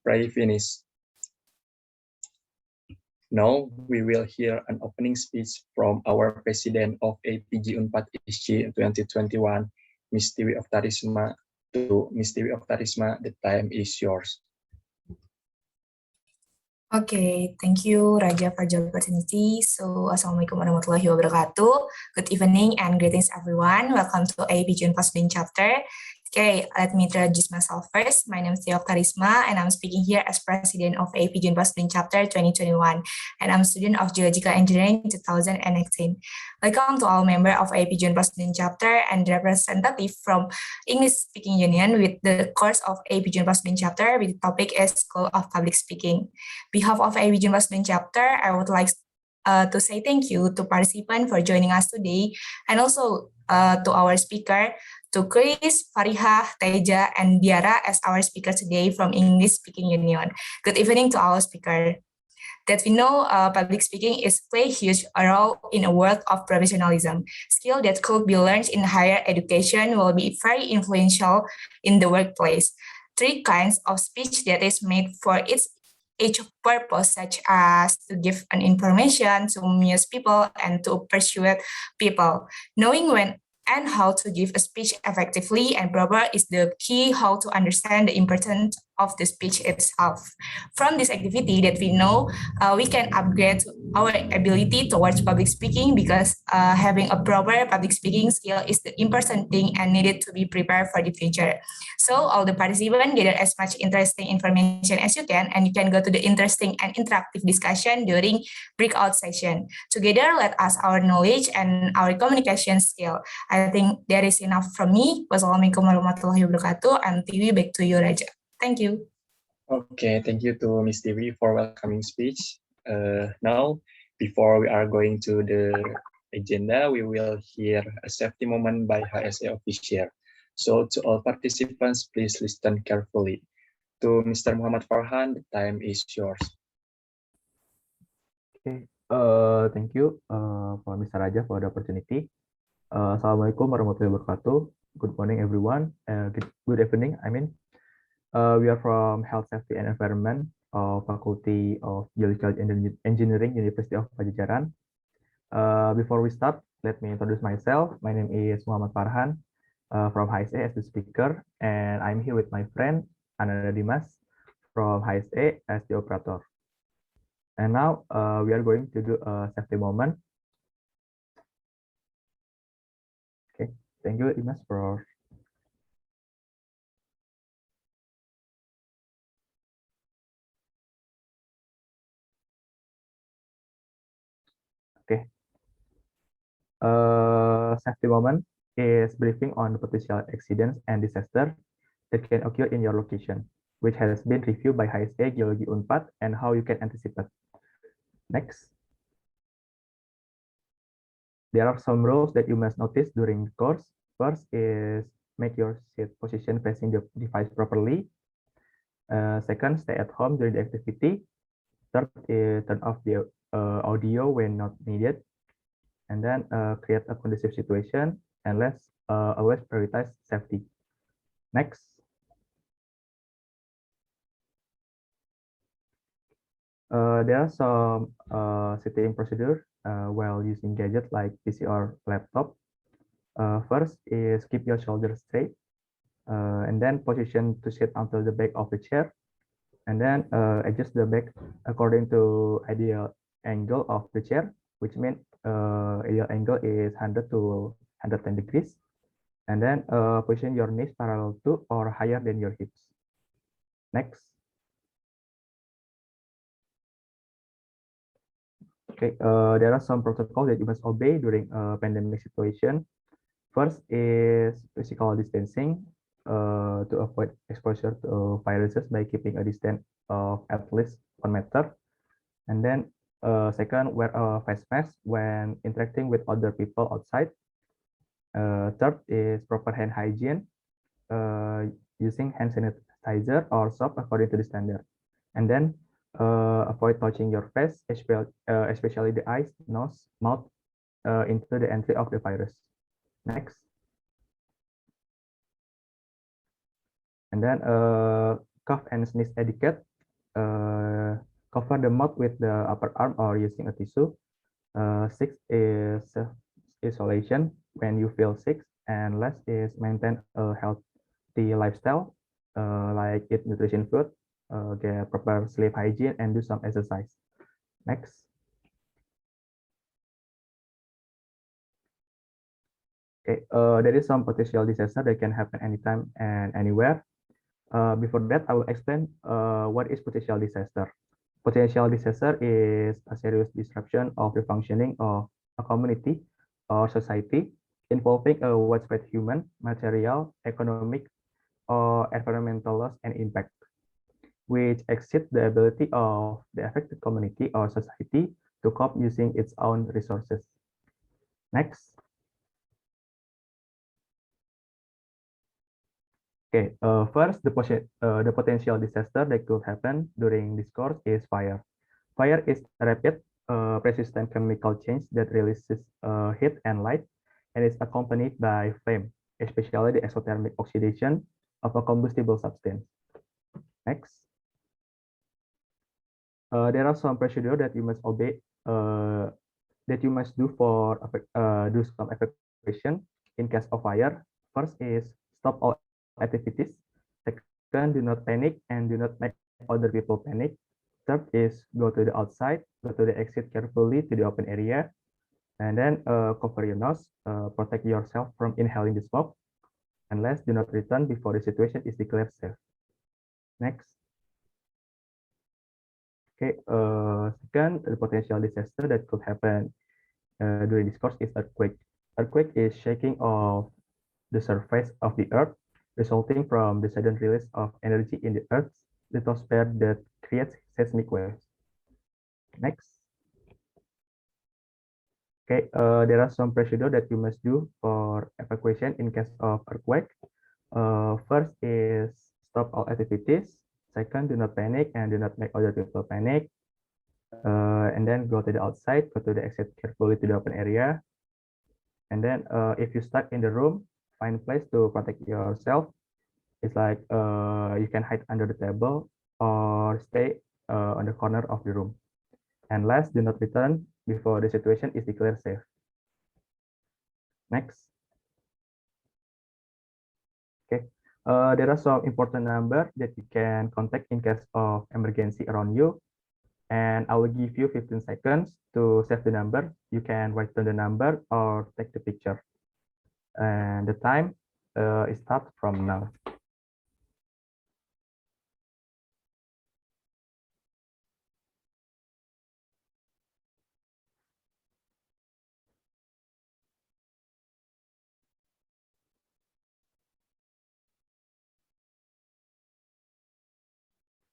Pray finish. Now we will hear an opening speech from our President of AAPG Unpad SG 2021, Ms. Dewi Oktarisma. To Ms. Dewi Oktarisma, the time is yours. Okay, thank you Raja for the opportunity. So, Assalamualaikum warahmatullahi wabarakatuh. Good evening and greetings everyone. Welcome to AAPG Unpad Student Chapter. Okay, let me introduce myself first. My name is Teja Kurniawan and I'm speaking here as President of AAPG Unpad Student Chapter 2021. And I'm a student of Geological Engineering 2019. Welcome to all members of AAPG Unpad Student Chapter and the representative from English Speaking Union with the course of AAPG Unpad Student Chapter with the topic is School of Public Speaking. Behalf of AAPG Unpad Student Chapter, I would like to say thank you to participants for joining us today, and also to our speaker, to Chris, Fariha, Teja, and Dyara as our speaker today from English Speaking Union. Good evening to our speaker. That we know public speaking is play a huge role in a world of professionalism. Skill that could be learned in higher education will be very influential in the workplace. Three kinds of speech that is made for each purpose, such as to give an information, to amuse people, and to persuade people. Knowing when and how to give a speech effectively and proper is the key how to understand the importance of the speech itself. From this activity that we know, we can upgrade our ability towards public speaking because having a proper public speaking skill is the important thing and needed to be prepared for the future. So all the participants gather as much interesting information as you can, and you can go to the interesting and interactive discussion during breakout session. Together, let us our knowledge and our communication skill. I think that is enough from me. Wassalamualaikum warahmatullahi wabarakatuh. And TV back to you, Raja. Thank you. Okay, thank you to Ms. Dewi for welcoming speech. Now, before we are going to the agenda, we will hear a safety moment by HSA official. So to all participants, please listen carefully. To Mr. Muhammad Farhan, the time is yours. Okay, thank you for Mr. Raja for the opportunity. Assalamualaikum warahmatullahi wabarakatuh. Good morning, everyone. Good evening, I mean. We are from Health, Safety, and Environment of Faculty of Geological Engineering, University of Pajajaran. Before we start, let me introduce myself. My name is Muhammad Farhan from HSA as the speaker, and I'm here with my friend Dyara Diva from HSA as the operator. And now we are going to do a safety moment. Okay, thank you, Dimas, for okay. Safety moment is briefing on potential accidents and disaster that can occur in your location, which has been reviewed by HSA Geology Unpad and how you can anticipate. Next. There are some rules that you must notice during the course. First is make your seat position facing the device properly. Second, stay at home during the activity. Third is turn off the audio when not needed. And then create a conducive situation, and let's always prioritize safety. Next. There are some sitting procedure while using gadgets like PC or laptop. First is keep your shoulders straight, and then position to sit onto the back of the chair, and then adjust the back according to ideal angle of the chair, which means ideal angle is 100 to 110 degrees, and then position your knees parallel to or higher than your hips. Next. Okay, there are some protocols that you must obey during a pandemic situation. First is physical distancing to avoid exposure to viruses by keeping a distance of at least 1 meter. And then second, wear a face mask when interacting with other people outside. Third is proper hand hygiene, using hand sanitizer or soap according to the standard. And then avoid touching your face, especially the eyes, nose, mouth, into the entry of the virus. Next. And then cough and sneeze etiquette Cover the mouth with the upper arm or using a tissue. 6 is isolation when you feel sick, and last is maintain a healthy lifestyle, like eat nutrition food, get proper sleep hygiene, and do some exercise. Next. Okay, there is some potential disaster that can happen anytime and anywhere. Before that, I will explain what is potential disaster. Potential disaster is a serious disruption of the functioning of a community or society involving a widespread human, material, economic, or environmental loss and impact, which exceed the ability of the affected community or society to cope using its own resources. Next. Okay, first, the potential disaster that could happen during this course is fire. Fire is a rapid, persistent chemical change that releases heat and light, and is accompanied by flame, especially the exothermic oxidation of a combustible substance. Next. There are some procedures that you must obey, that you must do for do some evacuation in case of fire. First is stop all activities. Second, do not panic and do not make other people panic. Third is go to the outside, go to the exit carefully to the open area, and then cover your nose, protect yourself from inhaling the smoke, and last, do not return before the situation is declared safe. Next. Okay, second, the potential disaster that could happen during this course is earthquake. Earthquake is shaking of the surface of the earth, resulting from the sudden release of energy in the earth's lithosphere that creates seismic waves. Next. Okay, there are some procedures that you must do for evacuation in case of earthquake. First is stop all activities. Second, do not panic and do not make other people panic. And then go to the outside, go to the exit carefully to the open area. And then if you stuck in the room, find a place to protect yourself. It's like you can hide under the table or stay on the corner of the room. And last, do not return before the situation is declared safe. Next. Okay. There are some important numbers that you can contact in case of emergency around you. And I will give you 15 seconds to save the number. You can write down the number or take the picture. And the time is start from now.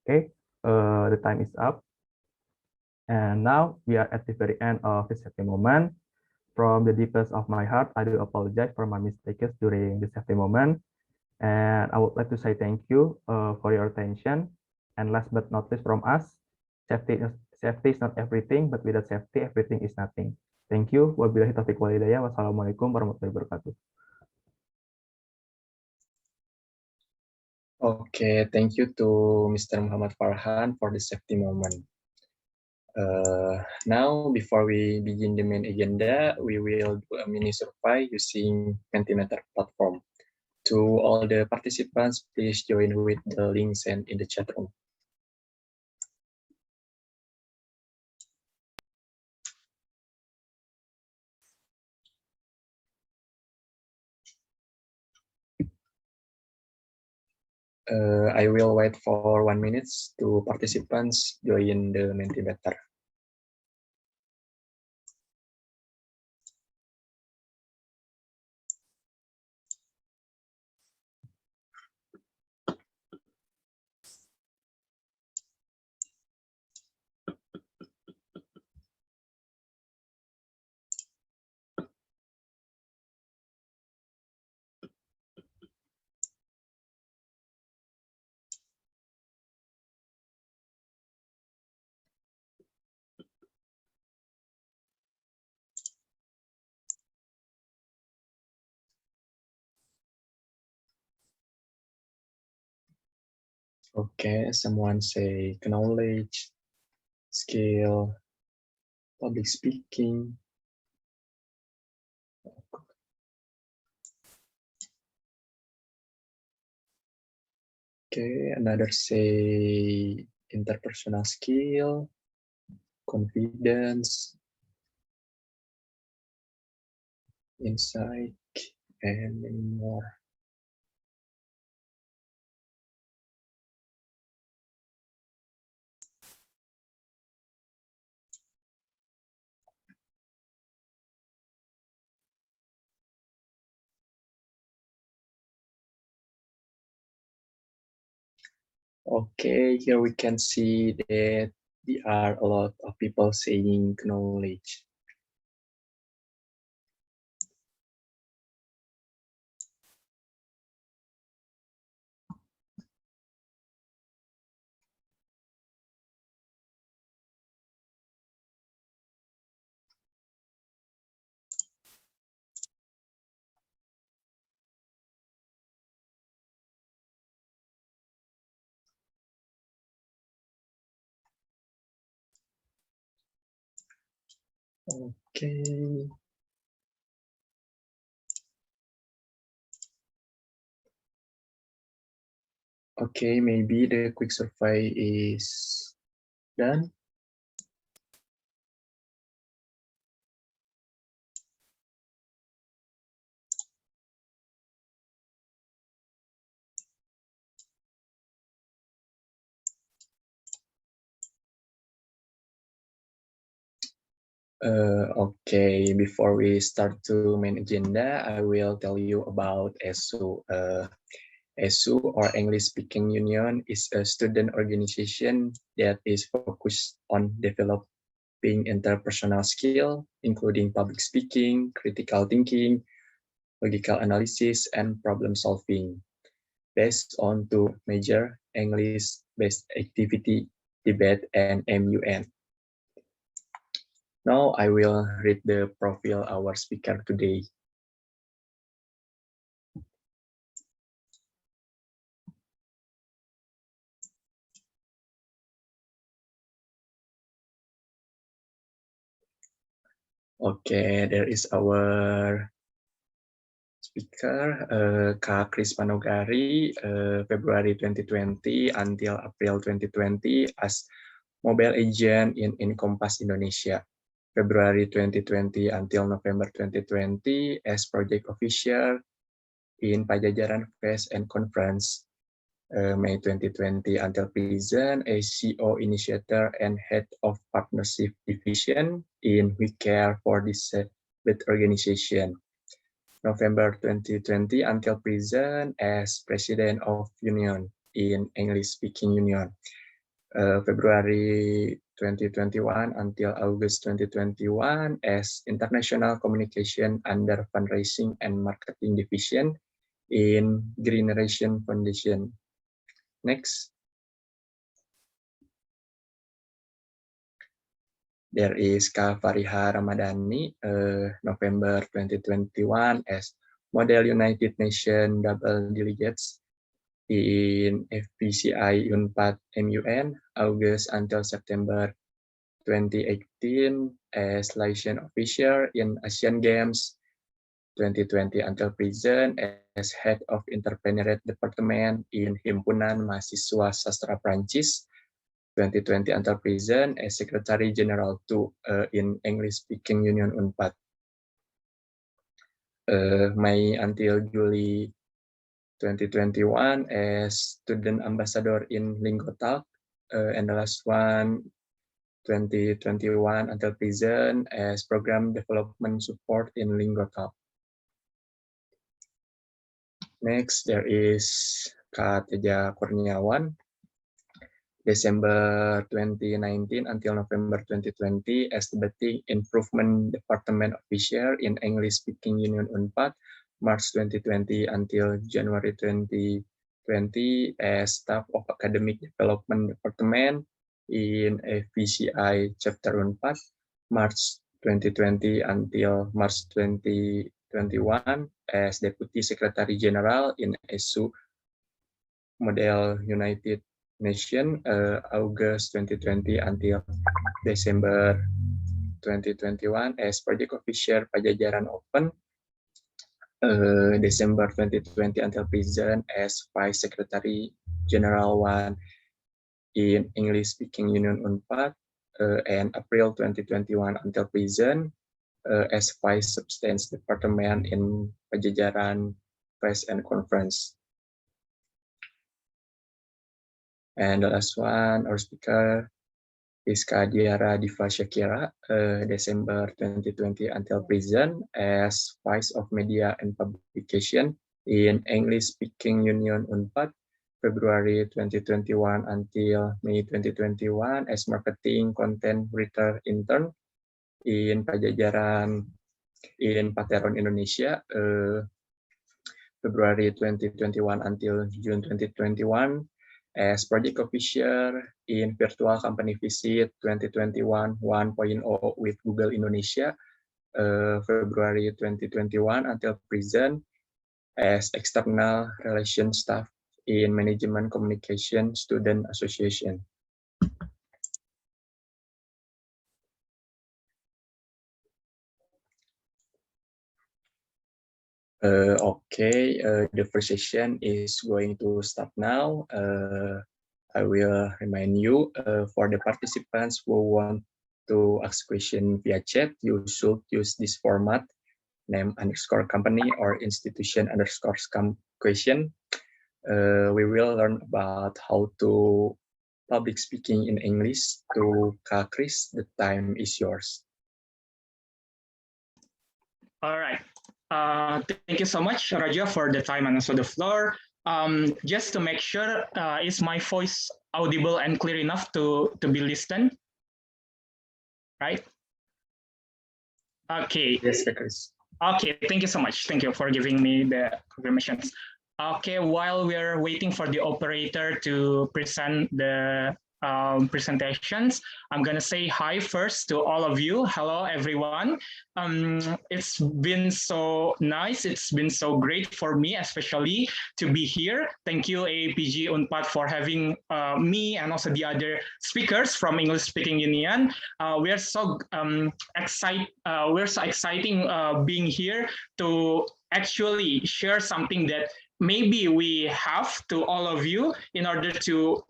Okay, the time is up. And now we are at the very end of the safety moment. From the deepest of my heart, I do apologize for my mistakes during the safety moment. And I would like to say thank you for your attention. And last but not least from us, safety is not everything, but without safety, everything is nothing. Thank you. Wabillahi taufiq wal hidayah. Wassalamualaikum warahmatullahi wabarakatuh. Okay, thank you to Mr. Muhammad Farhan for the safety moment. Now, before we begin the main agenda, we will do a mini survey using Mentimeter platform. To all the participants, please join with the link sent in the chat room. I will wait for 1 minute to participants join the Mentimeter. Okay, someone say knowledge, skill, public speaking. Okay, another say interpersonal skill, confidence, insight, and many more. Okay, here we can see that there are a lot of people saying knowledge. Okay. Okay, maybe the quick survey is done. Okay, before we start to main agenda, I will tell you about ESU. ESU or English Speaking Union is a student organization that is focused on developing interpersonal skill, including public speaking, critical thinking, logical analysis, and problem solving, based on two major English-based activity, debate and MUN. Now I will read the profile our speaker today. Okay, there is our speaker, Christ Panogari, February 2020 until April 2020 as mobile agent in Encompass Indonesia. February 2020 until November 2020 as project officer in Pajajaran Fest and Conference. May 2020 until present, a CO initiator and head of partnership division in We Care for Disabled organization. November 2020 until present as president of union in English Speaking Union. February 2021 until August 2021 as international communication under fundraising and marketing division in Generation Foundation. Next. There is Fariha Ramadhani, November 2021 as Model United Nations Double Delegates in FPCI Unpad MUN, August until September 2018 as liaison officer in Asian Games 2020 until present as head of entrepreneurial department in Himpunan Mahasiswa Sastra Prancis 2020 until present as Secretary General 2 in English Speaking Union Unpad. May until July 2021 as Student Ambassador in Lingotalk, and the last one 2021 until present as Program Development Support in Lingotalk. Next, there is Teja Kurniawan, December 2019 until November 2020 as Debating Improvement Department Officer in English Speaking Union Unpad, March 2020 until January 2020 as Staff of Academic Development Department in FPCI Chapter Unpad, March 2020 until March 2021 as Deputy Secretary General in ESU Model United Nation, August 2020 until December 2021 as Project Officer Pajajaran Open, December 2020 until present as Vice Secretary General 1 in English Speaking Union Unpad, and April 2021 until present as Vice Substance Department in Pajajaran Press and Conference. And the last one, our speaker is Dyara Diva, December 2020 until present as Vice of Media and Publication in English Speaking Union Unpad, February 2021 until May 2021 as Marketing Content Writer Intern in Pajajaran in Pateron, Indonesia, February 2021 until June 2021 as Project Officer in Virtual Company Visit 2021 1.0 with Google Indonesia, February 2021 until present as External Relations Staff in Management Communication Student Association. Okay, the first session is going to start now. I will remind you, for the participants who want to ask question via chat, you should use this format, name underscore company or institution underscore question. We will learn about how to public speaking in English to Kak Chris. The time is yours. All right. Thank you so much, Raja, for the time and also the floor. Just to make sure, is my voice audible and clear enough to be listened? Right? Okay. Yes, Chris. Okay, thank you so much. Thank you for giving me the confirmations. Okay, while we're waiting for the operator to present the presentations, I'm gonna say hi first to all of you. Hello, everyone. It's been so nice. It's been so great for me, especially to be here. Thank you, AAPG Unpad, for having me and also the other speakers from English Speaking Union. We're so exciting being here to actually share something that maybe we have to all of you in order to,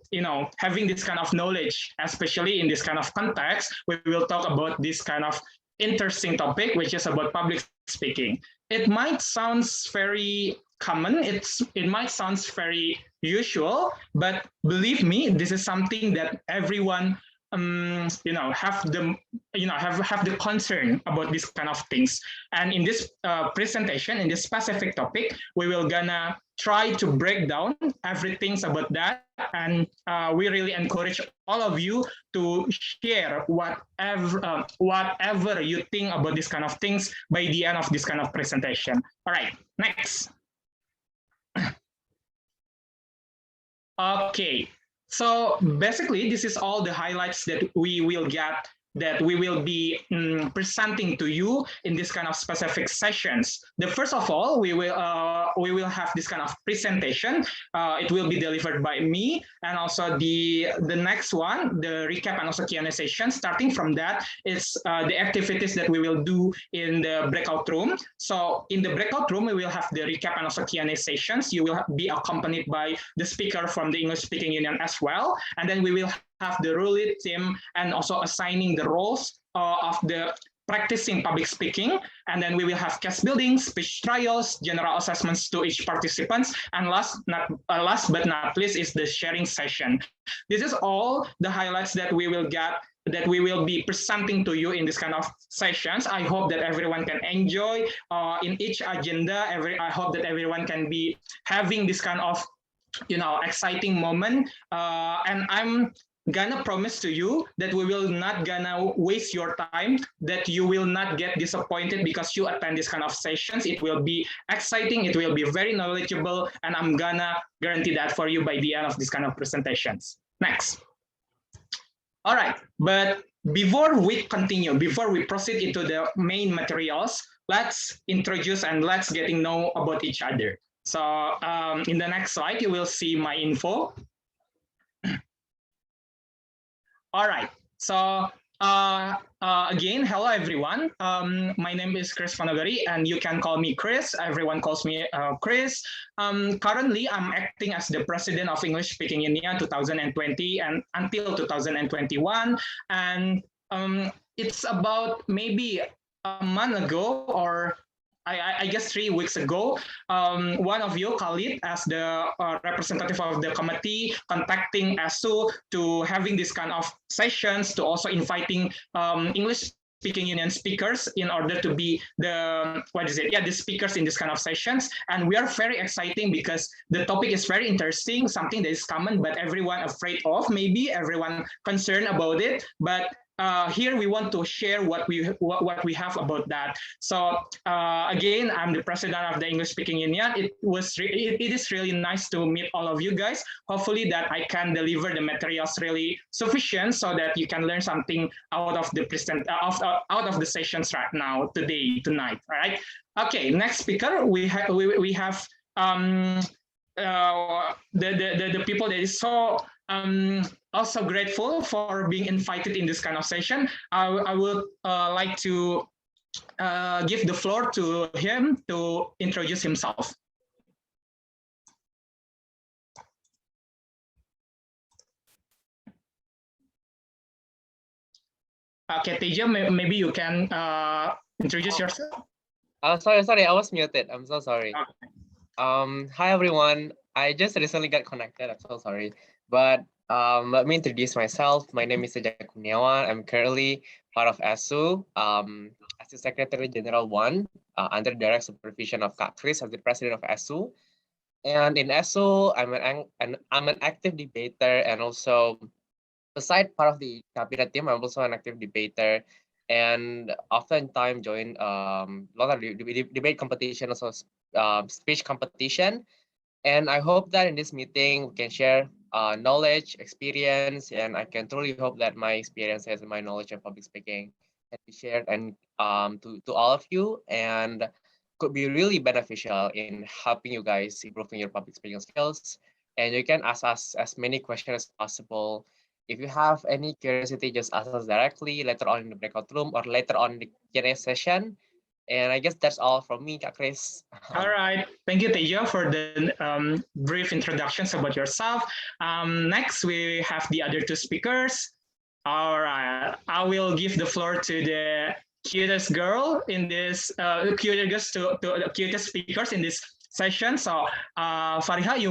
having this kind of knowledge, especially in this kind of context. We will talk about this kind of interesting topic, which is about public speaking. It might sound very common, it might sound very usual, but believe me, this is something that everyone have the concern about this kind of things. And in this presentation, in this specific topic, we will gonna try to break down everything about that, and we really encourage all of you to share whatever you think about this kind of things by the end of this kind of presentation. All right, next. Okay. So basically, this is all the highlights that we will get, that we will be presenting to you in this kind of specific sessions. The first of all, we will have this kind of presentation. It will be delivered by me, and also the next one, the recap and also Q&A session. Starting from that, it's the activities that we will do in the breakout room. So in the breakout room, we will have the recap and also Q&A sessions. You will be accompanied by the speaker from the English Speaking Union as well, and then we will have the role team and also assigning the roles of the practicing public speaking, and then we will have case building, speech trials, general assessments to each participants, and last but not least is the sharing session. This is all the highlights that we will get, that we will be presenting to you in this kind of sessions. I hope that everyone can enjoy in each agenda. I hope that everyone can be having this kind of exciting moment, and I'm gonna promise to you that we will not gonna waste your time, that you will not get disappointed because you attend this kind of sessions. It will be exciting, it will be very knowledgeable, and I'm gonna guarantee that for you by the end of this kind of presentations. Next. All right, but before we continue, before we proceed into the main materials, let's introduce and let's getting to know about each other. So in the next slide, you will see my info. All right. So again, hello everyone. My name is Christ Panogari, and you can call me Chris. Everyone calls me Chris. Currently, I'm acting as the president of English Speaking Union 2020 and until 2021. And it's about maybe a month ago, or I guess 3 weeks ago, one of you, Khalid, as the representative of the committee, contacting ASU to having this kind of sessions, to also inviting English Speaking Union speakers in order to be the the speakers in this kind of sessions. And we are very exciting because the topic is very interesting, something that is common but everyone afraid of, maybe everyone concerned about it, but here we want to share what we have about that. So again, I'm the president of the English Speaking Union. It is really nice to meet all of you guys. Hopefully that I can deliver the materials really sufficient so that you can learn something out of the out of the sessions right now, tonight. All right. Okay. Next speaker, we have the people that is so also grateful for being invited in this kind of session. I would like to give the floor to him to introduce himself. Okay, Teja, maybe you can introduce yourself. Sorry, I was muted. I'm so sorry. Okay. Hi everyone. I just recently got connected. I'm so sorry, but let me introduce myself. My name is Teja Kurniawan. I'm currently part of ASU, as the Secretary General 1, under direct supervision of Kak Chris as the President of ASU. And in ASU, I'm an active debater, and also beside part of the cabinet team, I'm also an active debater, and oftentimes join a lot of debate competition, also speech competition. And I hope that in this meeting we can share knowledge, experience, and I can truly hope that my experiences and my knowledge of public speaking can be shared and to all of you, and could be really beneficial in helping you guys improving your public speaking skills. And you can ask us as many questions as possible. If you have any curiosity, just ask us directly later on in the breakout room or later on in the Q&A session. And I guess that's all from me, Kak Chris. All right. Thank you, Teja, for the brief introductions about yourself. Next, we have the other two speakers. All right. I will give the floor to the cutest girl in this, cutest speakers in this session. So, Fariha, you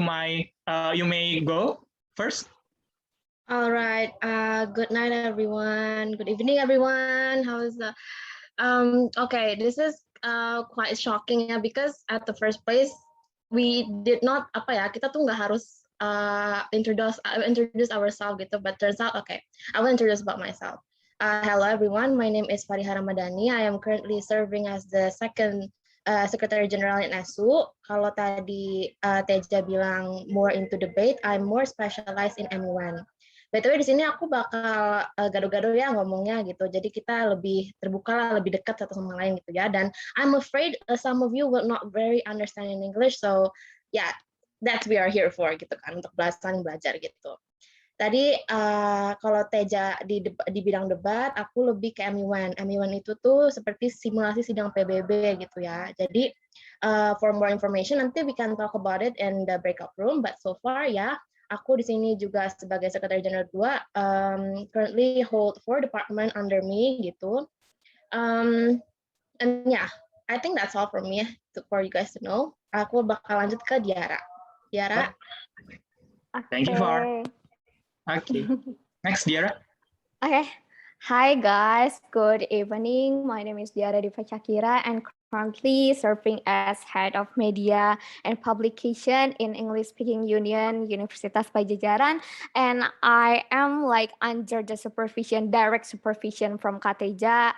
may go first. All right. Good night, everyone. Good evening, everyone. How is the? Okay, this is quite shocking ya, because at the first place we did not kita tuh nggak harus introduce ourselves gitu, but turns out okay, I will introduce about myself. Hello everyone, my name is Fariha Ramadhani. I am currently serving as the second Secretary General in ASU. Kalau tadi Teja bilang more into debate, I'm more specialized in ME1. By the way, di sini aku bakal gado-gado ya ngomongnya gitu. Jadi kita lebih terbuka lah, lebih dekat satu sama lain gitu ya. Dan I'm afraid some of you will not very understand in English. So yeah, that's we are here for gitu kan, untuk saling belajar gitu. Tadi kalau Teja di bidang debat, aku lebih ke ME1. ME1 itu tuh seperti simulasi sidang PBB gitu ya. Jadi for more information nanti we can talk about it in the breakout room. But so far ya. Aku di sini juga sebagai Secretary General 2, currently hold 4 department under me gitu. And yeah, I think that's all from me for you guys to know. Aku bakal lanjut ke Dyara. Dyara. Thank you for. Okay. Next, Dyara. Okay. Hi guys. Good evening. My name is Dyara Diva and currently serving as head of media and publication in English Speaking Union Universitas Pajajaran, and I am like under the direct supervision from Teja.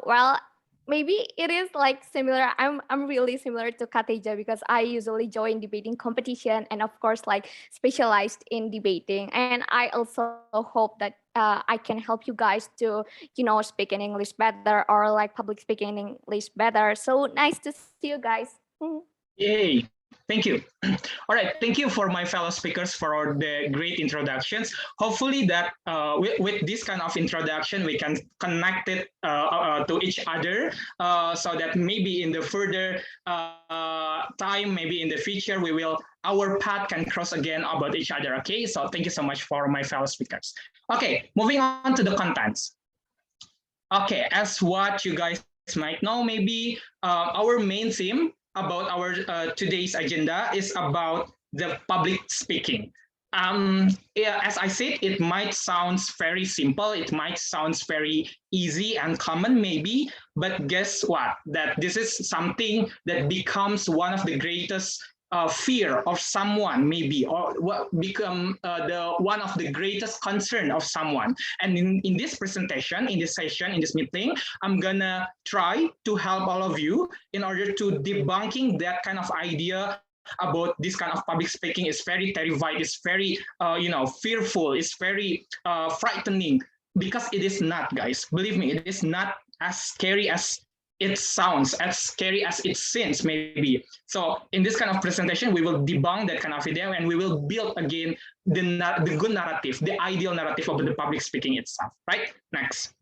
Well, maybe it is like similar. I'm really similar to Teja because I usually join debating competition and of course like specialized in debating, and I also hope that I can help you guys to, speak in English better or like public speaking in English better. So nice to see you guys. Yay. Thank you. All right, thank you for my fellow speakers for the great introductions. Hopefully that with this kind of introduction, we can connect it to each other so that maybe in the further time, maybe in the future, our path can cross again about each other, okay? So thank you so much for my fellow speakers. Okay, moving on to the contents. Okay, as what you guys might know, maybe our main theme about our today's agenda is about the public speaking. Yeah, as I said, it might sound very simple, it might sound very easy and common maybe, but guess what? That this is something that becomes one of the greatest fear of someone maybe, or what become the one of the greatest concern of someone. And in this presentation, in this session, in this meeting, I'm gonna try to help all of you in order to debunking that kind of idea about this kind of public speaking is very terrified, it's very fearful, it's very frightening, because it is not, guys. Believe me, it is not as scary as it sounds, as scary as it seems maybe. So in this kind of presentation, we will debunk that kind of idea, and we will build again the good narrative, the ideal narrative of the public speaking itself, right? Next.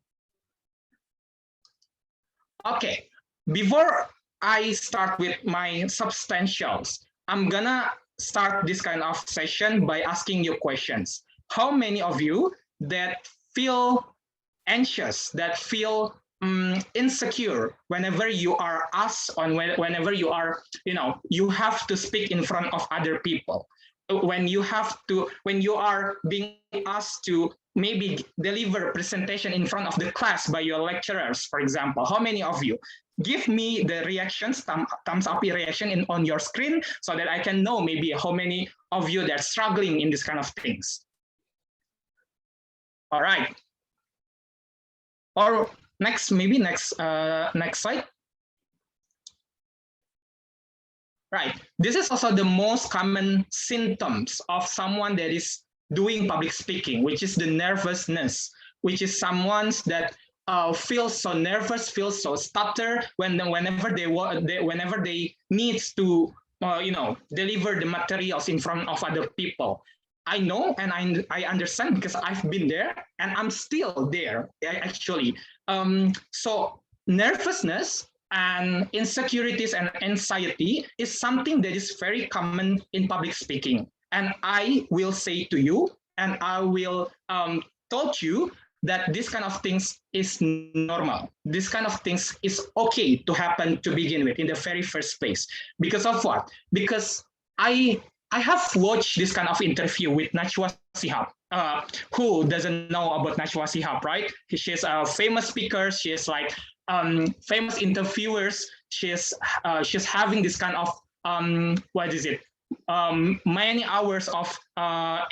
Okay, before I start with my substantials, I'm gonna start this kind of session by asking you questions. How many of you that feel anxious, that feel insecure whenever you are asked on whenever you are, you have to speak in front of other people, when you are being asked to maybe deliver a presentation in front of the class by your lecturers, for example? How many of you? Give me the reactions, thumbs up reaction on your screen, so that I can know maybe how many of you that are struggling in this kind of things. All right. Or next slide. Right. This is also the most common symptoms of someone that is doing public speaking, which is the nervousness, which is someone that feels so nervous, feels so stutter whenever they need to deliver the materials in front of other people. I know, and I understand, because I've been there and I'm still there actually. So nervousness and insecurities and anxiety is something that is very common in public speaking. And I will say to you, and I will told you that this kind of things is normal. This kind of things is okay to happen to begin with in the very first place. Because of what? Because I have watched this kind of interview with Najwa Shihab. Who doesn't know about Najwa Shihab, right? She's a famous speaker. She is like famous interviewers. She's having this kind of many hours of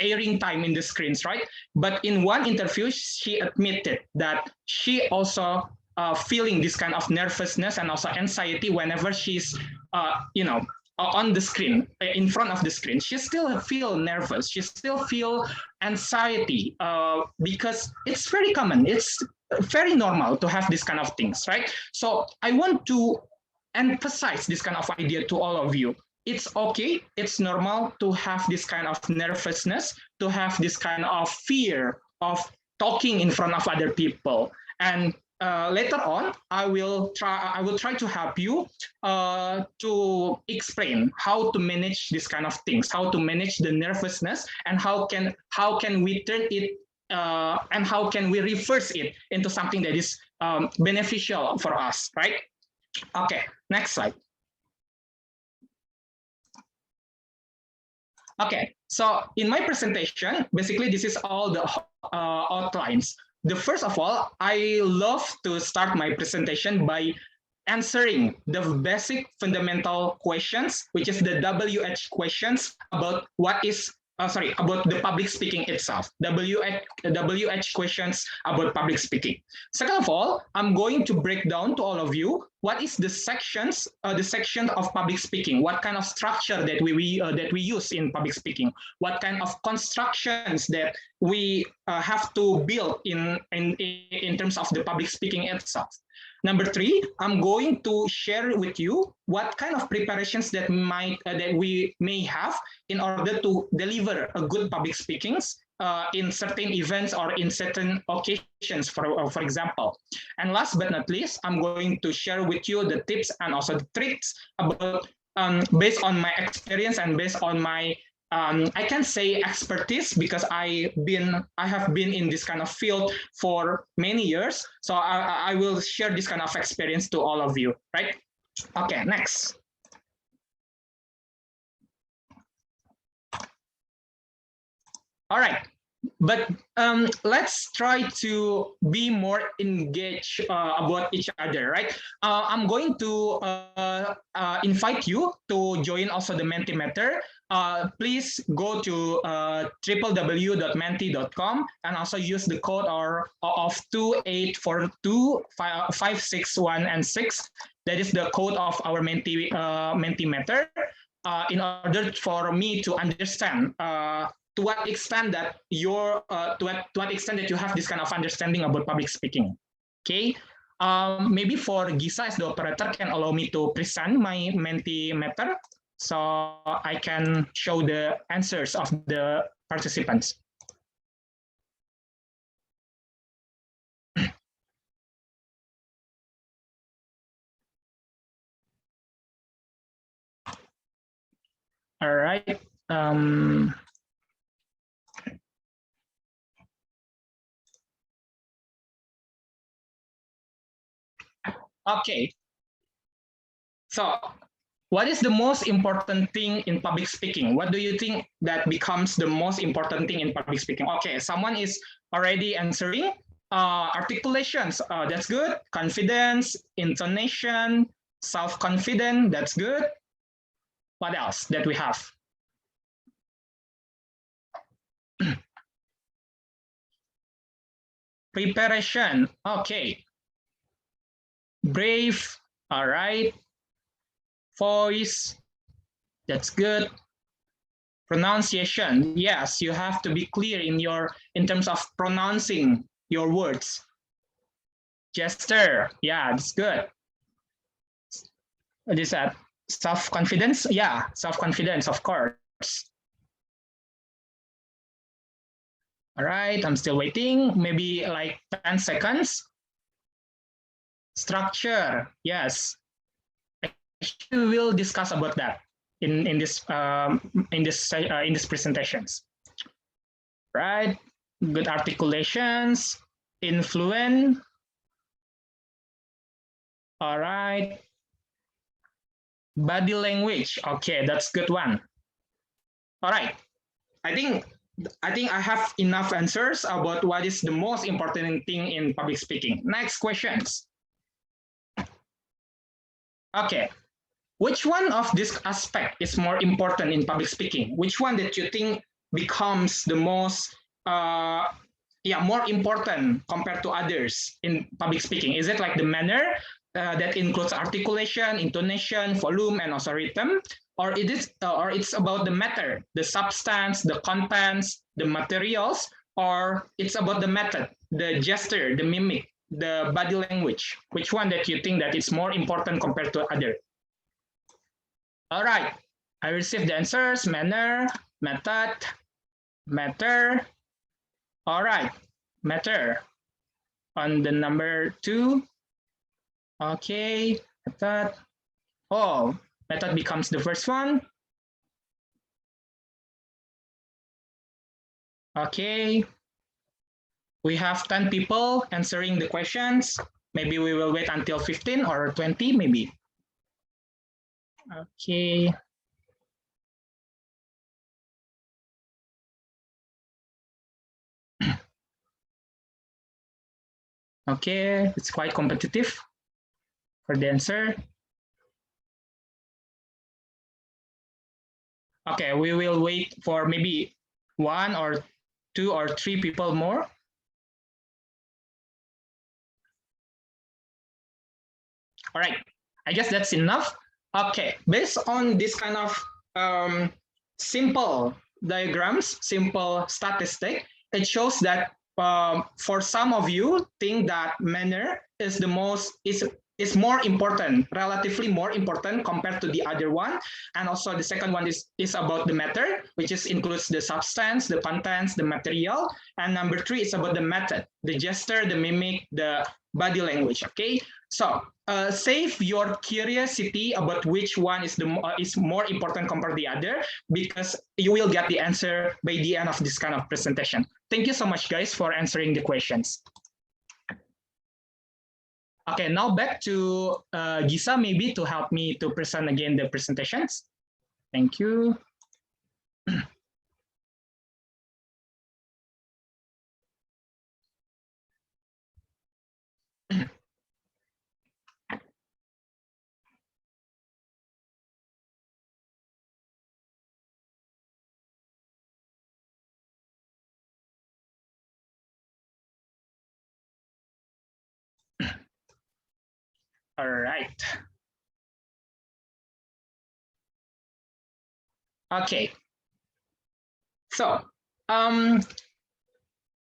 airing time in the screens, right? But in one interview, she admitted that she also feeling this kind of nervousness and also anxiety whenever she's on the screen, in front of the screen. She still feel nervous. She still feel anxiety because it's very common. It's very normal to have this kind of things, right? So I want to emphasize this kind of idea to all of you. It's okay, it's normal to have this kind of nervousness, to have this kind of fear of talking in front of other people. And later on, I will try to help you to explain how to manage this kind of things, how to manage the nervousness, and how can we turn it and how can we reverse it into something that is beneficial for us, right? Okay, next slide. Okay, so in my presentation, basically this is all the outlines. The first of all, I love to start my presentation by answering the basic fundamental questions, which is the WH questions about what is about the public speaking itself. WH questions about public speaking. Second of all, I'm going to break down to all of you what is the section of public speaking? What kind of structure that we use in public speaking? What kind of constructions that we have to build in terms of the public speaking itself? Number 3, I'm going to share with you what kind of preparations that we may have in order to deliver a good public speakings in certain events or in certain occasions, for example. And last but not least, I'm going to share with you the tips and also the tricks about based on my experience and based on my I can say expertise, because I have been in this kind of field for many years. So I will share this kind of experience to all of you, right? Okay, next. All right, but let's try to be more engaged about each other, right? I'm going to invite you to join also the Mentimeter. Please go to www.menti.com and also use the code of 28425616 and 6. That is the code of our Mentimeter. In order for me to understand to what extent that you have this kind of understanding about public speaking. Okay, maybe for Gisa as the operator can allow me to present my Mentimeter, so I can show the answers of the participants. All right. Okay. So, what is the most important thing in public speaking? What do you think that becomes the most important thing in public speaking? Okay, someone is already answering. Articulations, that's good. Confidence, intonation, self-confident, that's good. What else that we have? Preparation, okay. Brave, all right. Voice, that's good. Pronunciation, yes, you have to be clear in terms of pronouncing your words. Gesture, yeah, that's good. What is that? Self-confidence, yeah, self-confidence, of course. All right, I'm still waiting, maybe like 10 seconds. Structure, yes. We will discuss about that in this presentations. Right, good articulations, influent. All right, body language. Okay, that's good one. All right, I think I have enough answers about what is the most important thing in public speaking. Next questions. Okay, which one of this aspect is more important in public speaking? Which one that you think becomes the most, more important compared to others in public speaking? Is it like the manner that includes articulation, intonation, volume, and also rhythm? Or it's about the matter, the substance, the contents, the materials, or it's about the method, the gesture, the mimic, the body language? Which one that you think that is more important compared to other? All right, I received the answers: manner, method, matter. All right, matter on the number 2. Okay, method. Oh, method becomes the first one. Okay, we have 10 people answering the questions. Maybe we will wait until 15 or 20, maybe. Okay. Okay, it's quite competitive for the answer. Okay, we will wait for maybe 1 or 2 or 3 people more. All All right, I guess that's enough. Okay, based on this kind of simple diagrams, simple statistic, it shows that for some of you think that manner is is more important, relatively more important compared to the other one. And also the second one is about the matter, which includes the substance, the contents, the material. And number 3 is about the method, the gesture, the mimic, the body language. Okay, so save your curiosity about which one is more important compared to the other, because you will get the answer by the end of this kind of presentation. Thank you so much, guys, for answering the questions. Okay, now back to Gisa, maybe to help me to present again the presentations. Thank you. All right. Okay. So,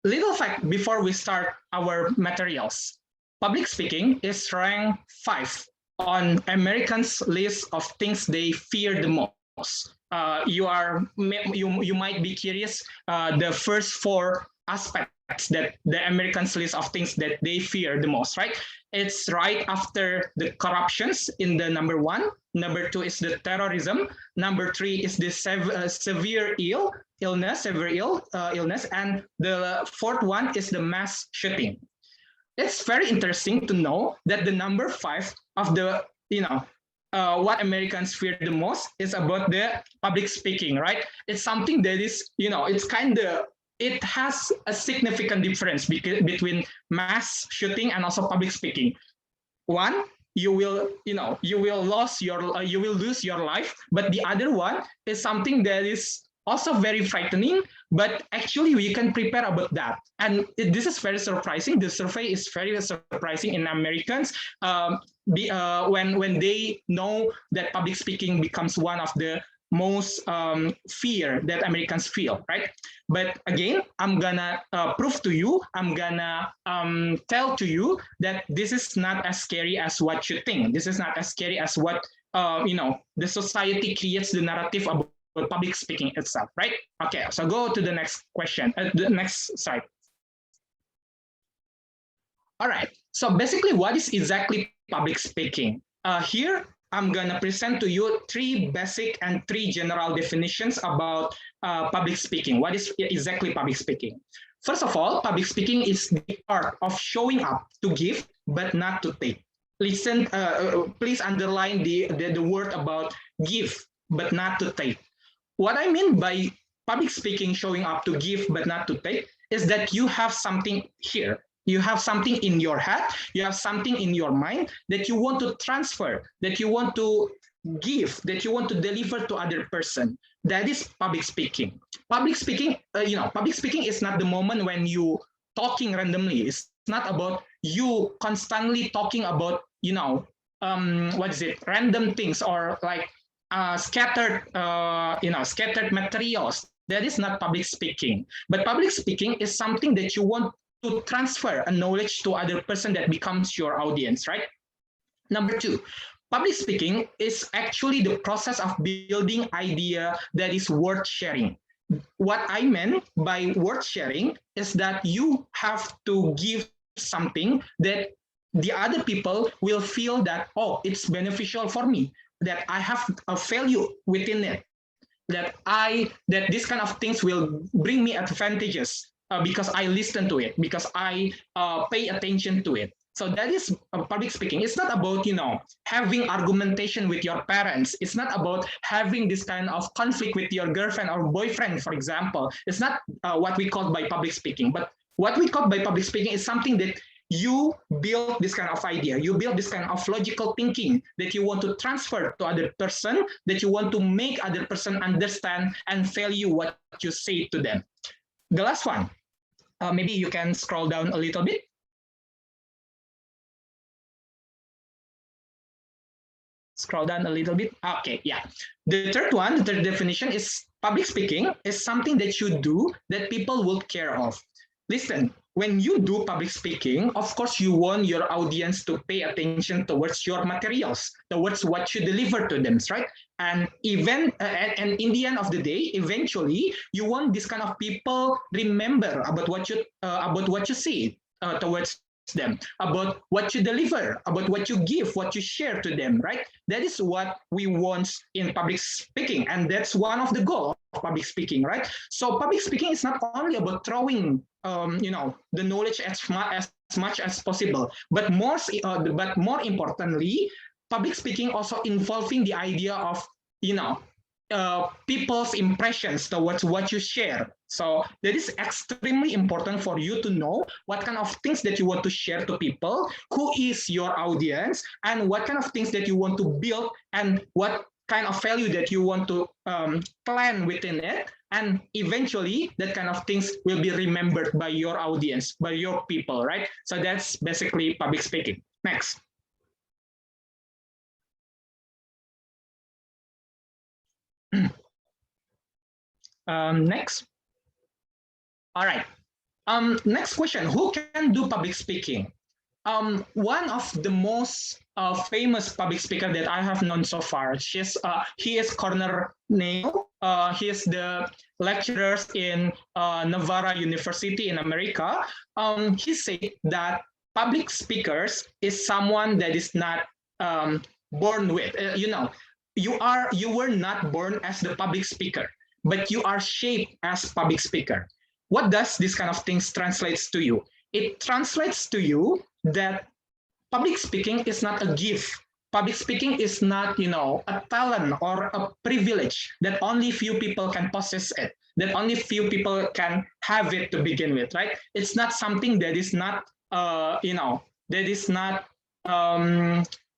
little fact before we start our materials. Public speaking is ranked 5 on Americans' list of things they fear the most. You might be curious the first 4 aspects that the Americans list of things that they fear the most, right? It's right after the corruptions in the number 1. Number 2 is the terrorism. Number 3 is the severe illness, and the 4th one is the mass shooting. It's very interesting to know that the number 5 of the what Americans fear the most is about the public speaking, right? It's something that is it has a significant difference between mass shooting and also public speaking. One, you will lose your life, but the other one is something that is also very frightening, but actually we can prepare about that. And this is very surprising. The survey is very surprising in Americans when they know that public speaking becomes one of the most fear that Americans feel, right? But again, I'm gonna prove to you, I'm gonna tell to you that this is not as scary as what you think. This is not as scary as what the society creates the narrative about public speaking itself, right? Okay, so go to the next question, the next slide. All right, so basically what is exactly public speaking? Here, I'm gonna present to you 3 basic and 3 general definitions about public speaking. What is exactly public speaking? First of all, public speaking is the art of showing up to give, but not to take. Listen, please underline the word about give, but not to take. What I mean by public speaking showing up to give but not to take is that you have something here. You have something in your head, you have something in your mind that you want to transfer, that you want to give, that you want to deliver to other person. That is public speaking. Public speaking, public speaking is not the moment when you talking randomly. It's not about you constantly talking about, random things or like scattered materials. That is not public speaking. But public speaking is something that you want to transfer a knowledge to other person that becomes your audience, right? Number 2, public speaking is actually the process of building idea that is worth sharing. What I meant by worth sharing is that you have to give something that the other people will feel that, oh, it's beneficial for me, that I have a value within it, that this kind of things will bring me advantages because I listen to it, because I pay attention to it. So that is public speaking. It's not about having argumentation with your parents. It's not about having this kind of conflict with your girlfriend or boyfriend, for example. It's not what we call by public speaking. But what we call by public speaking is something that you build this kind of idea, you build this kind of logical thinking that you want to transfer to other person, that you want to make other person understand and value what you say to them. The last one, maybe you can scroll down a little bit. scroll down a little bit. Okay, yeah. The third one, the third definition is public speaking is something that you do that people will care of. Listen, when you do public speaking, of course, you want your audience to pay attention towards your materials, towards what you deliver to them, right? And even and in the end of the day, eventually, you want this kind of people remember about what you say towards them, about what you deliver, about what you give, what you share to them, right? That is what we want in public speaking, and that's one of the goals of public speaking, right? So public speaking is not only about throwing, the knowledge as much as possible, but more importantly, public speaking also involving the idea of, people's impressions towards what you share. So that is extremely important for you to know what kind of things that you want to share to people, who is your audience, and what kind of things that you want to build, and what kind of value that you want to plan within it. And eventually that kind of things will be remembered by your audience, by your people, right? So that's basically public speaking. Next. Next. All right. Next question. Who can do public speaking? One of the most famous public speaker that I have known so far, he is Cornell. He is the lecturer in Nevada University in America. He said that public speakers is someone that is not born with. You were not born as the public speaker, but you are shaped as public speaker. What does this kind of things translates to you? It translates to you that public speaking is not a gift. Public speaking is not, a talent or a privilege that only few people can possess it, that only few people can have it to begin with, right? It's not something that is not,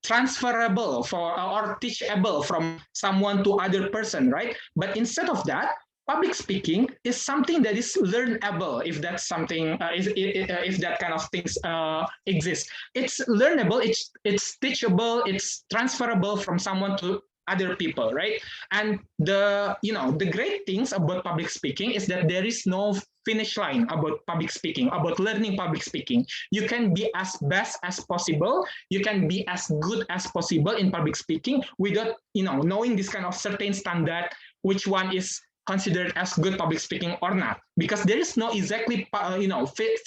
transferable or teachable from someone to other person, right? But instead of that, public speaking is something that is learnable, if that's something, if that kind of things exist. It's learnable, it's teachable, it's transferable from someone to other people, right? And the great things about public speaking is that there is no finish line about public speaking, about learning public speaking. You can be as best as possible, you can be as good as possible in public speaking without, knowing this kind of certain standard, which one is considered as good public speaking or not, because there is no exactly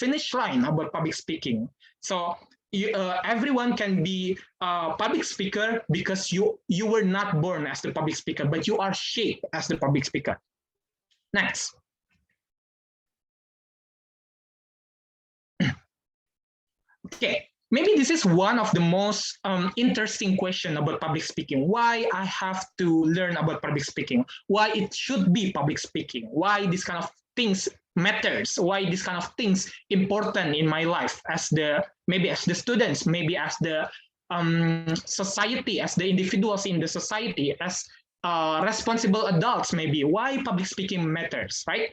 finish line about public speaking. So everyone can be a public speaker because you were not born as the public speaker, but you are shaped as the public speaker. Next. Okay, maybe this is one of the most interesting question about public speaking. Why I have to learn about public speaking? Why it should be public speaking? Why this kind of things matters? Why this kind of things important in my life as the students, maybe as the society, as the individuals in the society, as responsible adults, maybe. Why public speaking matters, right?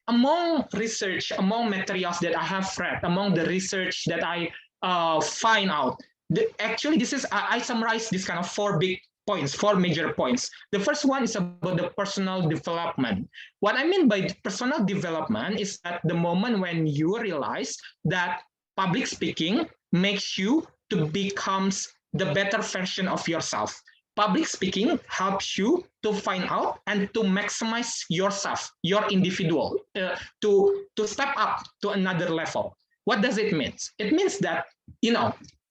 Among research, among materials that I have read, among the research that I find out, actually this is, I summarize this kind of four major points. The first one is about the personal development. What I mean by personal development is that the moment when you realize that public speaking makes you to become the better version of yourself. Public speaking helps you to find out and to maximize yourself, your individual, to step up to another level. What does it mean? It means that,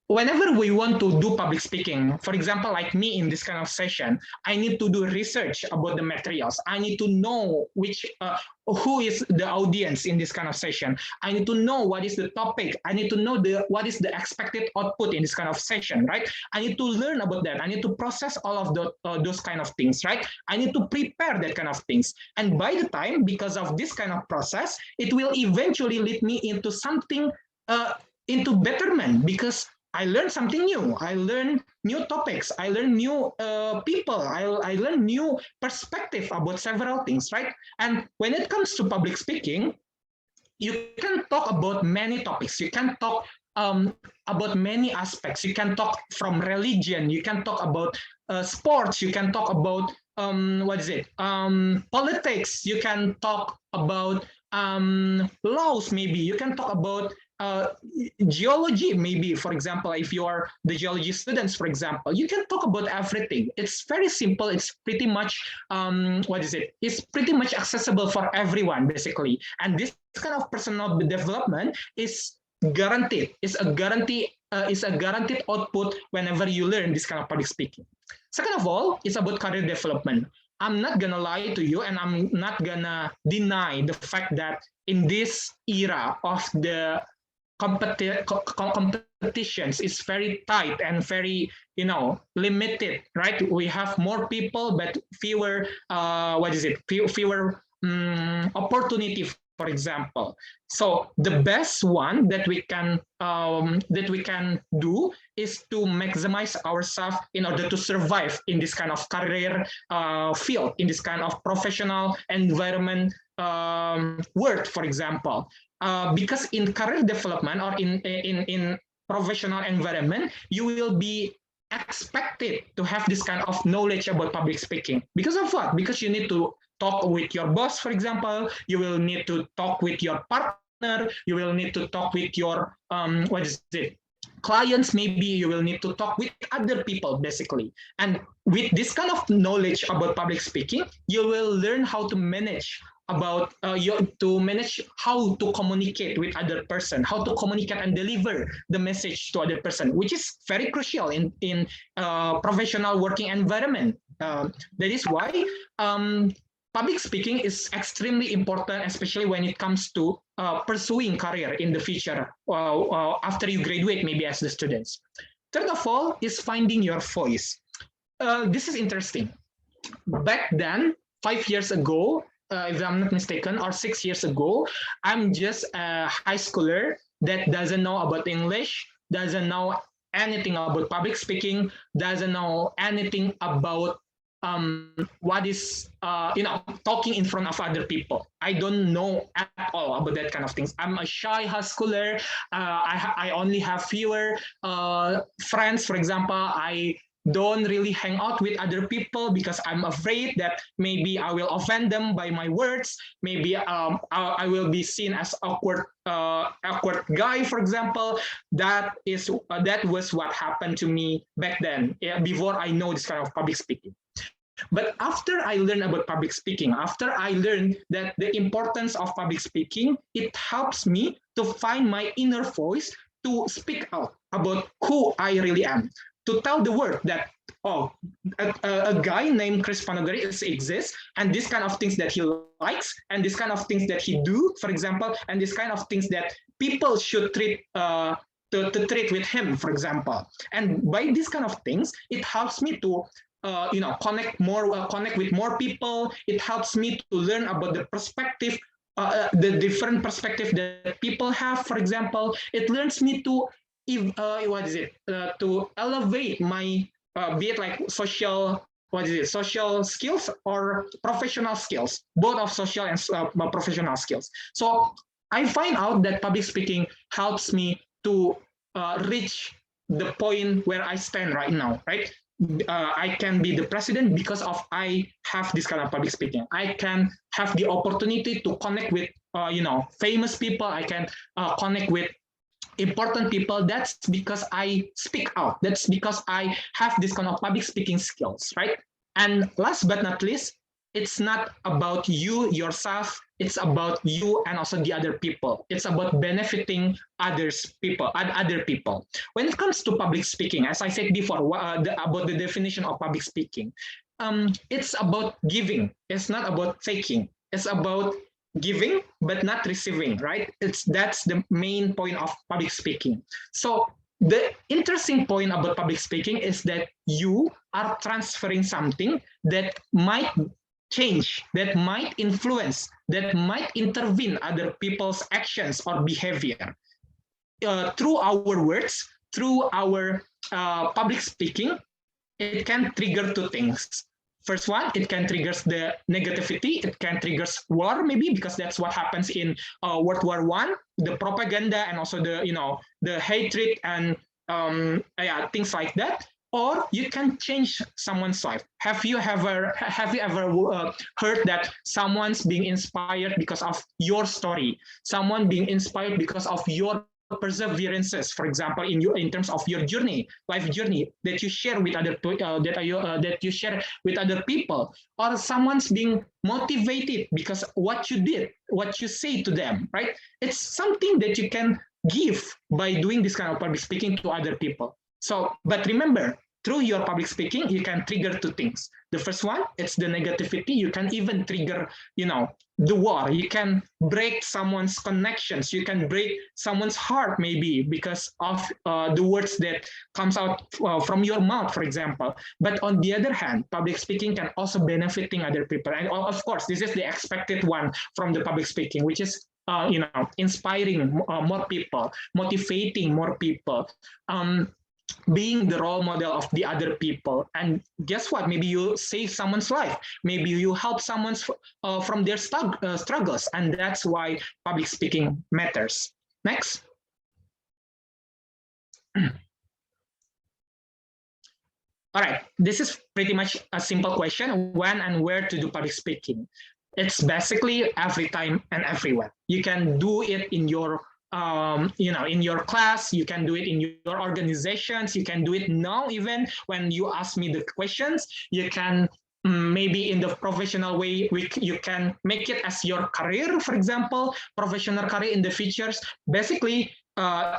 whenever we want to do public speaking, for example, like me in this kind of session, I need to do research about the materials. I need to know who is the audience in this kind of session. I need to know what is the topic. I need to know what is the expected output in this kind of session, right? I need to learn about that. I need to process all of those kind of things, right? I need to prepare that kind of things. And by the time, because of this kind of process, it will eventually lead me into something, into betterment, because I learned something new. I learned new topics. I learned new people. I learned new perspective about several things, right? And when it comes to public speaking, you can talk about many topics. You can talk about many aspects. You can talk from religion, you can talk about sports, you can talk about politics, you can talk about laws, maybe you can talk about geology, maybe, for example, if you are the geology students, for example, you can talk about everything. It's very simple. It's pretty much it's pretty much accessible for everyone, basically. And this kind of personal development is guaranteed. It's a guaranteed output whenever you learn this kind of public speaking. Second of all, it's about career development. I'm not gonna lie to you, and I'm not gonna deny the fact that in this era of the competitions is very tight and very, limited, right? We have more people, but fewer, fewer opportunity, for example. So the best one that we can do is to maximize ourselves in order to survive in this kind of career field, in this kind of professional environment world, for example. Because in career development or in professional environment, you will be expected to have this kind of knowledge about public speaking. Because of what? Because you need to talk with your boss, for example. You will need to talk with your partner. You will need to talk with your clients. Maybe you will need to talk with other people, basically. And with this kind of knowledge about public speaking, you will learn how to manage how to communicate with other person, how to communicate and deliver the message to other person, which is very crucial in professional working environment. That is why public speaking is extremely important, especially when it comes to pursuing career in the future after you graduate, maybe as the students. Third of all is finding your voice. This is interesting. Back then, 5 years ago, if I'm not mistaken, or 6 years ago, I'm just a high schooler that doesn't know about English, doesn't know anything about public speaking, doesn't know anything about what is talking in front of other people. I don't know at all about that kind of things. I'm a shy high schooler. I only have fewer friends. For example, I don't really hang out with other people because I'm afraid that maybe I will offend them by my words. Maybe I will be seen as awkward guy, for example. That was what happened to me back then, before I know this kind of public speaking. But after I learned about public speaking, after I learned that the importance of public speaking, it helps me to find my inner voice, to speak out about who I really am, to tell the world that, a guy named Christ Panogari exists, and this kind of things that he likes, and this kind of things that he do, for example, and this kind of things that people should treat to treat with him, for example. And by these kind of things, it helps me to connect with more people. It helps me to learn about the perspective, the different perspective that people have. For example, it learns me to to elevate my be it like social skills or professional skills, both of social and professional skills. So I find out that public speaking helps me to reach the point where I stand right now, right? I can be the president because of I have this kind of public speaking. I can have the opportunity to connect with famous people. I can connect with important people. That's because I speak out. That's because I have this kind of public speaking skills, right? And last but not least, it's not about you yourself. It's about you and also the other people. It's about benefiting other people. When it comes to public speaking, as I said before, about the definition of public speaking, it's about giving. It's not about taking. It's about giving but not receiving, right? That's the main point of public speaking. So the interesting point about public speaking is that you are transferring something that might change, that might influence, that might intervene other people's actions or behavior. Through our words, through our public speaking, it can trigger two things. First one, it can trigger the negativity. It can trigger war, maybe, because that's what happens in World War I. The propaganda and also the hatred and things like that. Or you can change someone's life. Have you ever heard that someone's being inspired because of your story? Someone being inspired because of your perseverances, for example, in terms of your life journey that you share with that you share with other people, or someone's being motivated because what you did, what you say to them, right? It's something that you can give by doing this kind of public speaking to other people. So, but remember, through your public speaking, you can trigger two things. The first one, it's the negativity. You can even trigger, the war. You can break someone's connections. You can break someone's heart, maybe, because of the words that comes out from your mouth, for example. But on the other hand, public speaking can also benefiting other people. And of course, this is the expected one from the public speaking, which is inspiring more people, motivating more people, being the role model of the other people. And guess what? Maybe you save someone's life. Maybe you help someone from their struggles. And that's why public speaking matters. Next. All right, this is pretty much a simple question: when and where to do public speaking. It's basically every time and everywhere. You can do it in your in your class, you can do it in your organizations, you can do it now even when you ask me the questions. You can maybe in the professional way, you can make it as your career, for example, professional career in the futures. Basically,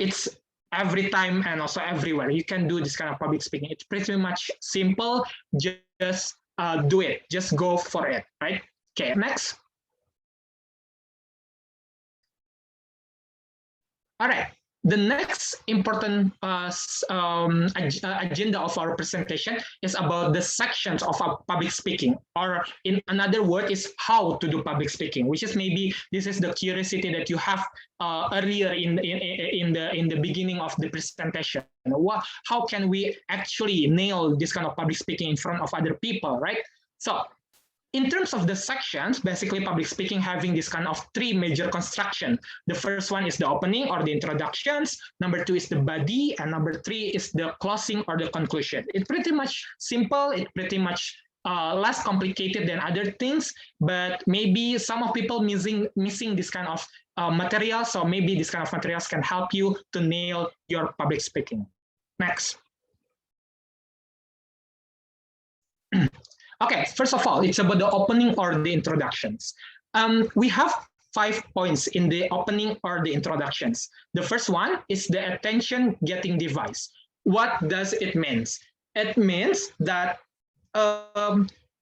it's every time and also everywhere. You can do this kind of public speaking. It's pretty much simple. Just do it. Just go for it, right? Okay, next. All right, the next important agenda of our presentation is about the sections of our public speaking, or in another word is how to do public speaking, which is maybe this is the curiosity that you have earlier in the beginning of the presentation. How can we actually nail this kind of public speaking in front of other people, right? So, in terms of the sections, basically public speaking having this kind of three major construction. The first one is the opening or the introductions. Number two is the body, and number three is the closing or the conclusion. It's pretty much simple. It's pretty much less complicated than other things, but maybe some of people missing this kind of material. So maybe this kind of materials can help you to nail your public speaking. Next. Okay, first of all, it's about the opening or the introductions. We have 5 points in the opening or the introductions. The first one is the attention-getting device. What does it mean? It means that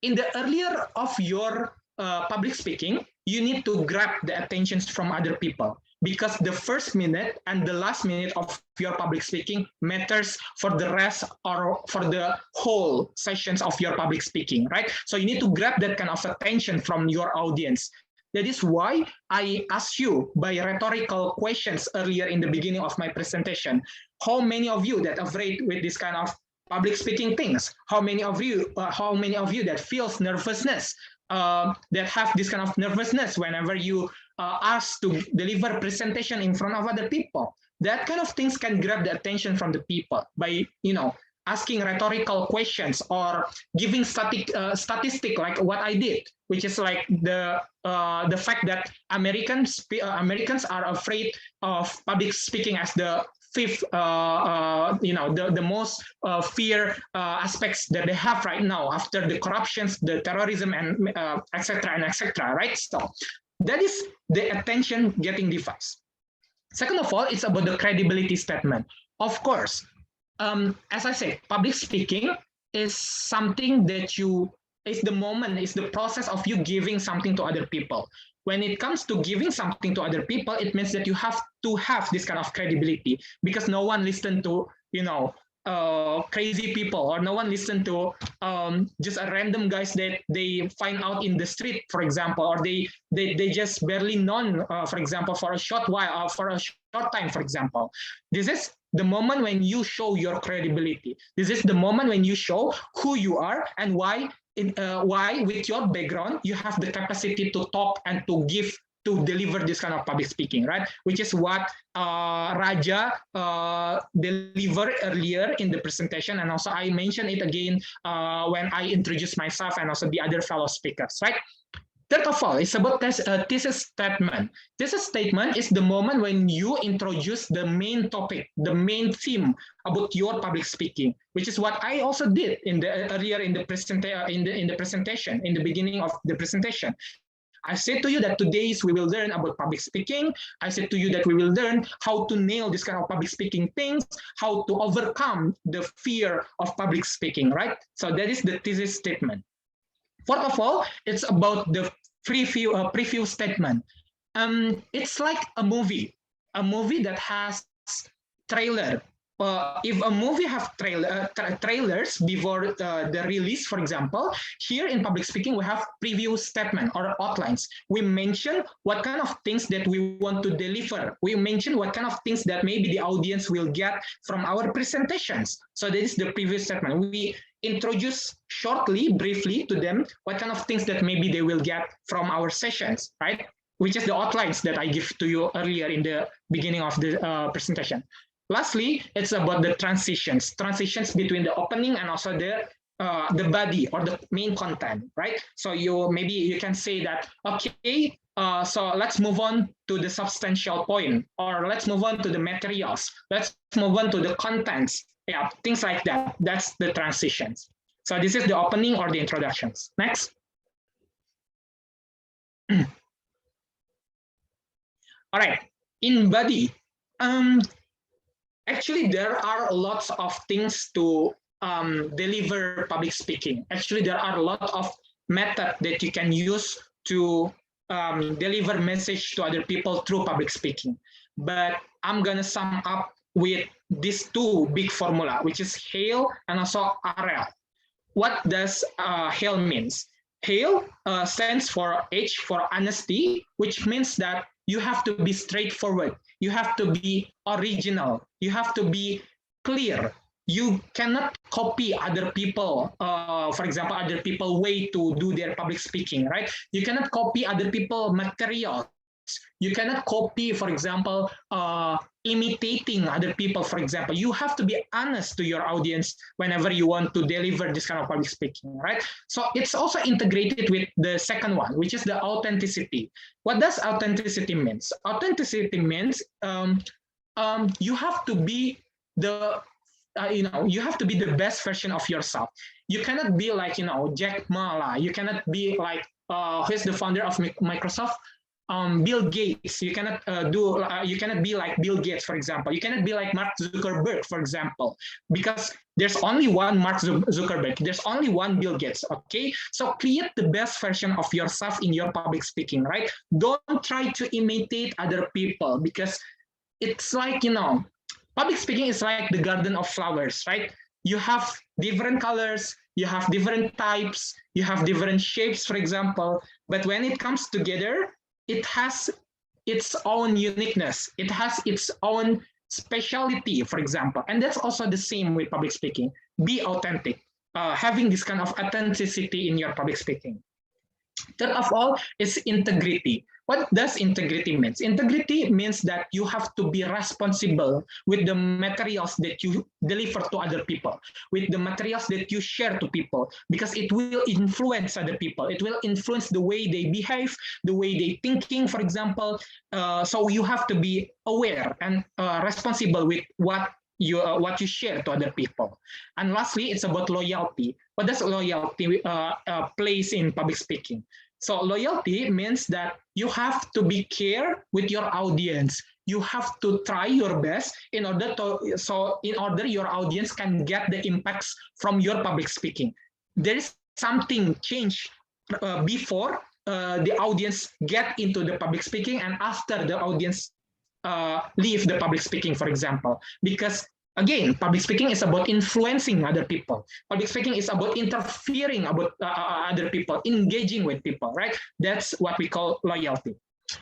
in the earlier of your public speaking, you need to grab the attentions from other people, because the first minute and the last minute of your public speaking matters for the rest or for the whole sessions of your public speaking, right? So you need to grab that kind of attention from your audience. That is why I asked you by rhetorical questions earlier in the beginning of my presentation, how many of you that are afraid with this kind of public speaking things? How many of you that feels nervousness, that have this kind of nervousness whenever you asked to deliver presentation in front of other people? That kind of things can grab the attention from the people by, asking rhetorical questions or giving statistic like what I did, which is like the fact that Americans are afraid of public speaking as the fifth, the most fear aspects that they have right now after the corruptions, the terrorism, and etc., right? So that is the attention-getting device. Second of all, it's about the credibility statement. Of course, as I said, public speaking is something that is the process of you giving something to other people. When it comes to giving something to other people, it means that you have to have this kind of credibility, because no one listens to, crazy people, or no one listens to just a random guys that they find out in the street, for example, or they just barely known, for example, for a short while, for a short time, for example. This is the moment when you show your credibility. This is the moment when you show who you are and why why with your background you have the capacity to talk and to deliver this kind of public speaking, right? Which is what Raja delivered earlier in the presentation, and also I mentioned it again when I introduced myself and also the other fellow speakers, right? Third of all, it's about thesis statement. Thesis statement is the moment when you introduce the main topic, the main theme about your public speaking, which is what I also did earlier in the presentation, in the beginning of the presentation. I said to you that today we will learn about public speaking. I said to you that we will learn how to nail this kind of public speaking things, how to overcome the fear of public speaking, right? So that is the thesis statement. Fourth of all, it's about the preview statement. It's like a movie that has trailer. If a movie have trailers before the release, for example, here in public speaking, we have preview statement or outlines. We mention what kind of things that we want to deliver. We mention what kind of things that maybe the audience will get from our presentations. So that is the preview statement. We introduce shortly, briefly to them what kind of things that maybe they will get from our sessions, right? Which is the outlines that I give to you earlier in the beginning of the presentation. Lastly, it's about the transitions between the opening and also the body or the main content, right? So maybe you can say that, okay, so let's move on to the substantial point, or let's move on to the materials. Let's move on to the contents. Yeah, things like that. That's the transitions. So this is the opening or the introductions. Next. All right, in body. Actually, there are lots of things to deliver public speaking. Actually, there are a lot of methods that you can use to deliver message to other people through public speaking. But I'm gonna sum up with these two big formula, which is HAIL and also RL. What does HAIL means? HAIL stands for H for honesty, which means that you have to be straightforward. You have to be original. You have to be clear. You cannot copy other people, for example, other people way to do their public speaking, right? You cannot copy other people materials. You cannot copy, for example, imitating other people, for example. You have to be honest to your audience whenever you want to deliver this kind of public speaking, right? So it's also integrated with the second one, which is the authenticity. What does authenticity means? Authenticity means you have to be the you have to be the best version of yourself. You cannot be like Jack Ma. You cannot be like who's the founder of Microsoft, Bill Gates. You cannot you cannot be like Bill Gates, for example. You cannot be like Mark Zuckerberg, for example, because there's only one Mark Zuckerberg. There's only one Bill Gates. Okay, so create the best version of yourself in your public speaking, right? Don't try to imitate other people, because it's like public speaking is like the garden of flowers, right? You have different colors, you have different types, you have different shapes, for example. But when it comes together, it has its own uniqueness. It has its own speciality, for example. And that's also the same with public speaking. Be authentic, having this kind of authenticity in your public speaking. Third of all is integrity. What does integrity mean? Integrity means that you have to be responsible with the materials that you deliver to other people, with the materials that you share to people, because it will influence other people. It will influence the way they behave, the way they thinking, for example. So you have to be aware and responsible with what you share to other people. And lastly, it's about loyalty. What does loyalty plays in public speaking? So loyalty means that you have to be care with your audience. You have to try your best in order your audience can get the impacts from your public speaking. There is something changed before the audience get into the public speaking and after the audience leave the public speaking, for example, because again, public speaking is about influencing other people. Public speaking is about interfering about other people, engaging with people, right? That's what we call loyalty.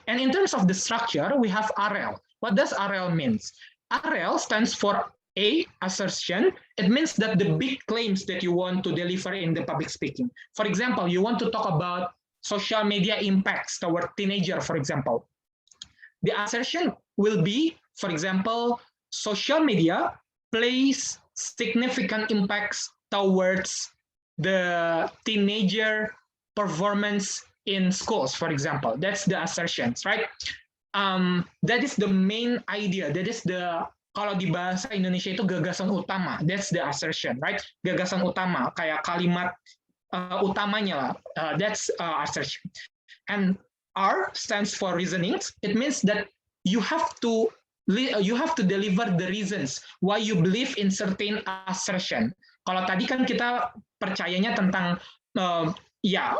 And in terms of the structure, we have RL. What does RL means? RL stands for A, assertion. It means that the big claims that you want to deliver in the public speaking. For example, you want to talk about social media impacts toward teenager, for example. The assertion will be, for example, social media plays significant impacts towards the teenager performance in schools, for example. That's the assertions, right? That is the main idea. That is the, kalau di bahasa Indonesia itu gagasan utama. That's the assertion, right? Gagasan utama, kayak kalimat utamanya lah. That's assertion. And R stands for reasonings. It means that you have to deliver the reasons why you believe in certain assertion. Kalau tadi kan kita percayanya tentang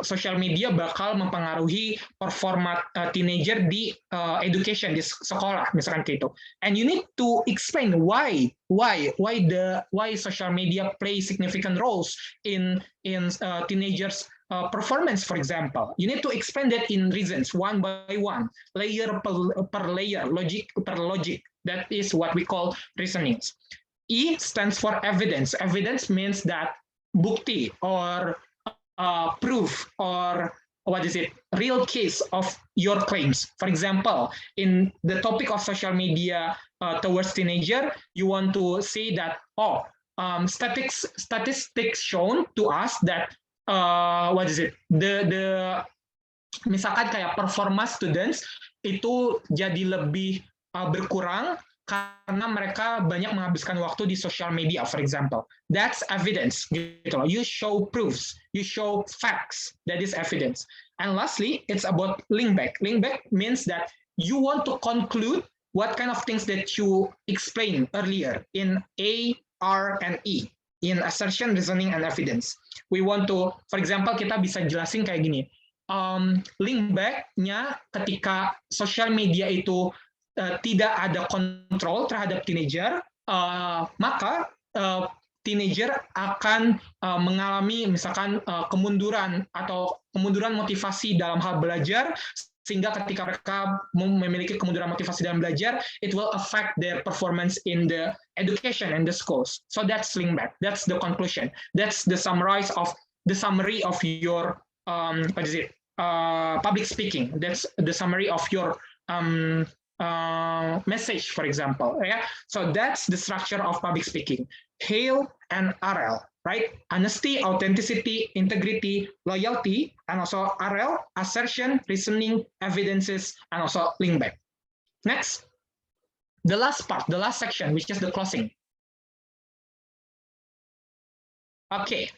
social media bakal mempengaruhi performa teenager di education, di sekolah, misalkan kayak itu. And you need to explain why social media play significant roles in teenagers performance, for example. You need to explain that in reasons, one by one, layer per layer, logic per logic. That is what we call reasonings. E stands for evidence. Evidence means that bukti or proof or real case of your claims. For example, in the topic of social media towards teenager, you want to say that statistics shown to us that misalkan kayak performa students itu jadi lebih berkurang karena mereka banyak menghabiskan waktu di social media, for example. That's evidence. Gitu loh. You show proofs, you show facts. That is evidence. And lastly, it's about link back. Link back means that you want to conclude what kind of things that you explained earlier in A, R, and E, in assertion, reasoning, and evidence. We want to, for example, kita bisa jelasin kayak gini. Link back-nya ketika social media itu tidak ada kontrol terhadap teenager, maka teenager akan mengalami misalkan kemunduran atau kemunduran motivasi dalam hal belajar, sehingga ketika mereka memiliki kemunduran motivasi dalam belajar, it will affect their performance in the education and the schools. So that's link back. That's the conclusion. That's the summary of your public speaking. That's the summary of your message, for example. Yeah, so that's the structure of public speaking. HAIL and RL, right? Honesty, authenticity, integrity, loyalty, and also RL, assertion, reasoning, evidences, and also link back. Next, the last part, the last section, which is the closing. Okay,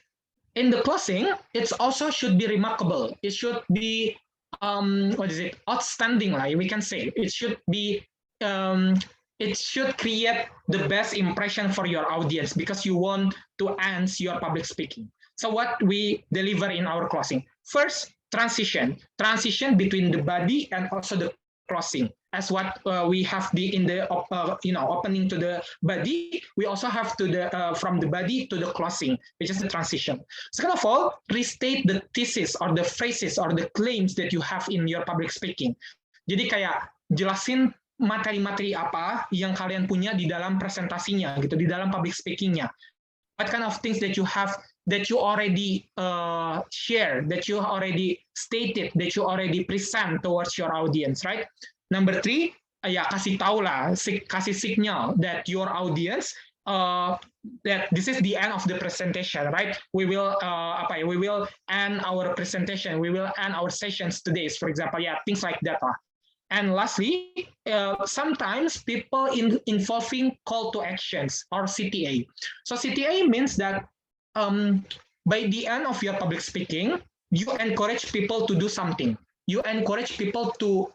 in the closing, it also should be remarkable. It should be outstanding, like we can say. It should be it should create the best impression for your audience, because you want to enhance your public speaking. So what we deliver in our closing: first, transition between the body and also the closing. As what we have in the opening to the body, we also have to the from the body to the closing, which is the transition. Second of all, restate the thesis or the phrases or the claims that you have in your public speaking. Jadi kayak jelasin materi-materi apa yang kalian punya di dalam presentasinya, gitu, di dalam public speakingnya. What kind of things that you have, that you already share, that you already stated, that you already present towards your audience, right? Number 3, ya kasih tahu lah, kasih signal that your audience that this is the end of the presentation, right? We will we will end our presentation, we will end our sessions today, for example, yeah, things like that lah. And lastly, sometimes people involving call to actions or CTA. So CTA means that by the end of your public speaking, you encourage people to do something. You encourage people to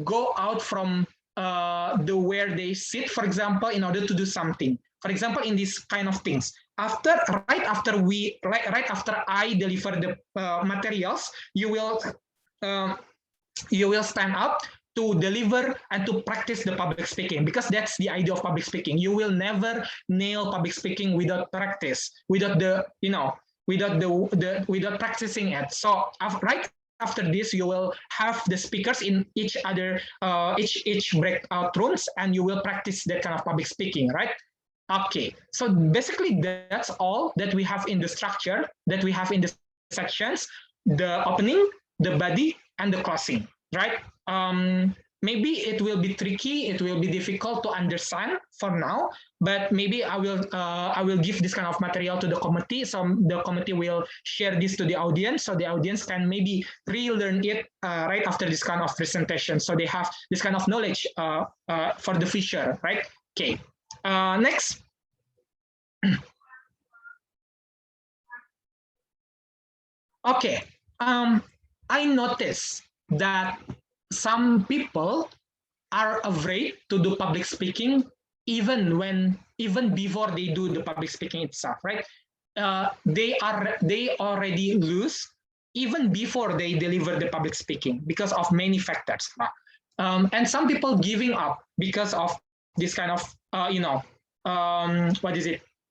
go out from where they sit, for example, in order to do something. For example, in these kind of things, right after I deliver the materials, you will stand up to deliver and to practice the public speaking, because that's the idea of public speaking. You will never nail public speaking without practice, without practicing it. So right after this, you will have the speakers in each breakout rooms, and you will practice that kind of public speaking, right? Okay, so basically that's all that we have in the structure, that we have in the sections, the opening, the body, and the closing, right? Maybe it will be tricky, it will be difficult to understand for now, but maybe I will give this kind of material to the committee, so the committee will share this to the audience, so the audience can maybe relearn it right after this kind of presentation, so they have this kind of knowledge for the future, right? Okay, next. Okay, I noticed that some people are afraid to do public speaking even before they do the public speaking itself, right? They already lose even before they deliver the public speaking because of many factors. And some people giving up because of this kind of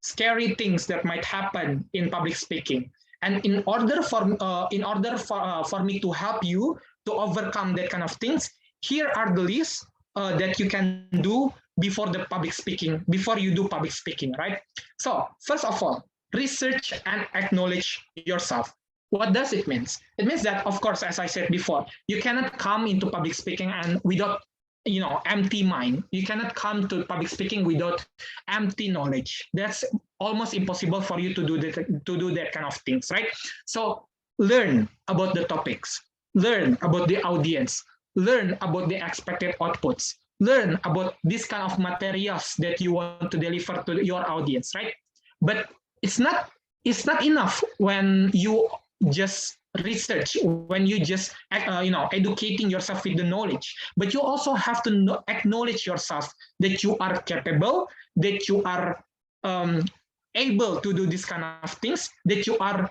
scary things that might happen in public speaking. And in order for me to help you to overcome that kind of things, here are the lists that you can do before the public speaking, before you do public speaking, right? So first of all, research and acknowledge yourself. What does it mean? It means that, of course, as I said before, you cannot come into public speaking and without empty mind. You cannot come to public speaking without empty knowledge. That's almost impossible for you to do that kind of things, right? So learn about the topics, learn about the audience, learn about the expected outputs, learn about this kind of materials that you want to deliver to your audience, right? But it's not enough when you just research, when you just educating yourself with the knowledge, but you also have to acknowledge yourself that you are capable, that you are able to do this kind of things, that you are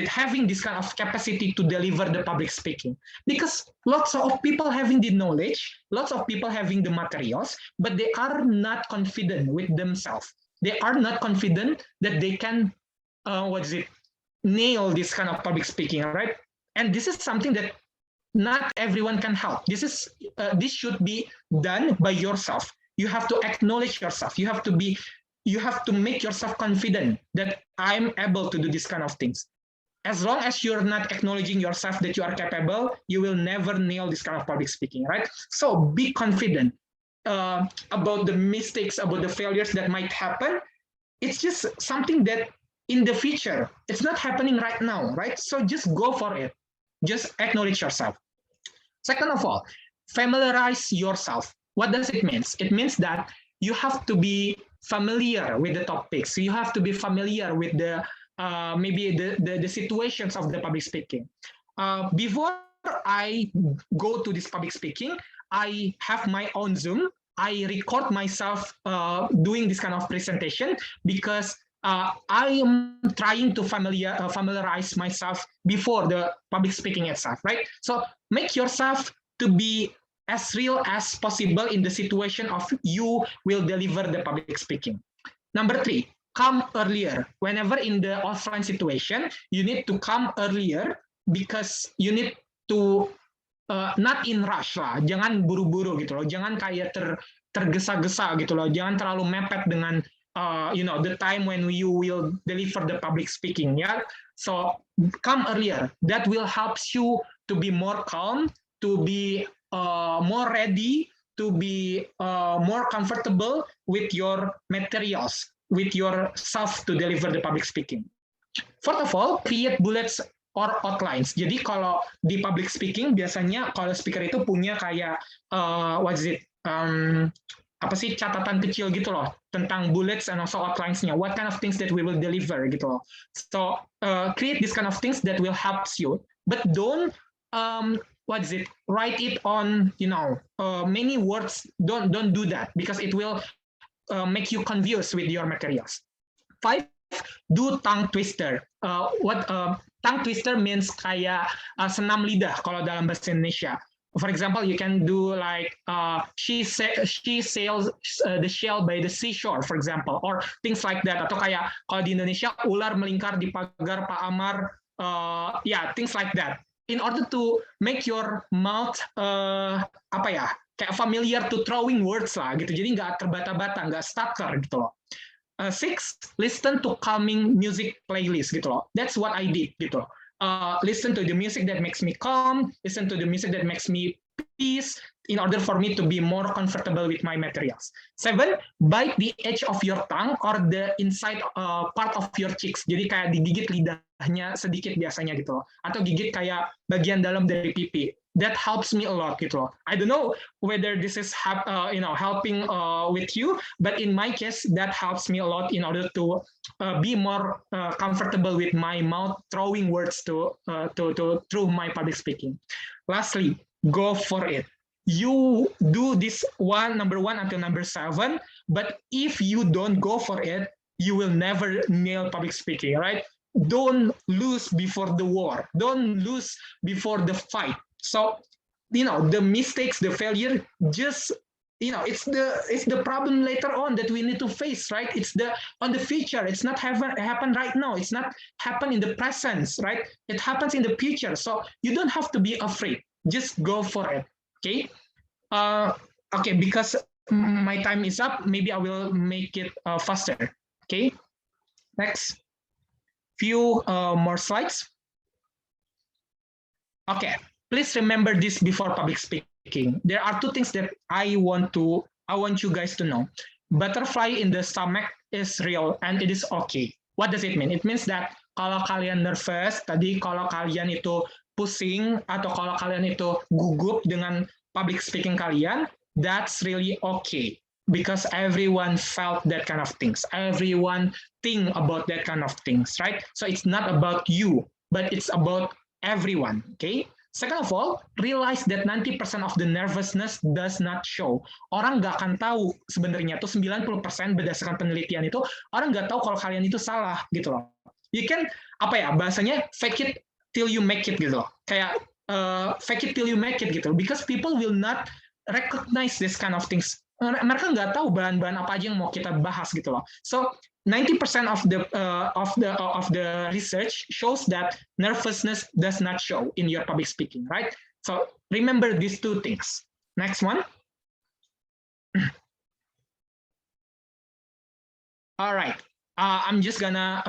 having this kind of capacity to deliver the public speaking. Because lots of people having the knowledge, lots of people having the materials, but they are not confident with themselves. They are not confident that they can nail this kind of public speaking, right? And this is something that not everyone can help. This should be done by yourself. You have to acknowledge yourself. You have to make yourself confident that I'm able to do this kind of things. As long as you're not acknowledging yourself that you are capable, you will never nail this kind of public speaking, right? So be confident about the mistakes, about the failures that might happen. It's just something that in the future, it's not happening right now, right? So just go for it. Just acknowledge yourself. Second of all, familiarize yourself. What does it mean? It means that you have to be familiar with the topics. You have to be familiar with the maybe the situations of the public speaking. Before I go to this public speaking, I have my own Zoom. I record myself doing this kind of presentation because I am trying to familiarize myself before the public speaking itself, right? So make yourself to be as real as possible in the situation of you will deliver the public speaking. Number 3, come earlier. Whenever in the offline situation, you need to come earlier because you need to not in rush lah. Jangan buru-buru gitu loh. Jangan kayak tergesa-gesa gitu loh. Jangan terlalu mepet dengan the time when you will deliver the public speaking, yeah. So come earlier. That will help you to be more calm, to be more ready, to be more comfortable with your materials, with yourself to deliver the public speaking. First of all, create bullets or outlines. Jadi kalau di public speaking biasanya kalau speaker itu punya kayak apa sih catatan kecil gitu loh tentang bullets and also outlines-nya, what kind of things that we will deliver gitu loh. So create this kind of things that will help you, but don't write it on many words. Don't do that because it will make you confused with your materials. 5, do tongue twister. Tongue twister means kayak senam lidah kalau dalam bahasa Indonesia. For example, you can do like she sails the shell by the seashore, for example, or things like that. Atau kayak kalau di Indonesia ular melingkar di pagar Pak Amar, things like that. In order to make your mouth kayak familiar to throwing words lah gitu. Jadi nggak terbata-bata, nggak stutter gitu loh. listen to calming music playlist gitu loh. That's what I did gitu loh. Listen to the music that makes me calm, listen to the music that makes me peace, in order for me to be more comfortable with my materials. 7, bite the edge of your tongue or the inside part of your cheeks. Jadi kayak digigit lidahnya sedikit biasanya gitu loh. Atau gigit kayak bagian dalam dari pipi. That helps me a lot gitu loh. I don't know whether this is helping with you, but in my case that helps me a lot in order to be more comfortable with my mouth throwing words to through my public speaking. Lastly, go for it. You do this number 1 until number 7, but if you don't go for it, you will never nail public speaking, right? Don't lose before the war. Don't lose before the fight. So, the mistakes, the failure, just, it's the problem later on that we need to face, right? It's on the future. It's not happen right now. It's not happen in the present, right? It happens in the future. So you don't have to be afraid. Just go for it. Okay. Okay. Because my time is up. Maybe I will make it faster. Okay. Next. Few more slides. Okay. Please remember this before public speaking. There are 2 things that I want you guys to know. Butterfly in the stomach is real and it is okay. What does it mean? It means that kalau kalian nervous, tadi kalau kalian itu pusing atau kalau kalian itu gugup dengan public speaking kalian, that's really okay. Because everyone felt that kind of things. Everyone think about that kind of things, right? So it's not about you, but it's about everyone, okay? Second of all, realize that 90% of the nervousness does not show. Orang nggak akan tahu sebenarnya tuh 90% berdasarkan penelitian itu, orang nggak tahu kalau kalian itu salah gitu loh. You can, bahasanya fake it till you make it gitu loh. Kayak fake it till you make it gitu. Because people will not recognize this kind of things. Mereka nggak tahu bahan-bahan apa aja yang mau kita bahas gitu loh. So 90% of the research shows that nervousness does not show in your public speaking, right? So remember these 2 things. Next one. All right. I'm just gonna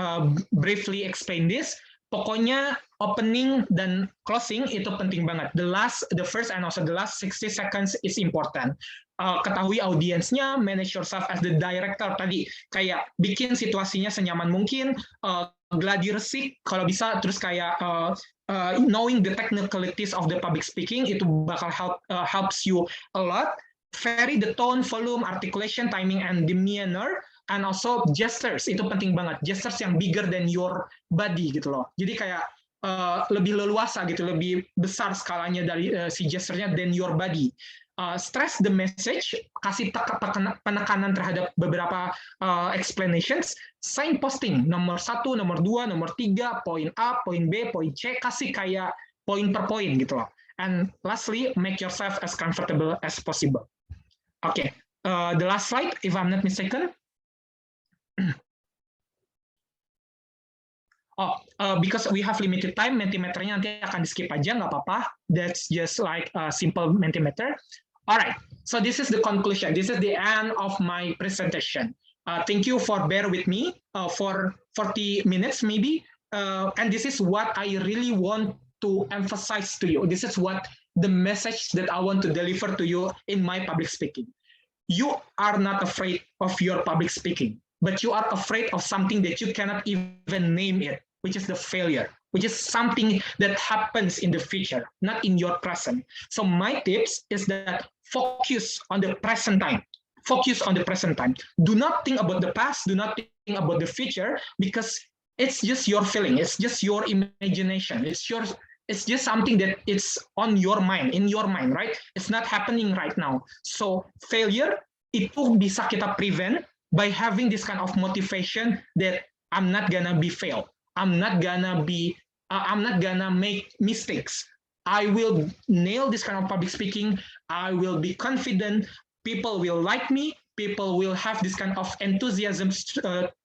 briefly explain this. Pokoknya opening dan closing itu penting banget. The first and also the last 60 seconds is important. Ketahui audiensnya, manage yourself as the director tadi. Kayak bikin situasinya senyaman mungkin, gladi resik kalau bisa, terus kayak knowing the technicalities of the public speaking itu bakal helps you a lot. Vary the tone, volume, articulation, timing, and demeanor. And also gestures, itu penting banget. Gestures yang bigger than your body gitu loh. Jadi kayak lebih leluasa gitu, lebih besar skalanya dari si gesturnya than your body. Stress the message, kasih penekanan terhadap beberapa explanations. Signposting, nomor 1, nomor 2, nomor 3, poin A, poin B, poin C, kasih kayak poin per poin gitu loh. And lastly, make yourself as comfortable as possible. Okay, the last slide, if I'm not mistaken. Because we have limited time, mentimeternya nanti akan di skip aja, nggak apa-apa. That's just like a simple mentimeter. All right, so this is the conclusion. This is the end of my presentation. Thank you for bear with me for 40 minutes maybe. And this is what I really want to emphasize to you. This is what the message that I want to deliver to you in my public speaking. You are not afraid of your public speaking, but you are afraid of something that you cannot even name it, which is the failure, which is something that happens in the future, not in your present. So my tips is that focus on the present time. Focus on the present time. Do not think about the past, do not think about the future, because it's just your feeling, it's just your imagination, it's just something that it's on your mind, in your mind, right? It's not happening right now. So failure, itu bisa kita prevent by having this kind of motivation that I'm not gonna be failed. I'm not gonna make mistakes. I will nail this kind of public speaking. I will be confident. People will like me. People will have this kind of enthusiasm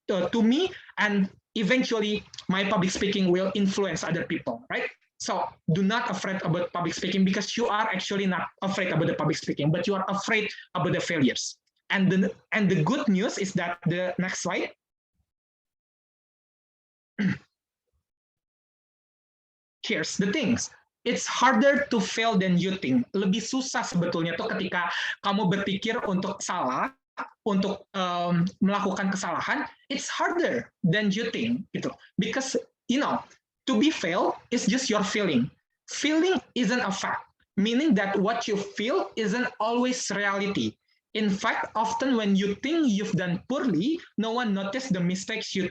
to me, and eventually my public speaking will influence other people, right? So do not afraid about public speaking, because you are actually not afraid about the public speaking, but you are afraid about the failures. And the good news is that the next slide. Here's the things. It's harder to fail than you think. Lebih susah sebetulnya tuh ketika kamu berpikir untuk salah, untuk melakukan kesalahan. It's harder than you think, gitu. Because to be fail is just your feeling. Feeling isn't a fact, meaning that what you feel isn't always reality. In fact, often when you think you've done poorly, no one noticed the mistakes you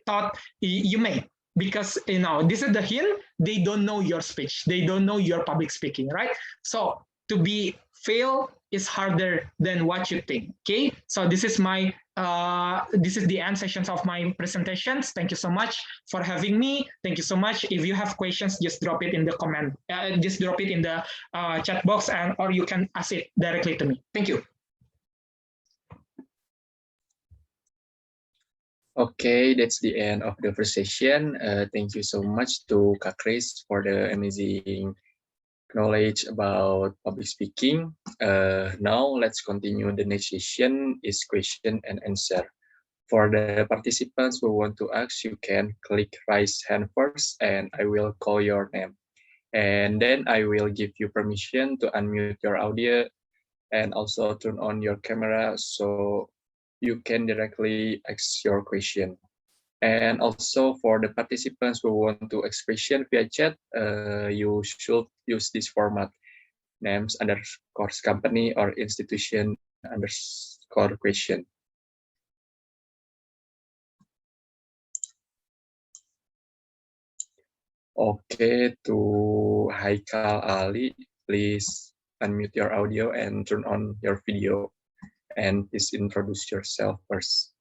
thought you made. Because this is the hint, they don't know your speech, they don't know your public speaking, right? So to be fail is harder than what you think. Okay, so this is my this is the end sessions of my presentations. Thank you so much for having me. Thank you so much. If you have questions, just drop it in the comment, just drop it in the chat box, or you can ask it directly to me. Thank you. Okay, that's the end of the first session. Thank you so much to Kak Chris for the amazing knowledge about public speaking. Now let's continue. The next session is question and answer. For the participants who want to ask, you can click raise hand first and I will call your name. And then I will give you permission to unmute your audio and also turn on your camera so you can directly ask your question. And also for the participants who want to ask question via chat, you should use this format: names underscore company or institution underscore question. Okay, to Haikal Ali, please unmute your audio and turn on your video. And please introduce yourself first.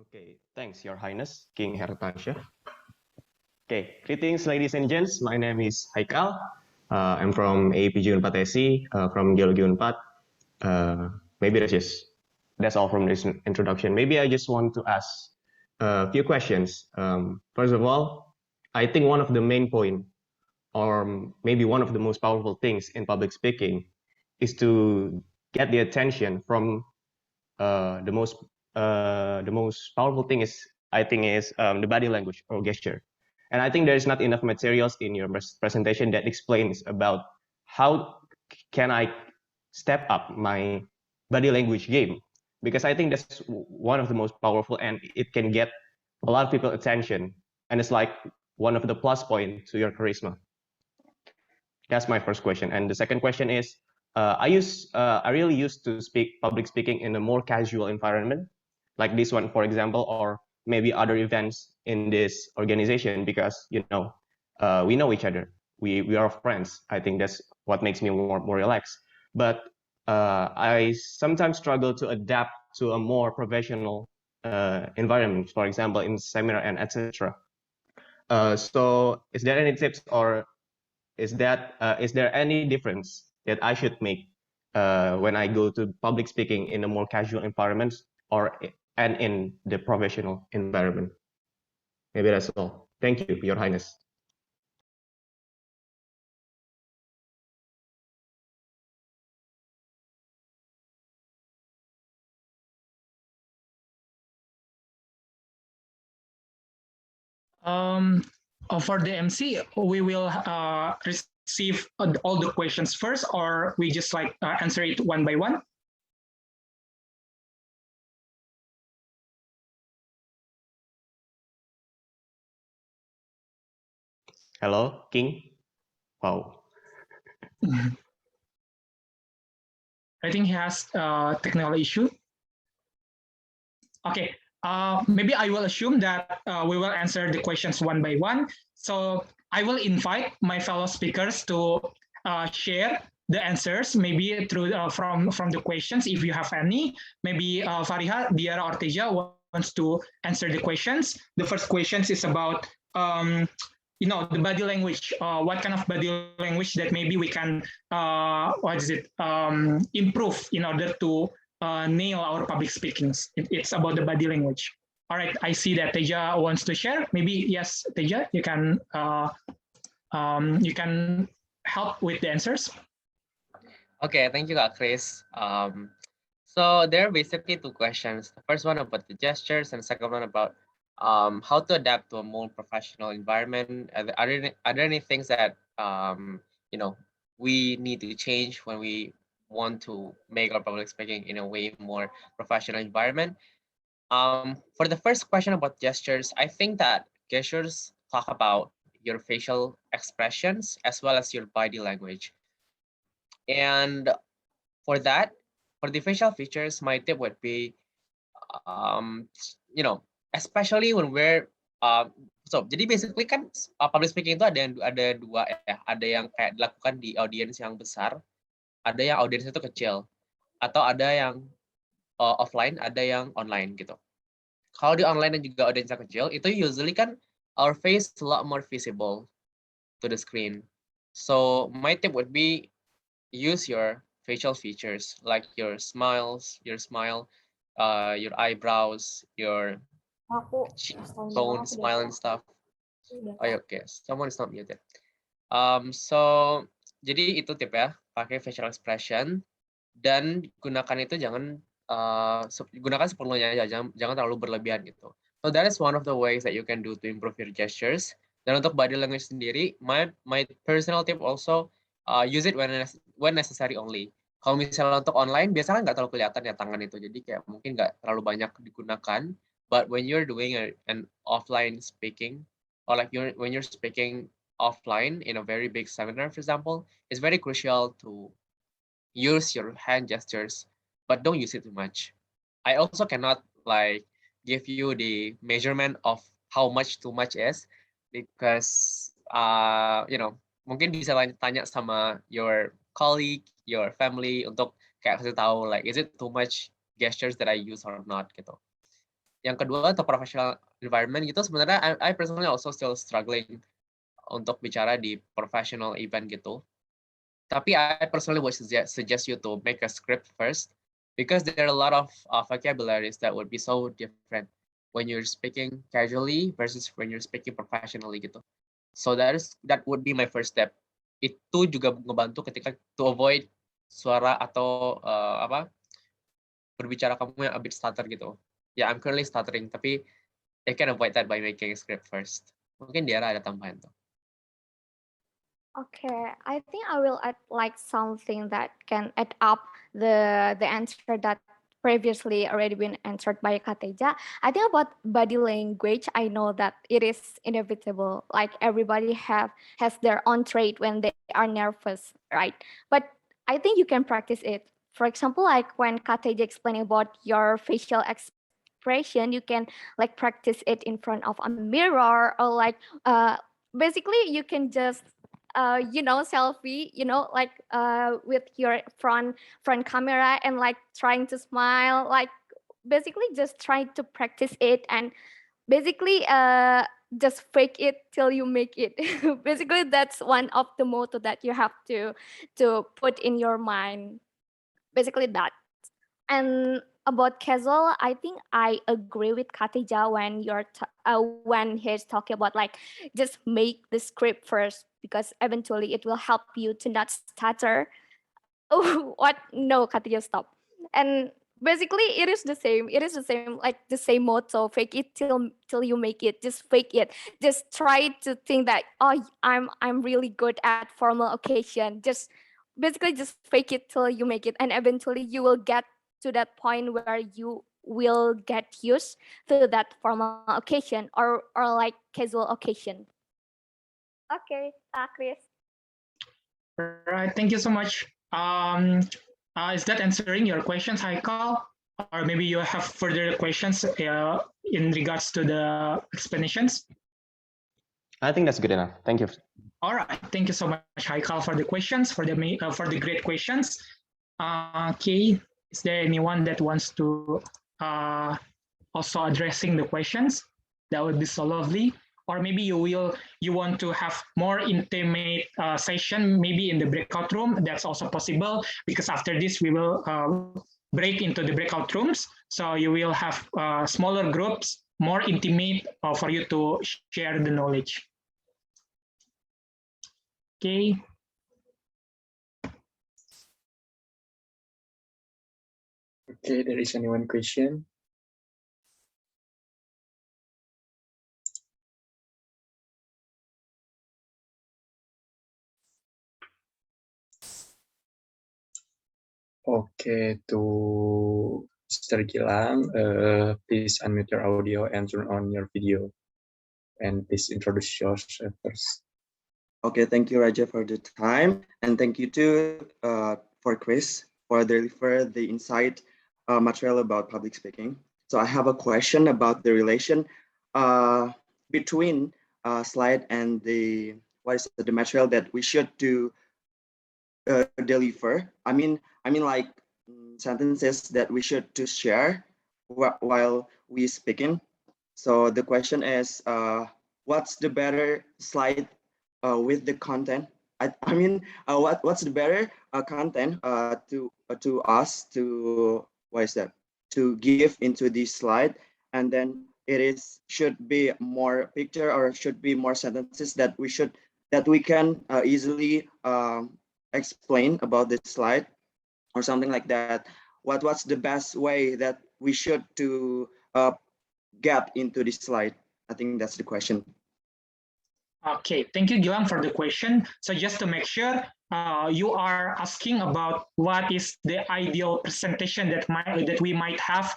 Okay, thanks, Your Highness, King Hertansha. Okay, greetings, ladies and gents. My name is Haikal. I'm from AAPG Unpad from Geology Unpad. Maybe that's all from this introduction. Maybe I just want to ask a few questions. First of all, I think one of the main point, or maybe one of the most powerful things in public speaking, is to get the attention from the most powerful thing is, I think, is the body language or gesture. And I think there's not enough materials in your presentation that explains about how can I step up my body language game, because I think that's one of the most powerful and it can get a lot of people's attention, and it's like one of the plus points to your charisma. That's my first question. And the second question is, I really used to speak public speaking in a more casual environment, like this one, for example, or maybe other events in this organization, because we know each other. We are friends. I think that's what makes me more relaxed. But I sometimes struggle to adapt to a more professional environment, for example, in seminar and etc. So is there any tips, or is there any difference that I should make when I go to public speaking in a more casual environment and in the professional environment? Maybe that's all. Thank you, Your Highness. For the MC, we will receive all the questions first, or we just answer it one by one? Hello, King. Wow. I think he has a technical issue. Okay, maybe I will assume that we will answer the questions one by one. So I will invite my fellow speakers to share the answers, maybe through from the questions, if you have any. Maybe Fariha, Dyara, or Teja wants to answer the questions. The first question is about the body language. What kind of body language that maybe we can improve in order to nail our public speakings. It's about the body language. All right, I see that Teja wants to share. Maybe, yes, Teja, you can you can help with the answers. Okay, thank you, Chris. So there are basically two questions. The first one about the gestures, and the second one about how to adapt to a more professional environment. Are there any things that you know, we need to change when we want to make our public speaking in a way more professional environment? For the first question about gestures, I think that gestures talk about your facial expressions as well as your body language. And for that, for the facial features, my tip would be, you know, especially when we're, so jadi basically kan public speaking itu ada dua ya, ada yang kayak dilakukan di audiens yang besar, ada yang audiens itu kecil, atau ada yang offline, ada yang online gitu. Kalau di online dan juga audiensnya kecil, itu usually kan our face a lot more visible to the screen. So my tip would be use your facial features like your smiles, your smile, your eyebrows, your cheekbone, smile and stuff. Oh ya, okay, someone is not muted. So jadi itu tip ya, pakai facial expression dan gunakan itu jangan gunakan sepenuhnya aja, jangan terlalu berlebihan gitu. So that is one of the ways that you can do to improve your gestures. Dan untuk body language sendiri, my personal tip also use it when necessary only. Kalau misalnya untuk online, biasanya nggak terlalu kelihatan ya tangan itu, jadi kayak mungkin nggak terlalu banyak digunakan. But when you're doing an offline speaking, or like when you're speaking offline in a very big seminar, for example, it's very crucial to use your hand gestures, but don't use it too much. I also cannot like give you the measurement of how much too much is, because you know, mungkin bisa tanya sama your colleague, your family untuk kayak kasih tahu like is it too much gestures that I use or not gitu. Yang kedua untuk professional environment gitu, sebenarnya I personally also still struggling untuk bicara di professional event gitu. Tapi I personally would suggest you to make a script first, because there are a lot of vocabularies that would be so different when you're speaking casually versus when you're speaking professionally gitu. So that would be my first step. Itu juga ngebantu ketika to avoid suara atau berbicara kamu yang a bit stutter gitu. Yeah, I'm currently stuttering, tapi I can avoid that by making a script first. Mungkin Dyara ada tambahan tuh. Okay, I think I will add like something that can add up the answer that previously already been answered by Teja. I think about body language, I know that it is inevitable. Like everybody has their own trait when they are nervous, right? But I think you can practice it. For example, like when Teja explaining about your facial expression, you can like practice it in front of a mirror, or like basically you can just selfie, like with your front camera and like trying to smile, like basically just trying to practice it and basically just fake it till you make it. Basically, that's one of the motto that you have to put in your mind. Basically that. And about casual, I think I agree with Teja when when he's talking about like just make the script first, because eventually it will help you to not stutter. Oh, what? No, Teja, stop. And basically, it is the same. It is the same, like the same motto: fake it till you make it. Just fake it. Just try to think that I'm really good at formal occasion. Just basically just fake it till you make it, and eventually you will get to that point where you will get used to that formal occasion or like casual occasion. Okay, Chris. Right, thank you so much. Is that answering your questions, Haikal? Or maybe you have further questions in regards to the explanations? I think that's good enough. Thank you. All right, thank you so much, Haikal, for the questions, for the great questions. Okay, is there anyone that wants to also addressing the questions? That would be so lovely. Or maybe you want to have more intimate session, maybe in the breakout room. That's also possible, because after this we will break into the breakout rooms. So you will have smaller groups, more intimate for you to share the knowledge. Okay. Okay, there is only one question. Okay, to Mr. Gilang, please unmute your audio and turn on your video. And please introduce yourself first. Okay, thank you, Raja, for the time. And thank you too for Chris for deliver the insight material about public speaking. So I have a question about the relation between slide and the material that we should do deliver. I mean like sentences that we should to share while we speaking. So the question is, what's the better slide with the content? What's the better content to us to to give into this slide, and then should be more picture or should be more sentences that we can easily explain about this slide or something like that. What's the best way that we should to get into this slide? I think that's the question. Okay, thank you, Gilang, for the question. So just to make sure, you are asking about what is the ideal presentation that we might have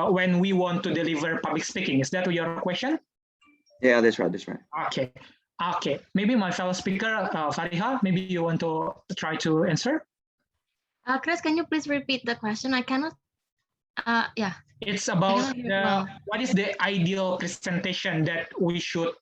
when we want to deliver public speaking. Is that your question? Yeah, that's right. That's right. Okay. Okay. Maybe my fellow speaker, Fariha, maybe you want to try to answer? Chris, can you please repeat the question? I cannot. Yeah. It's about what is the ideal presentation that we should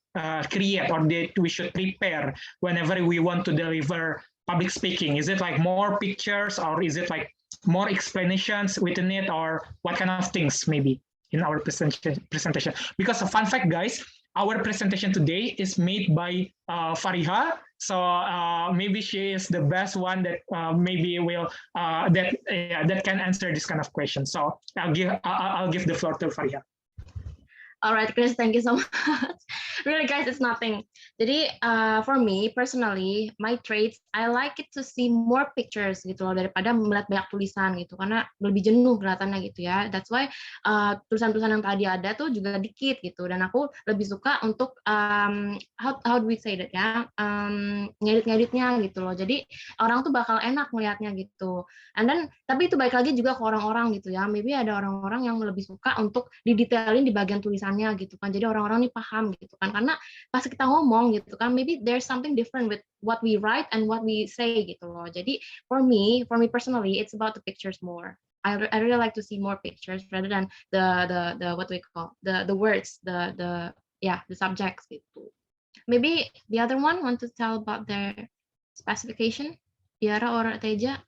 create or that we should prepare whenever we want to deliver public speaking. Is it like more pictures, or is it like more explanations within it, or what kind of things maybe in our presentation? Because a fun fact, guys, our presentation today is made by Fariha. So maybe she is the best one that maybe will that can answer this kind of question. So I'll give the floor to Fariha. All right, Chris, thank you so much. Really, guys, it's nothing. Jadi, for me personally, my traits, I like it to see more pictures gitu loh, daripada melihat banyak tulisan gitu, karena lebih jenuh kelihatannya gitu ya. That's why tulisan-tulisan yang tadi ada tuh juga dikit gitu, dan aku lebih suka untuk how do we say that ya, ngedit-ngeditnya gitu loh. Jadi orang tuh bakal enak melihatnya gitu. And then, tapi itu balik lagi juga ke orang-orang gitu ya. Maybe ada orang-orang yang lebih suka untuk didetailin di bagian tulisannya gitu kan. Jadi orang-orang nih paham gitu kan. Karena pas kita ngomong gitu kan, maybe there's something different with what we write and what we say gitu loh. Jadi for me personally, it's about the pictures more. I really like to see more pictures rather than the what we call the words, the subjects gitu. Maybe the other one want to tell about their specification, Dyara or Teja?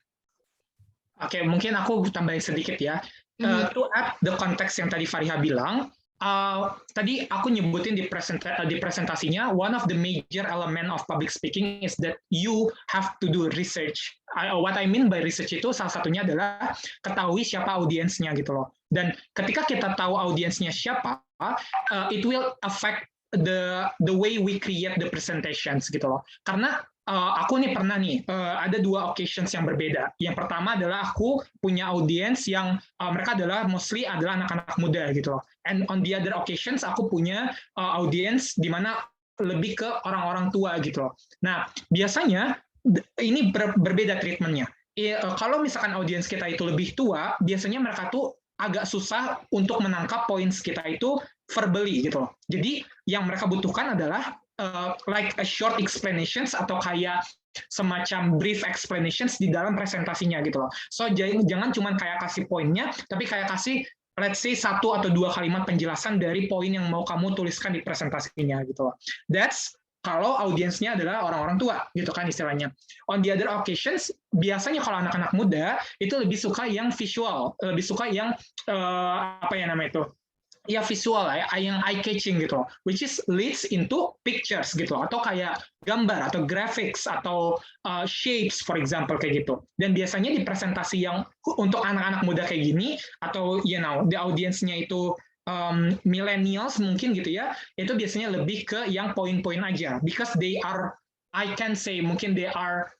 Oke, mungkin aku tambahin sedikit ya. To add the context yang tadi Fariha bilang, tadi aku nyebutin di presentasinya, one of the major element of public speaking is that you have to do research. What I mean by research itu salah satunya adalah ketahui siapa audiensnya gitu loh. Dan ketika kita tahu audiensnya siapa, it will affect the way we create the presentations gitu loh. Karena aku nih pernah nih ada dua occasions yang berbeda. Yang pertama adalah aku punya audiens yang mereka adalah mostly adalah anak-anak muda gitu loh. And on the other occasions aku punya audiens di mana lebih ke orang-orang tua gitu loh. Nah, biasanya ini berbeda treatmentnya. Kalau misalkan audiens kita itu lebih tua, biasanya mereka tuh agak susah untuk menangkap points kita itu verbally gitu loh. Jadi yang mereka butuhkan adalah like a short explanations atau kayak semacam brief explanations di dalam presentasinya gitu loh. So jangan cuma kayak kasih poinnya, tapi kayak kasih let's say 1 atau 2 kalimat penjelasan dari poin yang mau kamu tuliskan di presentasinya gitu loh. That's kalau audiensnya adalah orang-orang tua gitu kan istilahnya. On the other occasions, biasanya kalau anak-anak muda itu lebih suka yang visual, lebih suka yang apa ya namanya itu? Ya visual ya, yang eye catching gitu, which is leads into pictures gitu, atau kayak gambar atau graphics atau shapes for example kayak gitu. Dan biasanya di presentasi yang untuk anak-anak muda kayak gini atau the audience-nya itu millennials mungkin gitu ya, itu biasanya lebih ke yang poin-poin aja, because they are I can say mungkin they are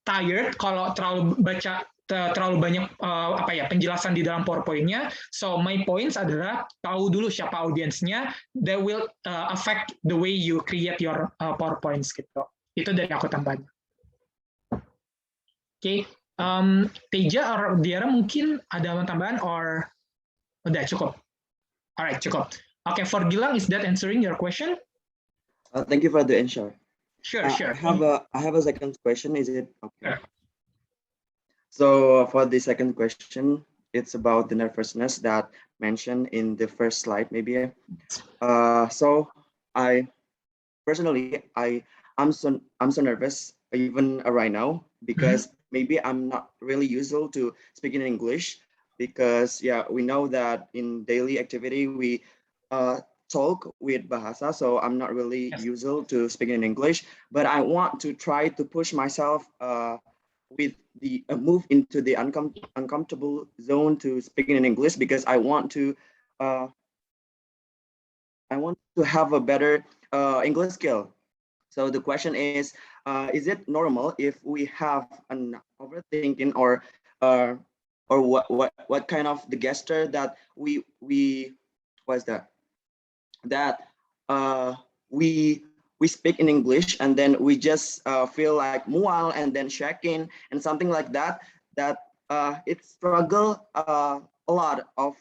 tired kalau terlalu banyak penjelasan di dalam PowerPoint-nya. So my points adalah tahu dulu siapa audiensnya. That will affect the way you create your PowerPoints gitu. Itu dari aku tambahan. Oke, Teja or Dyara mungkin ada tambahan or udah cukup? Alright, cukup. Okay, for Gilang, is that answering your question? Thank you for the answer. Sure. I have a second question. Is it okay? Sure. So for the second question, it's about the nervousness that mentioned in the first slide, maybe. So I personally, I'm so nervous even right now because maybe I'm not really usual to speaking in English because we know that in daily activity we talk with bahasa, so I'm not really usual to speaking in English, but I want to try to push myself with the move into the uncomfortable zone to speaking in English because I want to have a better English skill. So the question is it normal if we have an overthinking or what kind of the gesture that we speak in English and then we just feel like mual and then shaking and something like that it struggle a lot of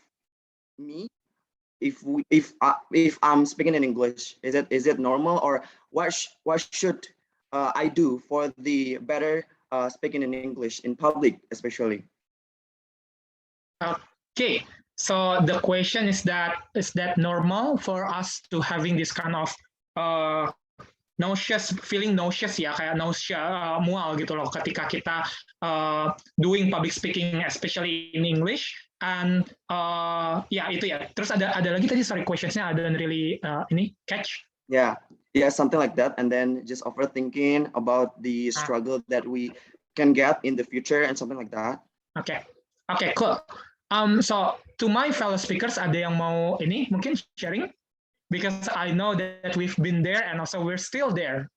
me if I'm speaking in English. Is it normal or what should I do for the better speaking in English in public especially? Okay, so the question is that normal for us to having this kind of feeling nauseous ya, kayak nausea, mual gitu loh ketika kita doing public speaking especially in English. And itu ya. Terus ada lagi tadi, sorry, questionsnya I don't really catch. Yeah, something like that. And then just overthinking about the struggle that we can get in the future and something like that. Okay, cool. So to my fellow speakers, ada yang mau mungkin sharing? Because I know that we've been there and also we're still there.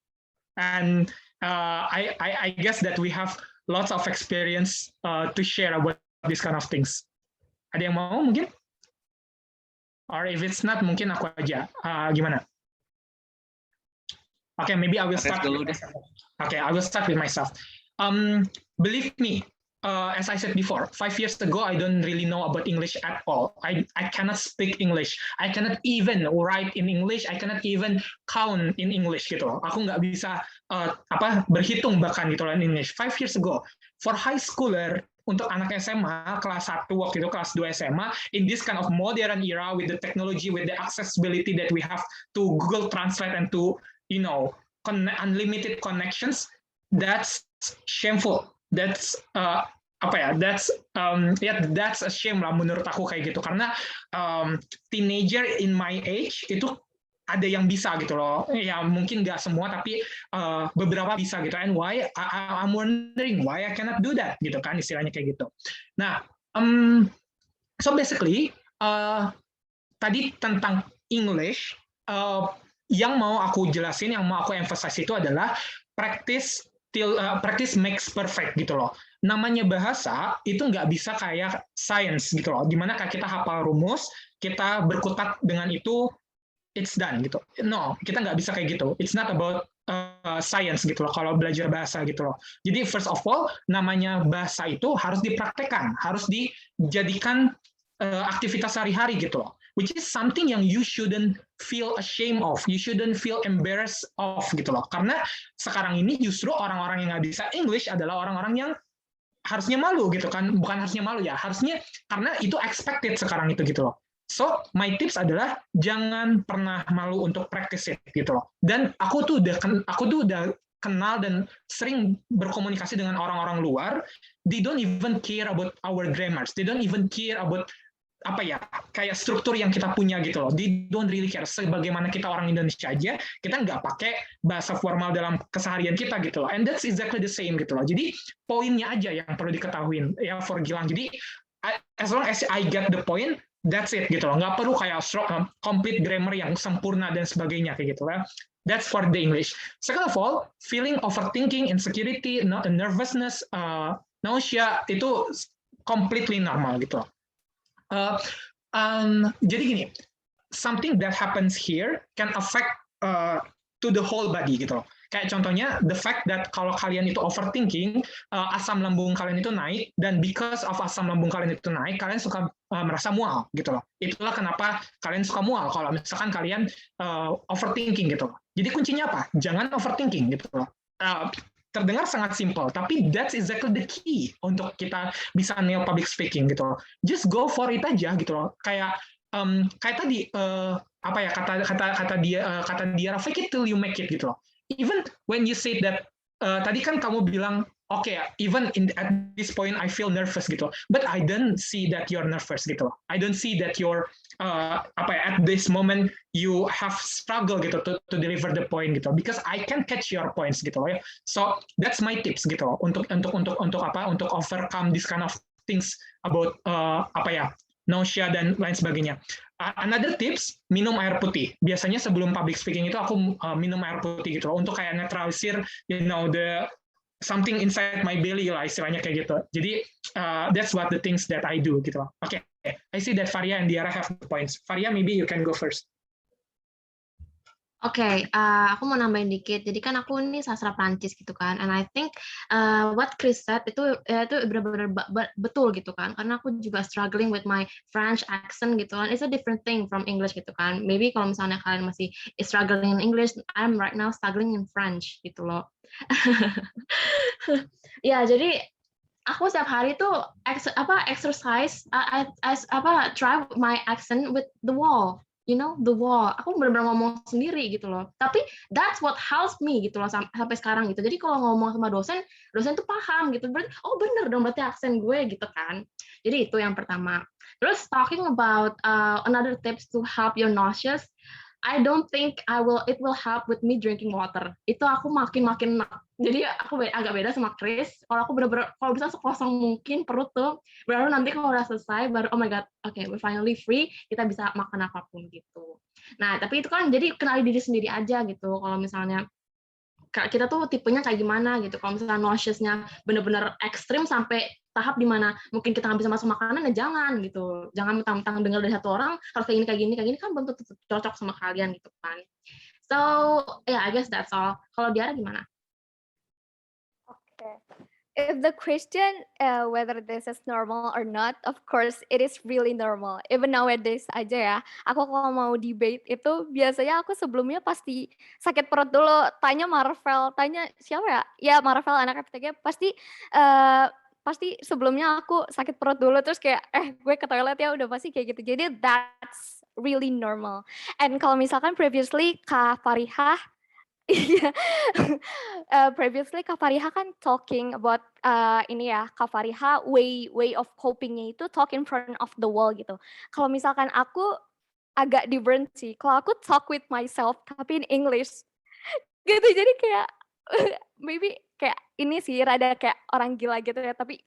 And I guess that we have lots of experience to share about these kind of things. Ada yang mau mungkin? Or if it's not, mungkin aku aja. Gimana? Okay, maybe I will start with myself. Okay, I will start with myself. Believe me, as I said before, 5 years ago, I don't really know about English at all. I cannot speak English. I cannot even write in English. I cannot even count in English gitu. Aku nggak bisa berhitung bahkan gitu in English. 5 years ago, for high schooler, untuk anak SMA kelas 1 waktu itu, kelas 2 SMA, in this kind of modern era with the technology, with the accessibility that we have to Google Translate and to unlimited connections, that's shameful. That's that's a shame lah menurut aku kayak gitu, karena teenager in my age itu ada yang bisa gitu loh, ya mungkin nggak semua tapi beberapa bisa gitu. And why I'm wondering why I cannot do that gitu kan, istilahnya kayak gitu. Nah, so basically tadi tentang English, yang mau aku jelasin, yang mau aku emphasize itu adalah practice makes perfect gitu loh. Namanya bahasa itu nggak bisa kayak science gitu loh, dimana kayak kita hafal rumus, kita berkutat dengan itu, it's done gitu. No, kita nggak bisa kayak gitu. It's not about science gitu loh kalau belajar bahasa gitu loh. Jadi first of all, namanya bahasa itu harus dipraktekkan, harus dijadikan aktivitas sehari-hari gitu loh. Which is something yang you shouldn't feel ashamed of, you shouldn't feel embarrassed of gitu loh. Karena sekarang ini justru orang-orang yang nggak bisa English adalah orang-orang yang harusnya malu gitu kan, bukan harusnya malu ya, harusnya karena itu expected sekarang itu gitu loh. So my tips adalah jangan pernah malu untuk practice it gitu loh. Dan aku tuh udah kenal dan sering berkomunikasi dengan orang-orang luar, they don't even care about our grammars, they don't even care about kayak struktur yang kita punya gitu loh. They don't really care. Sebagaimana kita orang Indonesia aja, kita nggak pakai bahasa formal dalam keseharian kita gitu loh. And that's exactly the same gitu loh. Jadi poinnya aja yang perlu diketahuin ya for Gilang. Jadi as long as I get the point, that's it gitu loh. Nggak perlu kayak complete grammar yang sempurna dan sebagainya kayak gitu lah. That's for the English. Second of all, feeling overthinking, insecurity, nervousness, nausea itu completely normal gitu. Jadi gini, something that happens here can affect to the whole body gitu. Kayak contohnya, the fact that kalau kalian itu overthinking, asam lambung kalian itu naik, dan because of asam lambung kalian itu naik, kalian suka merasa mual gitu loh. Itulah kenapa kalian suka mual kalau misalkan kalian overthinking gitu loh. Jadi kuncinya apa? Jangan overthinking gitu loh. Terdengar sangat simple, tapi that's exactly the key untuk kita bisa nail public speaking gitu loh. Just go for it aja gitu loh. Kayak tadi apa ya kata Dyara, fake it till you make it gitu loh. Even when you say that tadi kan kamu bilang okay, even at this point I feel nervous gitu, but I don't see that you're nervous gitu. I don't see that you're at this moment you have struggle gitu to deliver the point gitu, because I can catch your points gitu ya. So that's my tips gitu untuk overcome this kind of things about nausea dan lain sebagainya. Another tips, minum air putih. Biasanya sebelum public speaking itu aku minum air putih gitu loh, untuk kayak neutralisir, the something inside my belly lah, istilahnya kayak gitu. Jadi that's what the things that I do gitu loh. Okay, I see that Fariha and Dyara have the points. Fariha, maybe you can go first. Oke, aku mau nambahin dikit. Jadi kan aku ini sastra Prancis gitu kan, and I think what Chris said itu benar-benar betul gitu kan. Karena aku juga struggling with my French accent gitu kan. It's a different thing from English gitu kan. Maybe kalau misalnya kalian masih struggling in English, I'm right now struggling in French gitu loh. Ya, jadi aku setiap hari tuh exercise, try my accent with the wall. You know, the wall. Aku benar-benar ngomong sendiri gitu loh. Tapi that's what helps me gitu loh sampai sekarang gitu. Jadi kalau ngomong sama dosen tuh paham gitu. Berarti oh bener dong berarti aksen gue gitu kan. Jadi itu yang pertama. Terus talking about another tips to help your nauseous, I don't think it will help with me drinking water. Itu aku makin jadi aku agak beda sama Chris. Kalau aku benar-benar kalau bisa sekosong mungkin perut tuh, baru nanti kalau udah selesai baru oh my god, okay, we're finally free, kita bisa makan apapun gitu. Nah, tapi itu kan jadi kenali diri sendiri aja gitu. Kalau misalnya kita tuh tipenya kayak gimana gitu. Kalau misalnya nauseousnya benar-benar ekstrim sampai tahap di mana mungkin kita nggak bisa masuk makanan, ya jangan gitu. Jangan mentang-mentang dengar dari satu orang harus kayak gini kan belum tentu cocok sama kalian gitu kan. So yeah, I guess that's all. Kalau Dyara gimana? Okay. If the question whether this is normal or not, of course it is really normal. Even nowadays aja ya, aku kalau mau debate itu biasanya aku sebelumnya pasti sakit perut dulu, tanya Marvel, tanya siapa ya? Ya Marvel anak FTG pasti sebelumnya aku sakit perut dulu terus kayak gue ke toilet ya udah pasti kayak gitu. Jadi that's really normal. And kalau misalkan previously Kak Fariha previously Kak Fariha kan talking about ini ya, Kak Fariha way of coping-nya itu talk in front of the wall gitu. Kalau misalkan aku agak different sih, kalau aku talk with myself tapi in English gitu, jadi kayak maybe kayak ini sih rada kayak orang gila gitu ya, tapi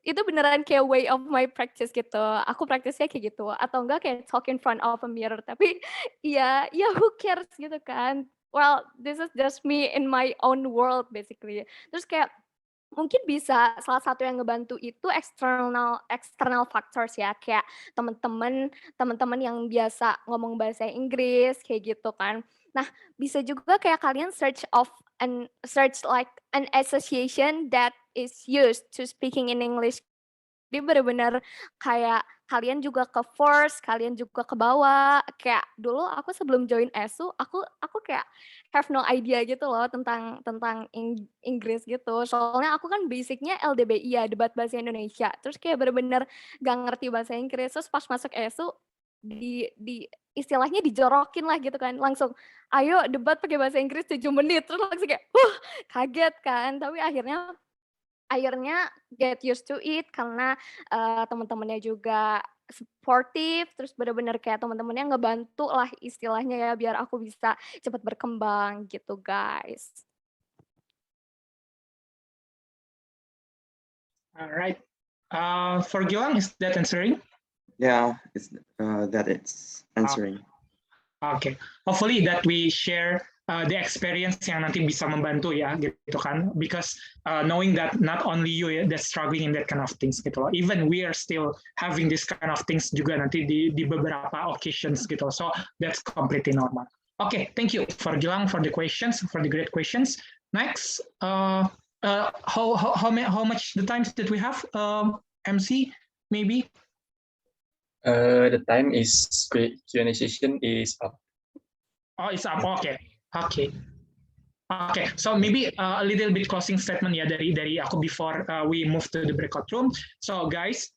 itu beneran kayak way of my practice gitu. Aku praktisnya kayak gitu, atau enggak kayak talk in front of a mirror, tapi ya who cares gitu kan. Well, this is just me in my own world basically. Terus kayak mungkin bisa salah satu yang ngebantu itu external factors ya, kayak teman-teman yang biasa ngomong bahasa Inggris kayak gitu kan. Nah, bisa juga kayak kalian search like an association that is used to speaking in English. Dia benar-benar kayak kalian juga ke force, kalian juga ke bawah. Kayak dulu aku sebelum join ESU, aku kayak have no idea gitu loh tentang Inggris gitu. Soalnya aku kan basicnya LDBI ya, debat bahasa Indonesia. Terus kayak benar-benar gak ngerti bahasa Inggris. Terus pas masuk ESU di istilahnya dijorokin lah gitu kan. Langsung ayo debat pakai bahasa Inggris 7 menit. Terus langsung kayak kaget kan. Tapi akhirnya get used to it karena teman-temannya juga supportive, terus benar-benar kayak teman-temannya ngebantu lah istilahnya ya biar aku bisa cepat berkembang gitu guys. Alright, for Gilang, is that answering? Yeah, it's answering. Okay, hopefully that we share the experience yang nanti bisa membantu ya gitu kan, because knowing that not only you that struggling in that kind of things gitu loh, even we are still having this kind of things juga nanti di beberapa occasions gitu, so that's completely normal. Okay, thank you for Gilang for the questions, for the great questions. Next, how much the times that we have, MC maybe? The time is Q&A session is up. Oh, it's up. Okay. So maybe a little bit closing statement ya dari aku before we move to the breakout room. So guys,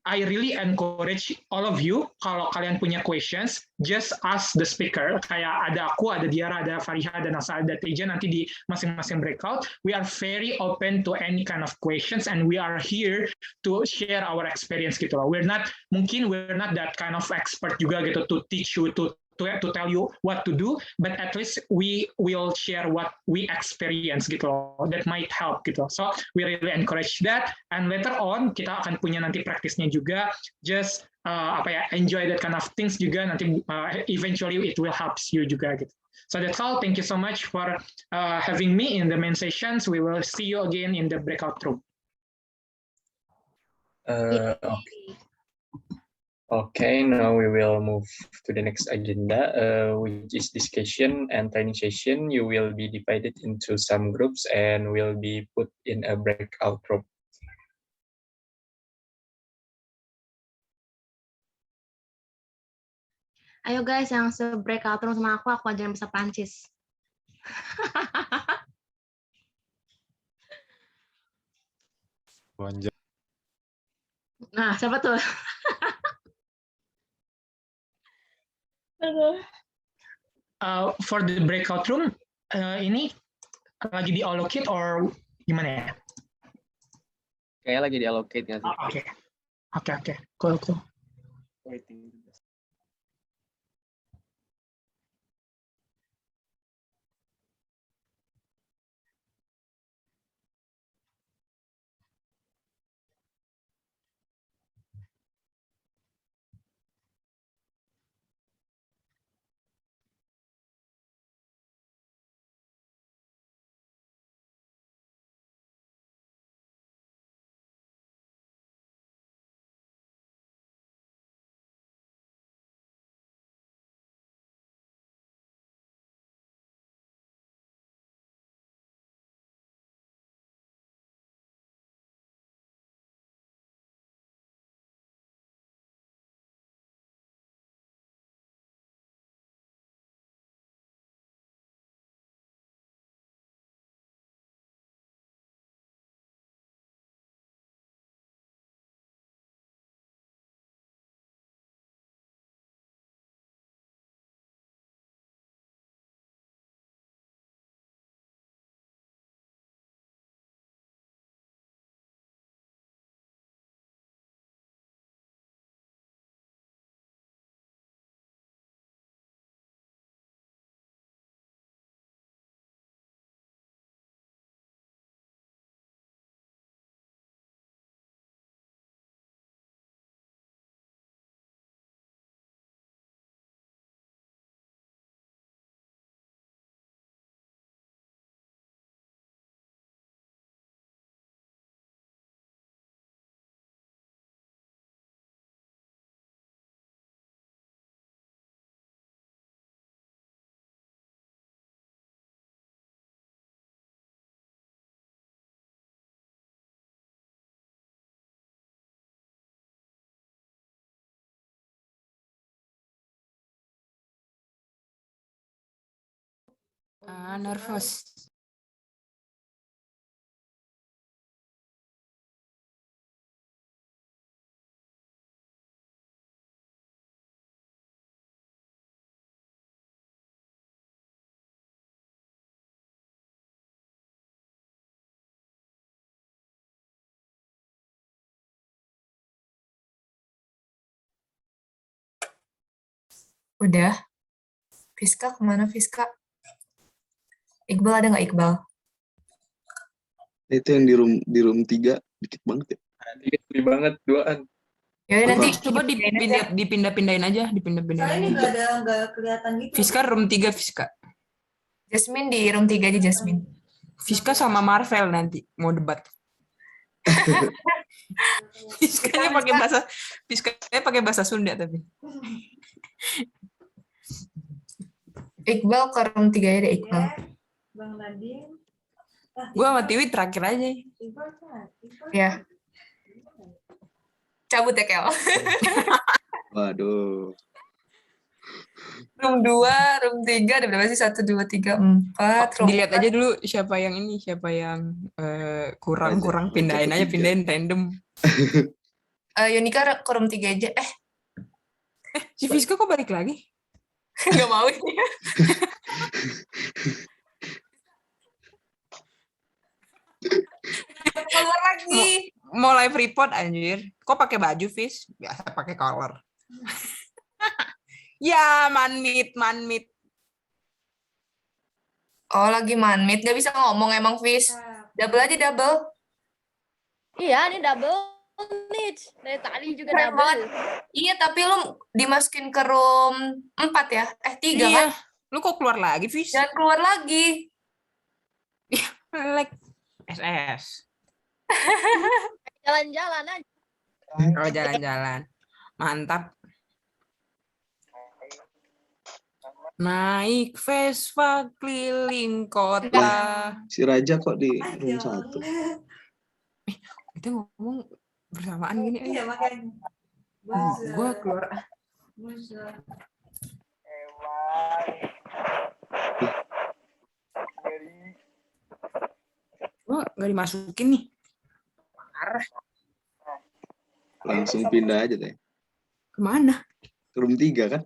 I really encourage all of you, kalau kalian punya questions, just ask the speaker. Kayak ada aku, ada Dyara, ada Fariha, ada Nasa, ada Teja nanti di masing-masing breakout. We are very open to any kind of questions, and we are here to share our experience gitu loh. We're not that kind of expert juga gitu to teach you to tell you what to do, but at least we will share what we experience gitu loh. That might help gitu. So we really encourage that, and later on kita akan punya nanti praktisnya juga. Just enjoy that kind of things juga nanti. Eventually it will help you juga gitu. So that's all. Thank you so much for having me in the main sessions. We will see you again in the breakout room. Okay, now we will move to the next agenda, which is discussion and training session. You will be divided into some groups and will be put in a breakout room. Ayo guys, yang se-breakout room sama aku aja yang bisa Prancis. Nah, siapa tuh? For the breakout room, ini lagi di-allocate or gimana ya? Kayaknya lagi di-allocate nggak sih? Oke. Cool. Nervous. Udah. Fiska kemana Fiska? Iqbal ada nggak Iqbal? Itu yang di room 3 dikit banget ya. Dikit banget duaan. Ya nanti Coba dipindah-pindahin aja, Soalnya ini nggak kelihatan gitu. Fiska room 3 Fiska. Jasmine di room 3 aja, Jasmine. Fiska sama Marvel nanti mau debat. Fiskanya pakai bahasa Sunda tapi. Iqbal ke room 3 aja deh, Iqbal. Bang Nadine. Gue sama Tiwi terakhir aja. Ya. Cabut ya, Kel. Waduh. Room 2, room 3, ada berapa sih? 1, 2, 3, 4. Dilihat aja dulu siapa yang kurang pindahin aja, pindahin random. Yunika ke room 3 aja. Si Fiska kok balik lagi? Nggak mau dia. Keluar lagi. Mau live report anjir. Kok pakai baju, Fis? Biasa pakai color. Ya, manmit. Oh, lagi manmit. Nggak bisa ngomong emang, Fis. Double aja, double. Iya, ini double nih. Dari tadi juga Keren double. banget. Iya, tapi lu dimasukin ke room 4 ya? 3 iya. kan? Lu kok keluar lagi, Fis? Jangan keluar lagi. Like SS. Jalan-jalan aja. Kalau jalan-jalan. Mantap. Naik Vespa keliling kota. Si Raja kok di room 1? Kita ngomong bersamaan gini. Iya, makanya. Gue keluar. Gue nggak dimasukin nih. Parah. Langsung pindah aja deh. Kemana? Ke room 3 kan?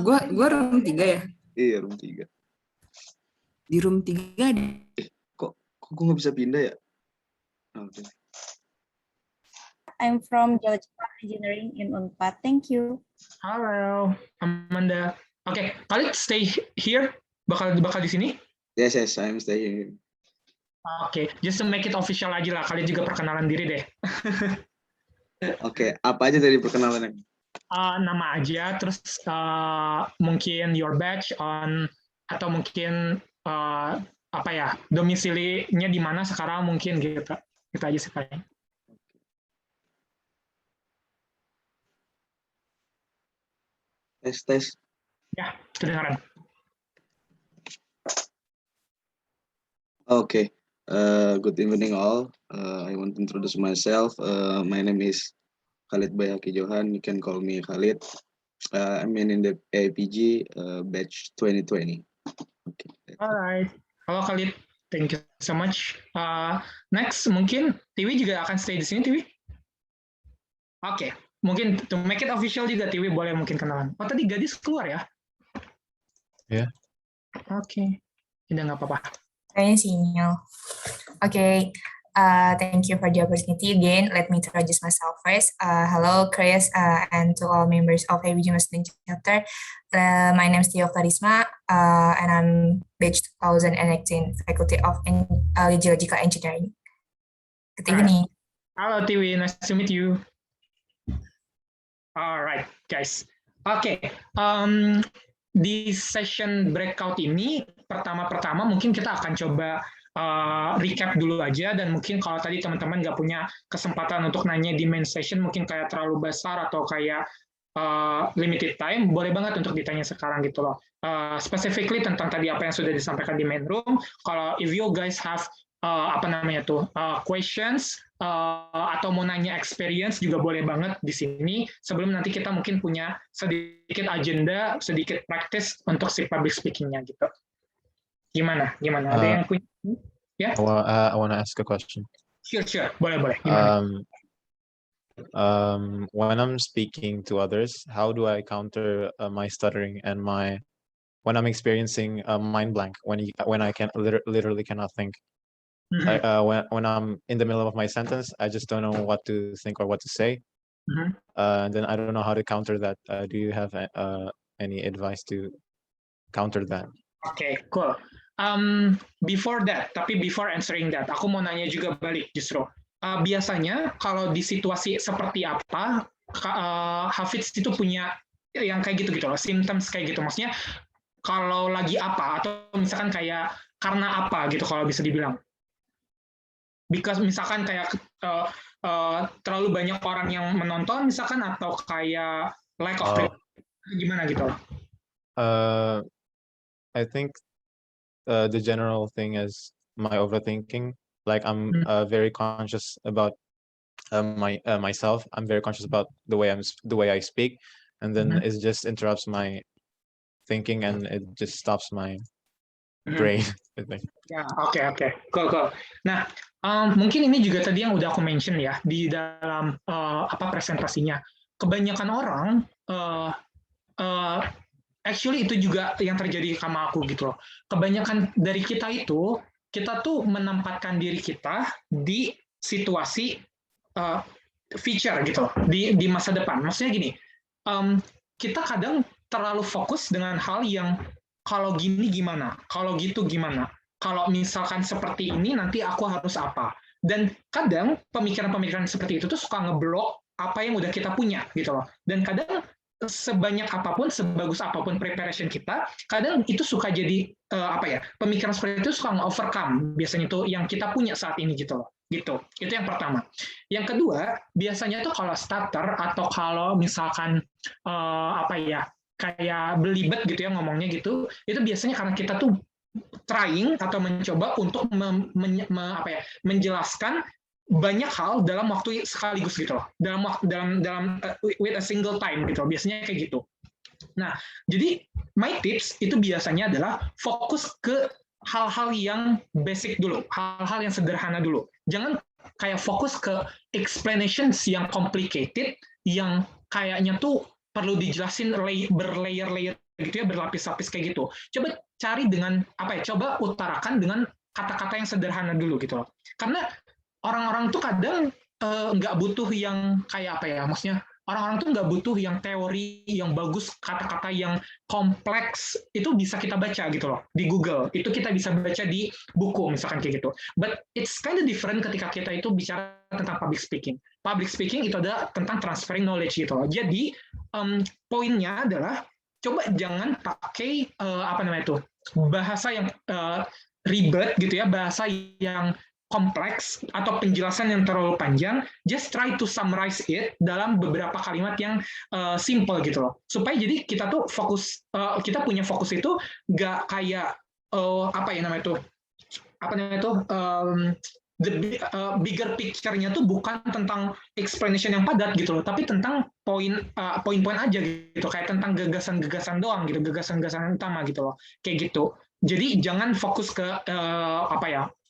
Gua room 3 ya? Iya, room 3. Di room 3 ada. Kok gue nggak bisa pindah ya? Oke. I'm from Geological Engineering in Unpad. Thank you. Halo, Amanda. Oke, Khalid stay here. Bakal di sini? Yes, I'm staying. Oke, just to make it official aja lah. Kalian juga perkenalan diri deh. Oke, apa aja dari perkenalannya? Nama aja, terus mungkin your batch atau mungkin domisilinya di mana sekarang mungkin gitu. Itu aja sih paling. Tes. Ya, kedengaran. Okay. Good evening all. I want to introduce myself. My name is Khalid Bayaki Johan. You can call me Khalid. I'm in the AAPG batch 2020. Okay. Alright. Halo Khalid. Thank you so much. Next, mungkin Tiwi juga akan stay di sini, Tiwi? Oke. Mungkin to make it official juga Tiwi boleh mungkin kenalan. Oh, tadi gadis keluar ya? Ya. Oke. Tidak nggak apa-apa. Kayaknya sinyal. Okay. Thank you for the opportunity again. Let me introduce myself first. Hello, Chris, and to all members of AAPG Student Chapter. My name is Teja Kurniawan, and I'm batch 2018, Faculty of Geological Engineering. Good evening. Halo Tiwi, nice to meet you. Alright, guys. Oke. Di session breakout ini pertama mungkin kita akan coba recap dulu aja, dan mungkin kalau tadi teman-teman nggak punya kesempatan untuk nanya di main session, mungkin kayak terlalu besar atau kayak limited time, boleh banget untuk ditanya sekarang gitu loh. Specifically tentang tadi apa yang sudah disampaikan di main room. Kalau if you guys have questions atau mau nanya experience juga boleh banget di sini, sebelum nanti kita mungkin punya sedikit agenda, sedikit praktis untuk si public speaking-nya gitu. Gimana? Ada yang punya? Ya? I want to ask a question. Sure. Boleh. Gimana? When I'm speaking to others, how do I counter my stuttering and when I'm experiencing a mind blank, when I can literally cannot think? When I'm in the middle of my sentence, I just don't know what to think or what to say. Then I don't know how to counter that. Do you have any advice to counter that? Okay, cool. Before answering that, aku mau nanya juga balik justru. Biasanya kalau di situasi seperti apa, Hafiz itu punya yang kayak gitu loh, symptoms kayak gitu. Maksudnya kalau lagi apa, atau misalkan kayak karena apa gitu kalau bisa dibilang. Because misalkan kayak terlalu banyak orang yang menonton misalkan, atau kayak lack of gimana gitu. I think the general thing is my overthinking. Like I'm very conscious about myself. I'm very conscious about the way I speak, and then it just interrupts my thinking and it just stops my brain. I think. Ya, oke, cool. Nah, mungkin ini juga tadi yang udah aku mention ya di dalam presentasinya. Kebanyakan orang, actually itu juga yang terjadi sama aku gitu loh. Kebanyakan dari kita tuh menempatkan diri kita di situasi future gitu loh, di masa depan. Maksudnya gini, kita kadang terlalu fokus dengan hal yang kalau gini gimana, kalau gitu gimana, kalau misalkan seperti ini nanti aku harus apa. Dan kadang pemikiran-pemikiran seperti itu tuh suka ngeblok apa yang udah kita punya gitu loh. Dan kadang sebanyak apapun, sebagus apapun preparation kita, kadang itu suka jadi pemikiran seperti itu suka nge-overcome biasanya itu yang kita punya saat ini gitu loh. Gitu. Itu yang pertama. Yang kedua, biasanya tuh kalau starter atau kalau misalkan kayak belibet gitu ya ngomongnya gitu, itu biasanya karena kita tuh trying atau mencoba untuk menjelaskan banyak hal dalam waktu sekaligus gitu loh, dalam with a single time gitu, biasanya kayak gitu. Nah, jadi my tips itu biasanya adalah fokus ke hal-hal yang basic dulu, hal-hal yang sederhana dulu. Jangan kayak fokus ke explanations yang complicated, yang kayaknya tuh perlu dijelasin berlayer-layer gitu ya, berlapis-lapis kayak gitu. Coba cari dengan coba utarakan dengan kata-kata yang sederhana dulu gitu loh. Karena orang-orang tuh kadang nggak butuh yang kayak maksudnya orang-orang tuh nggak butuh yang teori yang bagus, kata-kata yang kompleks, itu bisa kita baca gitu loh di Google, itu kita bisa baca di buku misalkan kayak gitu. But it's kind of different ketika kita itu bicara tentang public speaking. Public speaking itu adalah tentang transferring knowledge gitu loh. Jadi poinnya adalah coba jangan pakai bahasa yang ribet gitu ya, bahasa yang kompleks atau penjelasan yang terlalu panjang. Just try to summarize it dalam beberapa kalimat yang simple gitu loh. Supaya jadi kita tuh fokus, kita punya fokus itu nggak kayak the bigger picture-nya tuh bukan tentang explanation yang padat gitu loh, tapi tentang poin-poin aja gitu, kayak tentang gagasan-gagasan doang gitu, gagasan-gagasan utama gitu loh, kayak gitu. Jadi jangan fokus ke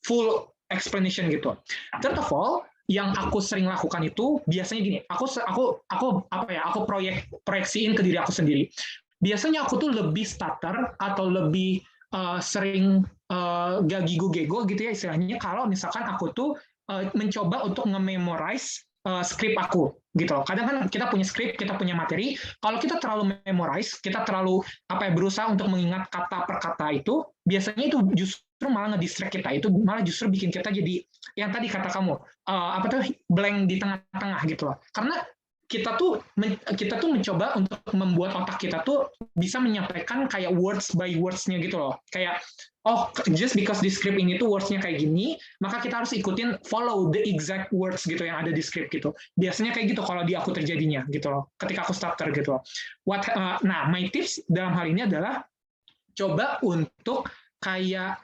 full explanation gitu. Third of all, yang aku sering lakukan itu biasanya gini, aku proyeksiin ke diri aku sendiri. Biasanya aku tuh lebih stutter atau lebih sering gagigo-gego gitu ya istilahnya kalau misalkan aku tuh mencoba untuk nge-memorize skrip aku gitu loh. Kadang kan kita punya skrip, kita punya materi, kalau kita terlalu memorize, kita terlalu berusaha untuk mengingat kata per kata itu, biasanya itu justru malah nge-distract kita, itu malah justru bikin kita jadi yang tadi kata kamu blank di tengah-tengah gitu loh. Karena kita tuh mencoba untuk membuat otak kita tuh bisa menyampaikan kayak words by words-nya gitu loh. Kayak just because di script ini tuh words-nya kayak gini, maka kita harus ikutin follow the exact words gitu yang ada di script gitu. Biasanya kayak gitu kalau di aku terjadinya gitu loh. Ketika aku starter gitu loh. Nah, my tips dalam hal ini adalah coba untuk kayak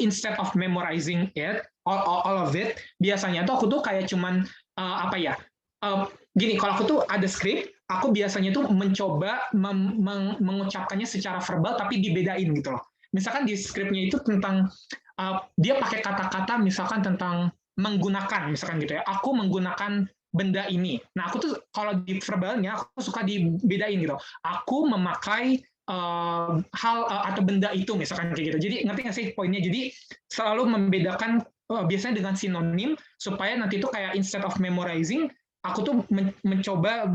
instead of memorizing it all of it, biasanya tuh aku tuh kayak cuman gini, kalau aku tuh ada skrip, aku biasanya tuh mencoba mengucapkannya secara verbal tapi dibedain gitu loh. Misalkan di skripnya itu tentang dia pakai kata-kata misalkan tentang menggunakan misalkan gitu ya. Aku menggunakan benda ini. Nah, aku tuh kalau di verbalnya aku suka dibedain gitu. Aku memakai hal atau benda itu misalkan kayak gitu. Jadi ngerti nggak sih poinnya? Jadi selalu membedakan biasanya dengan sinonim supaya nanti tuh kayak instead of memorizing, aku tuh mencoba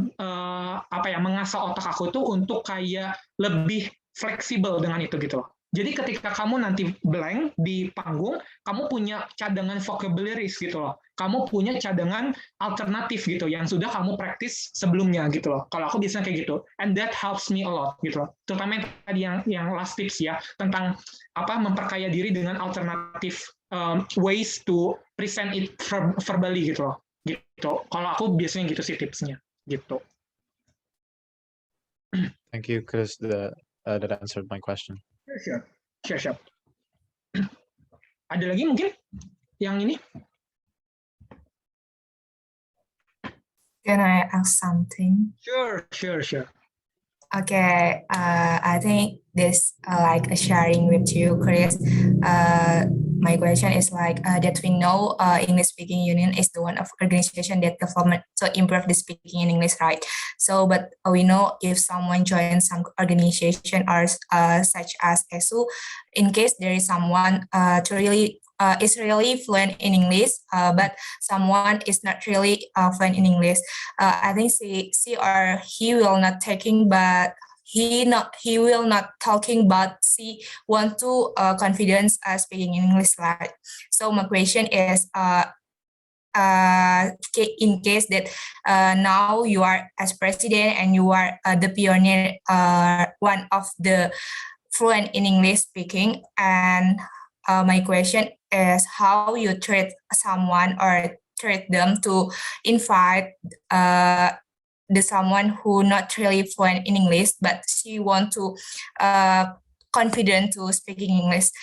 mengasah otak aku tuh untuk kayak lebih fleksibel dengan itu gitu loh. Jadi ketika kamu nanti blank di panggung, kamu punya cadangan vocabularies gitu loh. Kamu punya cadangan alternatif gitu yang sudah kamu praktis sebelumnya gitu loh. Kalau aku biasanya kayak gitu. And that helps me a lot gitu loh. Terutama yang tadi yang last tips ya, tentang memperkaya diri dengan alternatif ways to present it verbally gitu loh. Gitu. Kalau aku biasanya gitu sih tipsnya gitu. Thank you, Chris. That answered my question. Sure. Ada lagi mungkin yang ini? Can I ask something? Sure. Okay, I think this like a sharing with you, Chris. My question is like that we know English Speaking Union is the one of organization that development to improve the speaking in English, right? So, but we know if someone joins some organization or such as ESU, in case there is someone is really fluent in English, but someone is not really fluent in English. I think she or he will not taking, but he will not talking, but she want to confidence speaking in English, right? So my question is, in case that now you are as president and you are the pioneer, one of the fluent in English speaking, and my question is how you treat someone or treat them to invite the someone who not really fluent in English, but she want to confident to speaking English.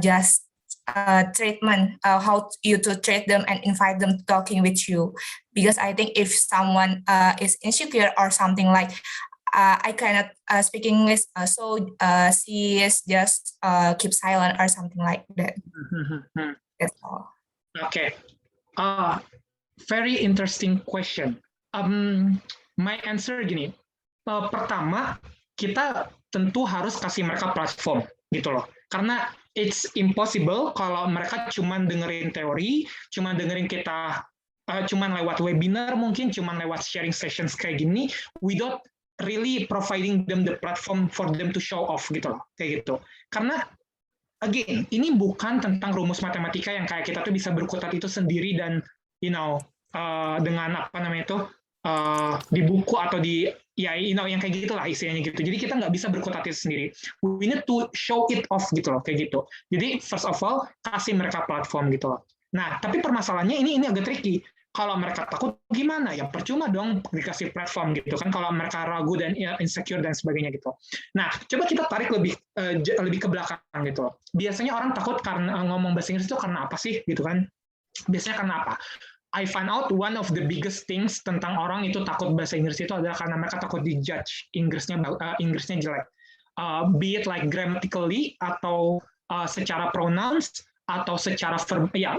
Just treatment, how you to treat them and invite them talking with you. Because I think if someone is insecure or something like, I cannot speak English, so she is just keep silent or something like that. That's all. Okay. Very interesting question. My answer gini. Pertama, kita tentu harus kasih mereka platform gitu loh. Karena it's impossible kalau mereka cuman dengerin teori, cuman dengerin kita cuman lewat webinar mungkin, cuman lewat sharing sessions kayak gini, without really providing them the platform for them to show off gitu loh, kayak gitu. Karena again, ini bukan tentang rumus matematika yang kayak kita tuh bisa berkutat itu sendiri dan dengan di buku atau di yang kayak gitulah istilahnya gitu. Jadi kita nggak bisa berkutat itu sendiri. We need to show it off gitu loh, kayak gitu. Jadi first of all kasih mereka platform gitu loh. Nah, tapi permasalahannya ini agak tricky. Kalau mereka takut gimana? Ya percuma dong dikasih platform gitu kan, kalau mereka ragu dan insecure dan sebagainya gitu. Nah, coba kita tarik lebih ke belakang gitu loh. Biasanya orang takut karena ngomong bahasa Inggris itu karena apa sih gitu kan? Biasanya karena apa? I find out one of the biggest things tentang orang itu takut bahasa Inggris itu adalah karena mereka takut dijudge Inggrisnya jelek. Be it like grammatically atau secara pronouns atau secara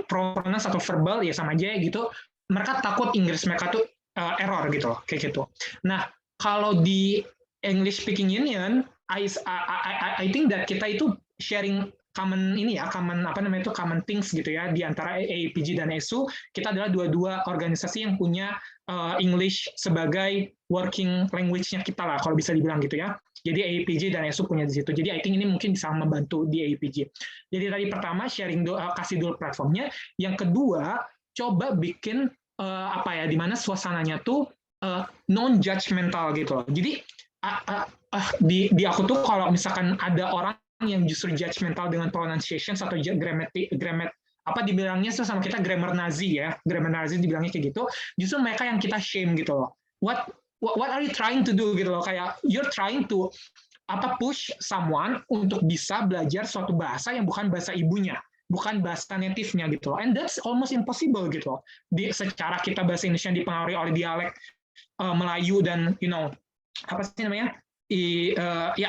pronouns atau verbal ya sama aja gitu. Mereka takut Inggris mereka tuh error gitu loh, kayak gitu. Nah, kalau di English Speaking Union, I think that kita itu sharing common things gitu ya, di antara AAPG dan ESU. Kita adalah dua-dua organisasi yang punya English sebagai working language-nya kita lah, kalau bisa dibilang gitu ya. Jadi AAPG dan ESU punya di situ. Jadi I think ini mungkin bisa membantu di AAPG. Jadi tadi pertama sharing kasih dulu platformnya. Yang kedua, coba bikin di mana suasananya tuh non-judgmental gitu loh. Jadi di aku tuh kalau misalkan ada orang yang justru judgmental dengan pronunciations atau dibilangnya sama kita grammar Nazi ya, grammar Nazi dibilangnya kayak gitu. Justru mereka yang kita shame gitu loh. What are you trying to do gitu loh? Kayak you're trying to push someone untuk bisa belajar suatu bahasa yang bukan bahasa ibunya, bukan bahasa native-nya gitu loh. And that's almost impossible gitu loh. Secara kita bahasa Indonesia dipengaruhi oleh dialek Melayu dan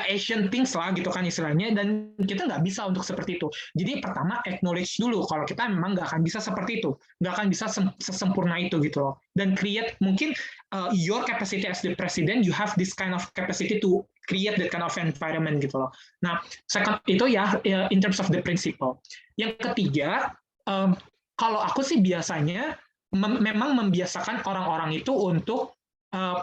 Asian things lah gitu kan istilahnya, dan kita nggak bisa untuk seperti itu. Jadi pertama acknowledge dulu kalau kita memang nggak akan bisa seperti itu, nggak akan bisa sesempurna itu gitu loh. Dan create mungkin your capacity as the president, you have this kind of capacity to create that kind of environment gitu loh. Nah, second itu ya in terms of the principle. Yang ketiga, kalau aku sih biasanya memang membiasakan orang-orang itu untuk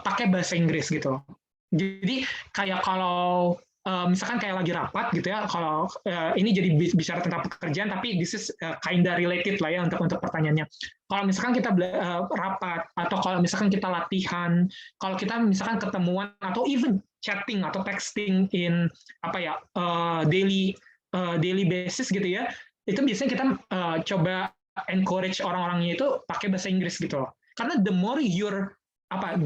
pakai bahasa Inggris gitu loh. Jadi kayak kalau misalkan kayak lagi rapat gitu ya, kalau ini jadi bicara tentang pekerjaan, tapi this is kinda related lah ya untuk pertanyaannya. Kalau misalkan kita rapat, atau kalau misalkan kita latihan, kalau kita misalkan ketemuan, atau even chatting atau texting in daily basis gitu ya, itu biasanya kita coba encourage orang-orangnya itu pakai bahasa Inggris gitu loh. Karena the more you're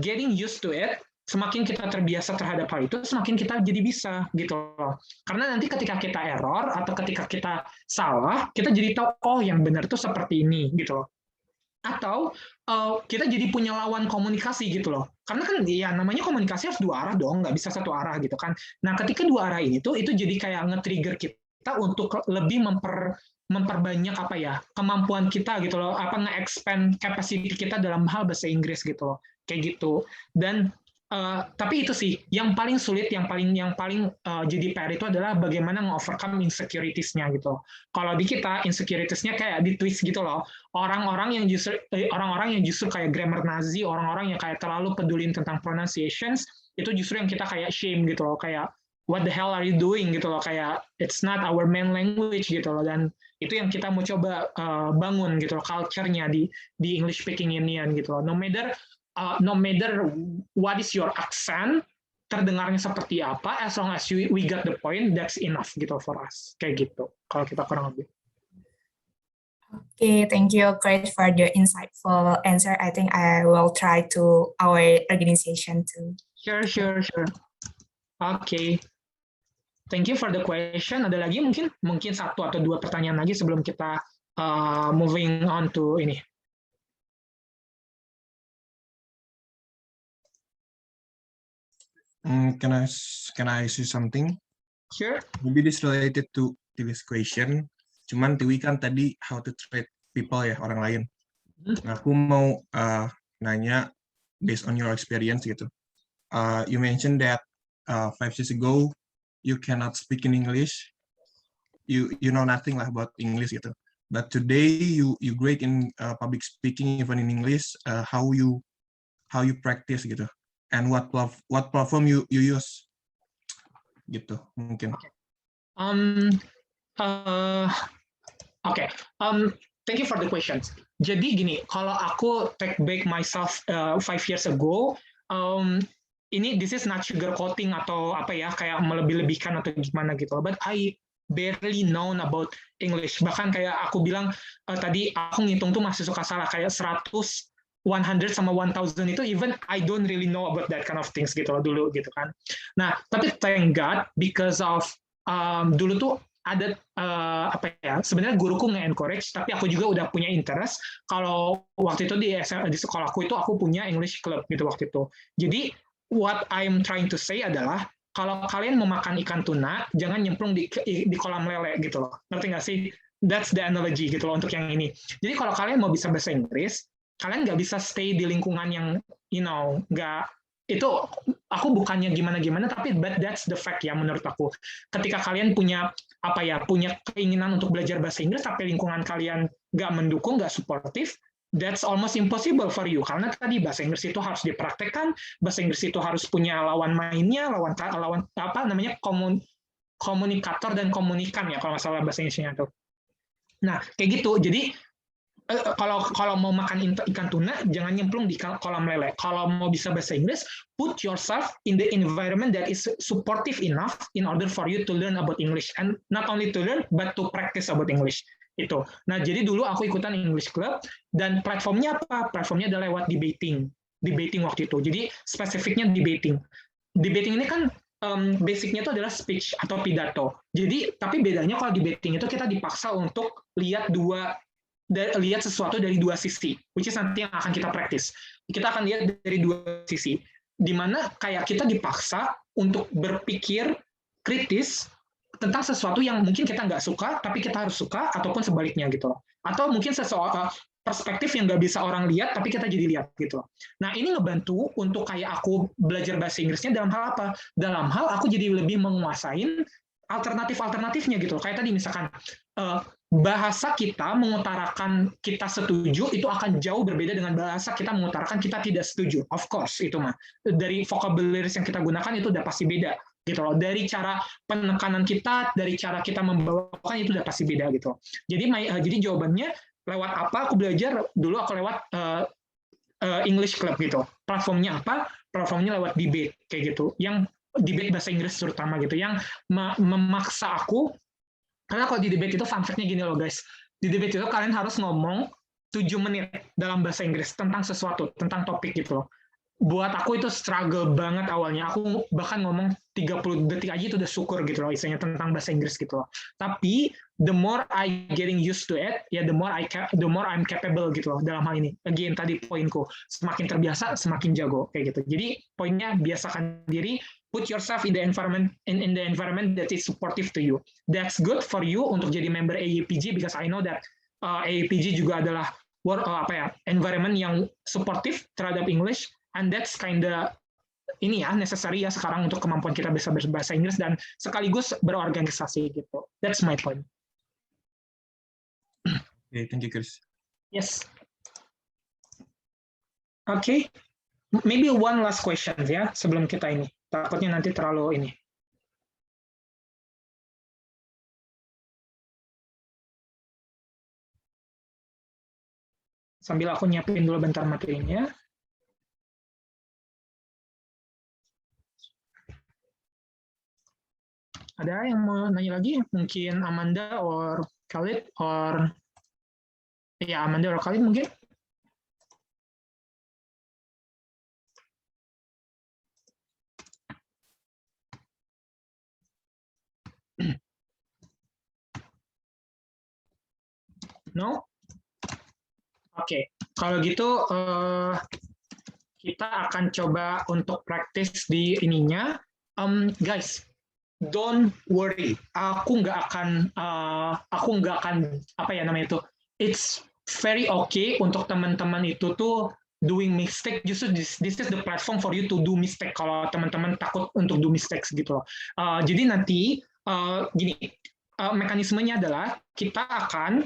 getting used to it, semakin kita terbiasa terhadap hal itu, semakin kita jadi bisa gitu loh. Karena nanti ketika kita error atau ketika kita salah, kita jadi tahu oh yang benar itu seperti ini gitu loh. Atau kita jadi punya lawan komunikasi gitu loh. Karena kan ya namanya komunikasi harus dua arah dong, nggak bisa satu arah gitu kan. Nah ketika dua arah ini tuh itu jadi kayak nge-trigger kita untuk lebih memperbanyak kemampuan kita gitu loh, nge-expand capacity kita dalam hal bahasa Inggris gitu loh, kayak gitu. Dan tapi itu sih yang paling sulit, yang paling jadi PR itu adalah bagaimana nge-overcome insecurities-nya gitu. Kalau di kita insecurities-nya kayak di twist gitu loh. Orang-orang yang justru kayak grammar Nazi, orang-orang yang kayak terlalu pedulin tentang pronunciations, itu justru yang kita kayak shame gitu loh, kayak what the hell are you doing gitu loh, kayak it's not our main language gitu loh. Dan itu yang kita mau coba bangun gitu loh, culture-nya di English Speaking Union gitu loh. No matter what is your accent, terdengarnya seperti apa, as long as we got the point, that's enough gitu for us. Kayak gitu, kalau kita kurang lebih. Okay, thank you, Chris, for your insightful answer. I think I will try to our organization too. Sure. Okay. Thank you for the question. Ada lagi mungkin satu atau dua pertanyaan lagi sebelum kita moving on to ini. Can I say something? Sure. Maybe this related to this question. Cuman Tiwi kan tadi how to treat people ya, orang lain. Nah, aku mau nanya based on your experience gitu. You mentioned that 5 years ago you cannot speak in English. You know nothing lah about English gitu. But today you great in public speaking even in English. How you practice gitu. And what platform you use gitu mungkin. Thank you for the questions. Jadi gini, kalau aku take back myself 5 years ago, this is not sugarcoating atau kayak melebih-lebihkan atau gimana gitu. But I barely known about English. Bahkan kayak aku bilang tadi aku ngitung tuh masih suka salah, kayak 100 sama 1000 itu even I don't really know about that kind of things gitu loh dulu gitu kan. Nah, tapi thank God because of dulu tuh ada sebenarnya guruku nge-encourage, tapi aku juga udah punya interest. Kalau waktu itu di sekolahku itu aku punya English club gitu waktu itu. Jadi what I'm trying to say adalah kalau kalian mau makan ikan tuna, jangan nyemplung di kolam lele gitu loh. Ngerti nggak sih? That's the analogy gitu loh untuk yang ini. Jadi kalau kalian mau bisa bahasa Inggris, kalian nggak bisa stay di lingkungan yang nggak, itu aku bukannya gimana-gimana, tapi but that's the fact ya menurut aku. Ketika kalian punya punya keinginan untuk belajar bahasa Inggris tapi lingkungan kalian nggak mendukung, nggak suportif, that's almost impossible for you. Karena tadi bahasa Inggris itu harus dipraktekkan, bahasa Inggris itu harus punya lawan mainnya, lawan komunikator dan komunikan ya kalau masalah bahasa Inggrisnya tuh. Nah kayak gitu. Jadi kalau mau makan ikan tuna, jangan nyemplung di kolam lele. Kalau mau bisa bahasa Inggris, put yourself in the environment that is supportive enough in order for you to learn about English, and not only to learn but to practice about English. Itu. Nah, jadi dulu aku ikutan English Club, dan platformnya apa? Platformnya adalah lewat debating waktu itu. Jadi spesifiknya debating. Debating ini kan basicnya itu adalah speech atau pidato. Jadi tapi bedanya kalau debating itu kita dipaksa untuk lihat sesuatu dari dua sisi, which is nanti yang akan kita practice. Kita akan lihat dari dua sisi, di mana kayak kita dipaksa untuk berpikir kritis tentang sesuatu yang mungkin kita nggak suka, tapi kita harus suka, ataupun sebaliknya gitu loh. Atau mungkin perspektif yang nggak bisa orang lihat, tapi kita jadi lihat gitu loh. Nah ini ngebantu untuk kayak aku belajar bahasa Inggrisnya dalam hal apa? Dalam hal aku jadi lebih menguasain alternatif-alternatifnya gitu loh. Kayak tadi misalkan, bahasa kita mengutarakan kita setuju itu akan jauh berbeda dengan bahasa kita mengutarakan kita tidak setuju. Of course itu mah dari vocabularies yang kita gunakan itu udah pasti beda. gitu loh. Dari cara penekanan kita, dari cara kita membawakan itu udah pasti beda gitu. Jadi jawabannya lewat apa? Aku belajar dulu aku lewat English Club gitu. Platformnya apa? Platformnya lewat debate kayak gitu. Yang debate bahasa Inggris terutama gitu, yang memaksa aku, karena kalau di debate itu fun fact-nya gini loh guys, di debate itu kalian harus ngomong 7 menit dalam bahasa Inggris tentang sesuatu, tentang topik gitu loh. Buat aku itu struggle banget awalnya. Aku bahkan ngomong 30 detik aja itu udah syukur gitu loh, istilahnya tentang bahasa Inggris gitu loh. Tapi the more I getting used to it, ya the more I'm capable gitu loh dalam hal ini. Again tadi poinku, semakin terbiasa semakin jago kayak gitu. Jadi poinnya biasakan diri, put yourself in the environment that is supportive to you. That's good for you untuk jadi member AAPG, because I know that AAPG juga adalah environment yang supportive terhadap English. And that's kinda ini ya necessary ya sekarang untuk kemampuan kita bisa berbahasa Inggris dan sekaligus berorganisasi gitu. That's my point. Okay, thank you, Chris. Yes. Okay, maybe one last question ya sebelum kita ini. Takutnya nanti terlalu ini. Sambil aku nyiapin dulu bentar materinya. Ada yang mau nanya lagi? Mungkin Amanda or Khalid or ya Amanda or Khalid mungkin? No? Oke, kalau gitu kita akan coba untuk praktis di ininya. Guys, don't worry, aku nggak akan apa ya namanya itu. It's very okay untuk teman-teman itu tuh doing mistake. Justru this is the platform for you to do mistake. Kalau teman-teman takut untuk do mistakes gitu loh. Jadi nanti gini, mekanismenya adalah kita akan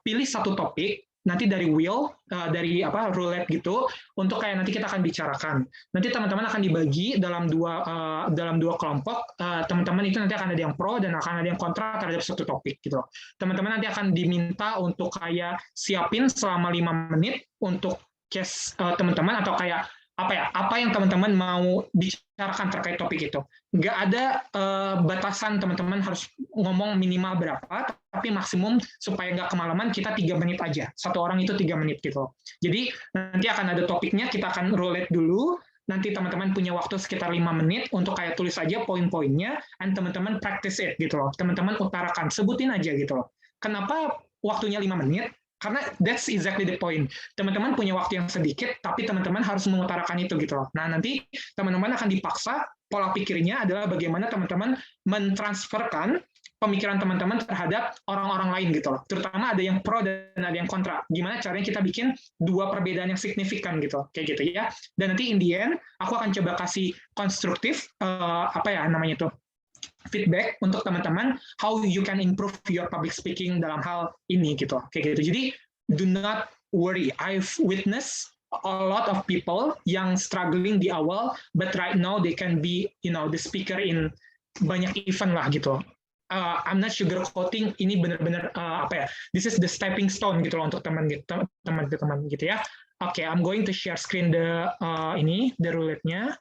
pilih satu topik. Nanti dari wheel, dari roulette gitu, untuk kayak nanti kita akan bicarakan. Nanti teman-teman akan dibagi dalam dua kelompok. Teman-teman itu nanti akan ada yang pro dan akan ada yang kontra terhadap satu topik gitu. Teman-teman nanti akan diminta untuk kayak siapin selama 5 menit untuk case teman-teman atau kayak apa yang teman-teman mau bicarakan terkait topik itu. Nggak ada batasan teman-teman harus ngomong minimal berapa, tapi maksimum supaya nggak kemalaman kita 3 menit aja. Satu orang itu 3 menit gitu. Jadi nanti akan ada topiknya, kita akan roulette dulu, nanti teman-teman punya waktu sekitar 5 menit untuk kayak tulis aja poin-poinnya, dan teman-teman practice it gitu loh. Teman-teman utarakan, sebutin aja gitu loh. Kenapa waktunya 5 menit? Karena that's exactly the point. Teman-teman punya waktu yang sedikit, tapi teman-teman harus mengutarakan itu gitu loh. Nah, nanti teman-teman akan dipaksa, pola pikirnya adalah bagaimana teman-teman mentransferkan pemikiran teman-teman terhadap orang-orang lain gitu loh. Terutama ada yang pro dan ada yang kontra. Gimana caranya kita bikin dua perbedaan yang signifikan gitu, kayak gitu ya. Dan nanti in the end, aku akan coba kasih konstruktif, feedback untuk teman-teman how you can improve your public speaking dalam hal ini gitu, kayak gitu. Jadi do not worry. I've witnessed a lot of people yang struggling di awal, but right now they can be the speaker in banyak event lah gitu. I'm not sugarcoating, ini benar-benar this is the stepping stone gitu loh untuk teman-teman gitu ya. Oke, I'm going to share screen the roulette-nya.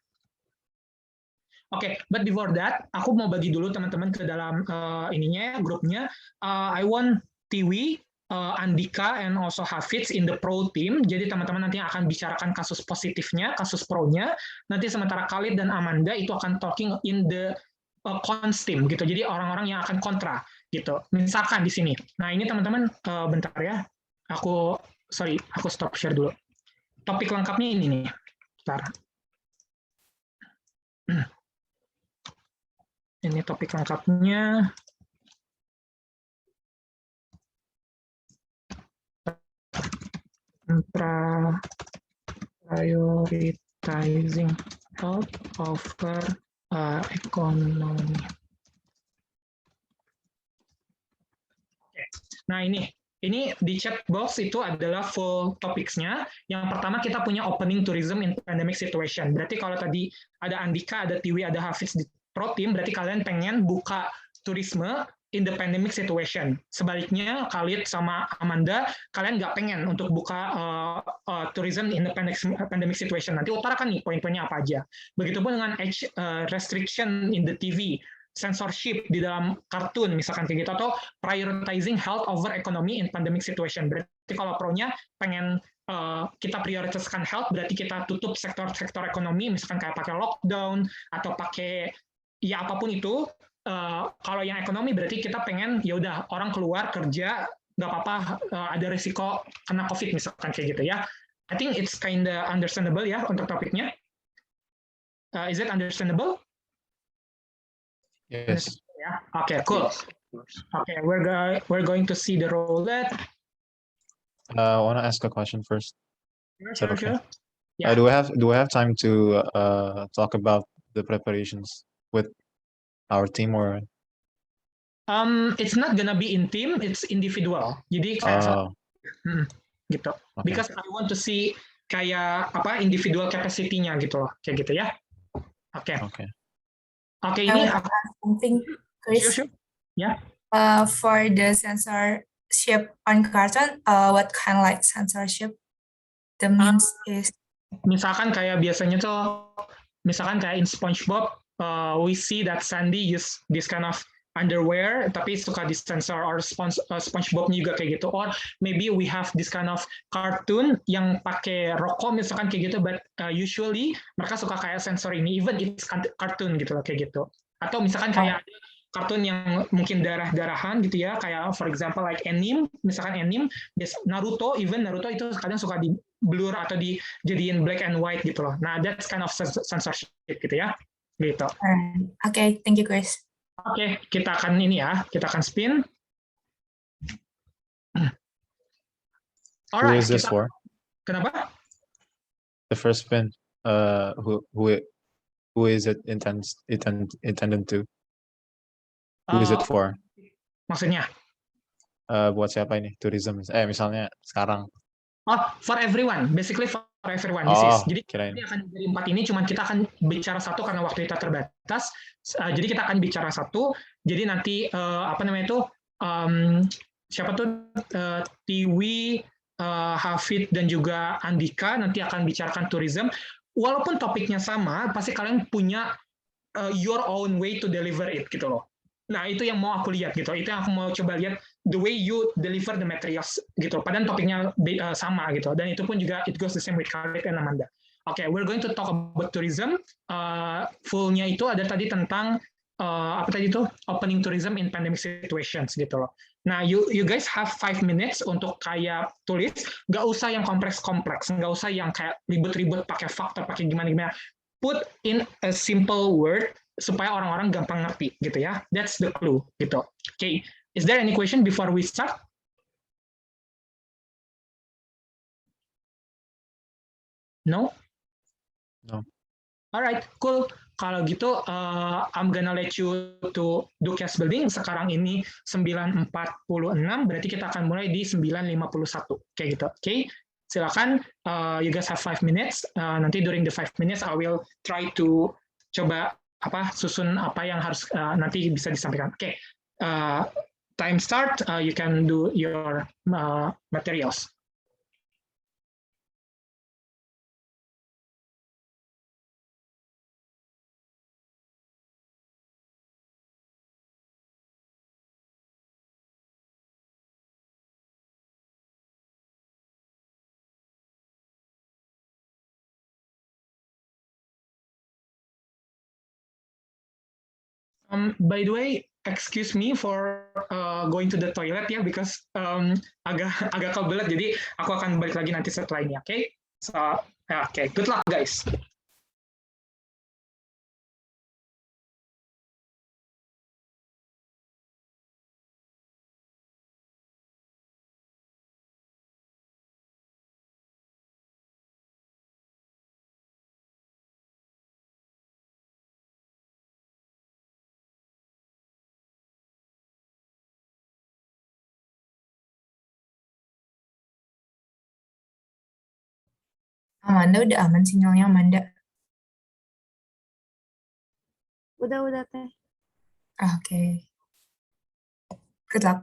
Oke, but before that, aku mau bagi dulu teman-teman ke dalam grupnya. I want Tiwi, Andika, and also Hafiz in the pro team. Jadi teman-teman nanti akan bicarakan kasus positifnya, kasus pro-nya. Nanti sementara Khalid dan Amanda itu akan talking in the cons team gitu. Jadi orang-orang yang akan kontra gitu. Misalkan di sini. Nah ini teman-teman bentar ya. Aku stop share dulu. Topik lengkapnya ini nih. Bentar. Ini topik lengkapnya. Prioritizing health over economy. Nah ini di chat box itu adalah full topics-nya. Yang pertama kita punya opening tourism in pandemic situation. Berarti kalau tadi ada Andika, ada Tiwi, ada Hafiz di pro team berarti kalian pengen buka turisme in the pandemic situation. Sebaliknya, Khalid sama Amanda, kalian nggak pengen untuk buka tourism in the pandemic situation. Nanti utarakan nih poin-poinnya apa aja. Begitupun dengan age restriction in the TV, censorship di dalam kartun, misalkan kayak gitu, atau prioritizing health over economy in pandemic situation. Berarti kalau pro-nya pengen kita prioritaskan health, berarti kita tutup sektor-sektor ekonomi, misalkan kayak pakai lockdown, atau pakai ya apapun itu. Kalau yang ekonomi berarti kita pengen ya udah orang keluar kerja nggak apa-apa, ada risiko kena COVID misalkan kayak gitu ya. I think it's kinda understandable ya untuk topiknya. Is it understandable? Yes. Yeah. Okay, cool. Okay, we're going to see the roulette. I want to ask a question first. Sure. Okay? Yeah. Do we have time to talk about the preparations with our team or? It's not gonna be in team, it's individual. Jadi kayak gitu. Okay. Because I want to see kayak apa individual capacity-nya gitu loh, kayak gitu ya. Oke. Oke, ini something, Chris. Sure. Yeah. For the censorship on cartoon, what kind of like censorship? The means is misalkan kayak biasanya tuh, misalkan kayak in SpongeBob, we see that Sandy use this kind of underwear, tapi suka disensor, or SpongeBob-nya juga kayak gitu. Or maybe we have this kind of cartoon yang pakai rokok misalkan kayak gitu, but usually mereka suka kayak sensor ini, even it's cartoon gitu loh, kayak gitu. Atau misalkan kayak kartun yang mungkin darah-darahan gitu ya, kayak for example like anime, misalkan anime, Naruto itu kadang suka di blur atau dijadiin black and white gitu loh. Nah, that's kind of censorship gitu ya. Gitu. Okay, thank you, Chris. Oke, kita akan spin. Alright, who is this for? Kenapa? The first spin. Who is it intended to? Who is it for? Maksudnya? Buat siapa ini? Tourism. Misalnya sekarang. Oh, for everyone. Basically for everyone. Jadi ini akan dari 4 ini, cuman kita akan bicara satu karena waktu kita terbatas. Jadi kita akan bicara satu. Jadi nanti apa namanya itu siapa tuh Tiwi, Hafid dan juga Andika nanti akan bicarakan tourism. Walaupun topiknya sama, pasti kalian punya your own way to deliver it gitu loh. Nah, itu yang mau aku lihat gitu. Itu yang aku mau coba lihat, the way you deliver the materials gitu. Padahal topiknya sama gitu. Dan itu pun juga it goes the same with Khalid and Amanda. Okay, we're going to talk about tourism. Full-nya itu ada tadi tentang apa tadi itu? Opening tourism in pandemic situations gitu loh. Nah, you guys have 5 minutes untuk kayak tulis, nggak usah yang kompleks-kompleks, nggak usah yang kayak ribet-ribet pakai fakta, pakai gimana-gimana. Put in a simple word supaya orang-orang gampang ngerti gitu ya. That's the clue gitu. Okay, is there any question before we start? No? No. Alright, cool. Kalau gitu, I'm gonna let you to do case building. Sekarang ini 9.46, berarti kita akan mulai di 9.51. Kayak gitu. Okay, silakan. You guys have 5 minutes. Nanti during the 5 minutes, I will try to coba susun apa yang harus nanti bisa disampaikan. Oke, time start. You can do your materials. By the way, excuse me for going to the toilet ya, because agak kebelet, jadi aku akan balik lagi nanti setelah ini, oke? So, okay, good luck guys. Amanda udah aman sinyalnya, Amanda. Udah Teh. Okay. Good luck.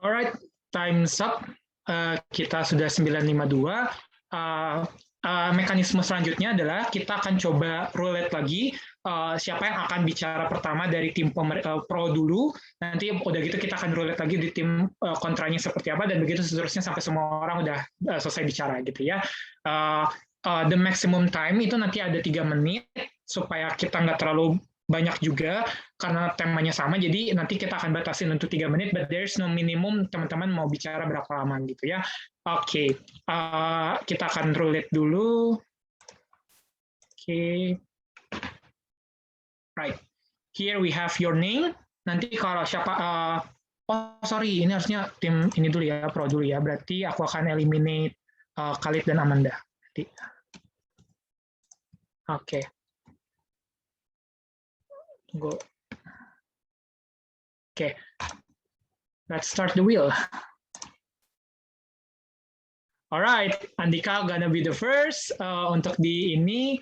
Alright, time's up. Kita sudah 9.52. Mekanisme selanjutnya adalah kita akan coba roulette lagi. Siapa yang akan bicara pertama dari tim pro dulu. Nanti udah gitu kita akan roulette lagi di tim kontranya seperti apa, dan begitu seterusnya sampai semua orang udah selesai bicara gitu ya. The maximum time itu nanti ada 3 menit supaya kita nggak terlalu banyak juga karena temanya sama, jadi nanti kita akan batasin untuk 3 menit, but there's no minimum teman-teman mau bicara berapa lama gitu ya. Oke, kita akan roulette dulu. Oke. Right, here we have your name. Nanti kalau siapa, oh sorry, ini harusnya tim ini dulu ya, pro dulu ya, berarti aku akan eliminate Khalid dan Amanda. Oke. Go. Okay, let's start the wheel. Alright, Andika gonna be the first untuk di ini.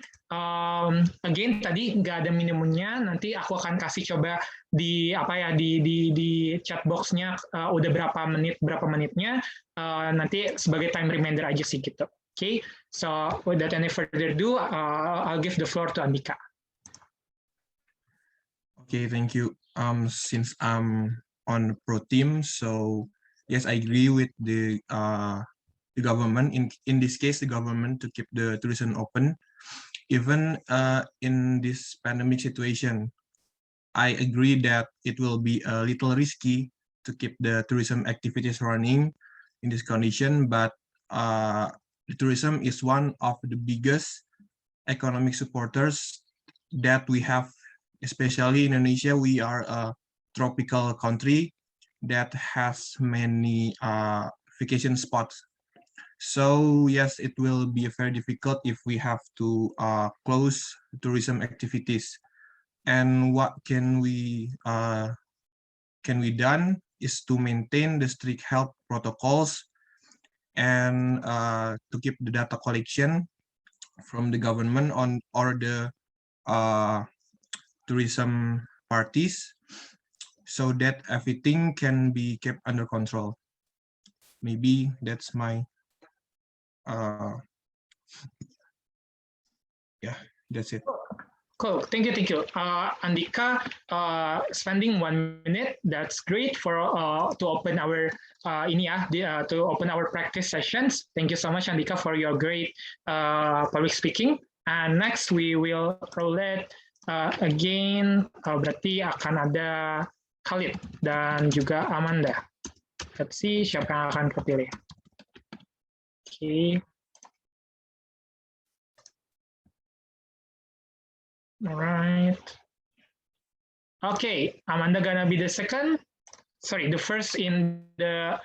Again tadi nggak ada minimumnya. Nanti aku akan kasih coba di apa ya di chat boxnya udah berapa menitnya. Nanti sebagai time reminder aja sih gitu. Okay, so without any further ado, I'll give the floor to Andika. Okay, thank you. Since I'm on pro team, so yes, I agree with the government. In this case, the government to keep the tourism open, even in this pandemic situation. I agree that it will be a little risky to keep the tourism activities running in this condition, but the tourism is one of the biggest economic supporters that we have, especially in Indonesia. We are a tropical country that has many vacation spots. So yes, it will be very difficult if we have to close tourism activities. And what can we done is to maintain the strict health protocols and to keep the data collection from the government on or the tourism parties, so that everything can be kept under control. Maybe that's my yeah, that's it. Cool, thank you. Andika, spending 1 minute, that's great for to open our to open our practice sessions. Thank you so much, Andika, for your great public speaking. And next we will roulette again. Berarti akan ada Khalid dan juga Amanda. Let's see siapa yang akan terpilih. Okay. All right. Okay, Amanda gonna be the first in the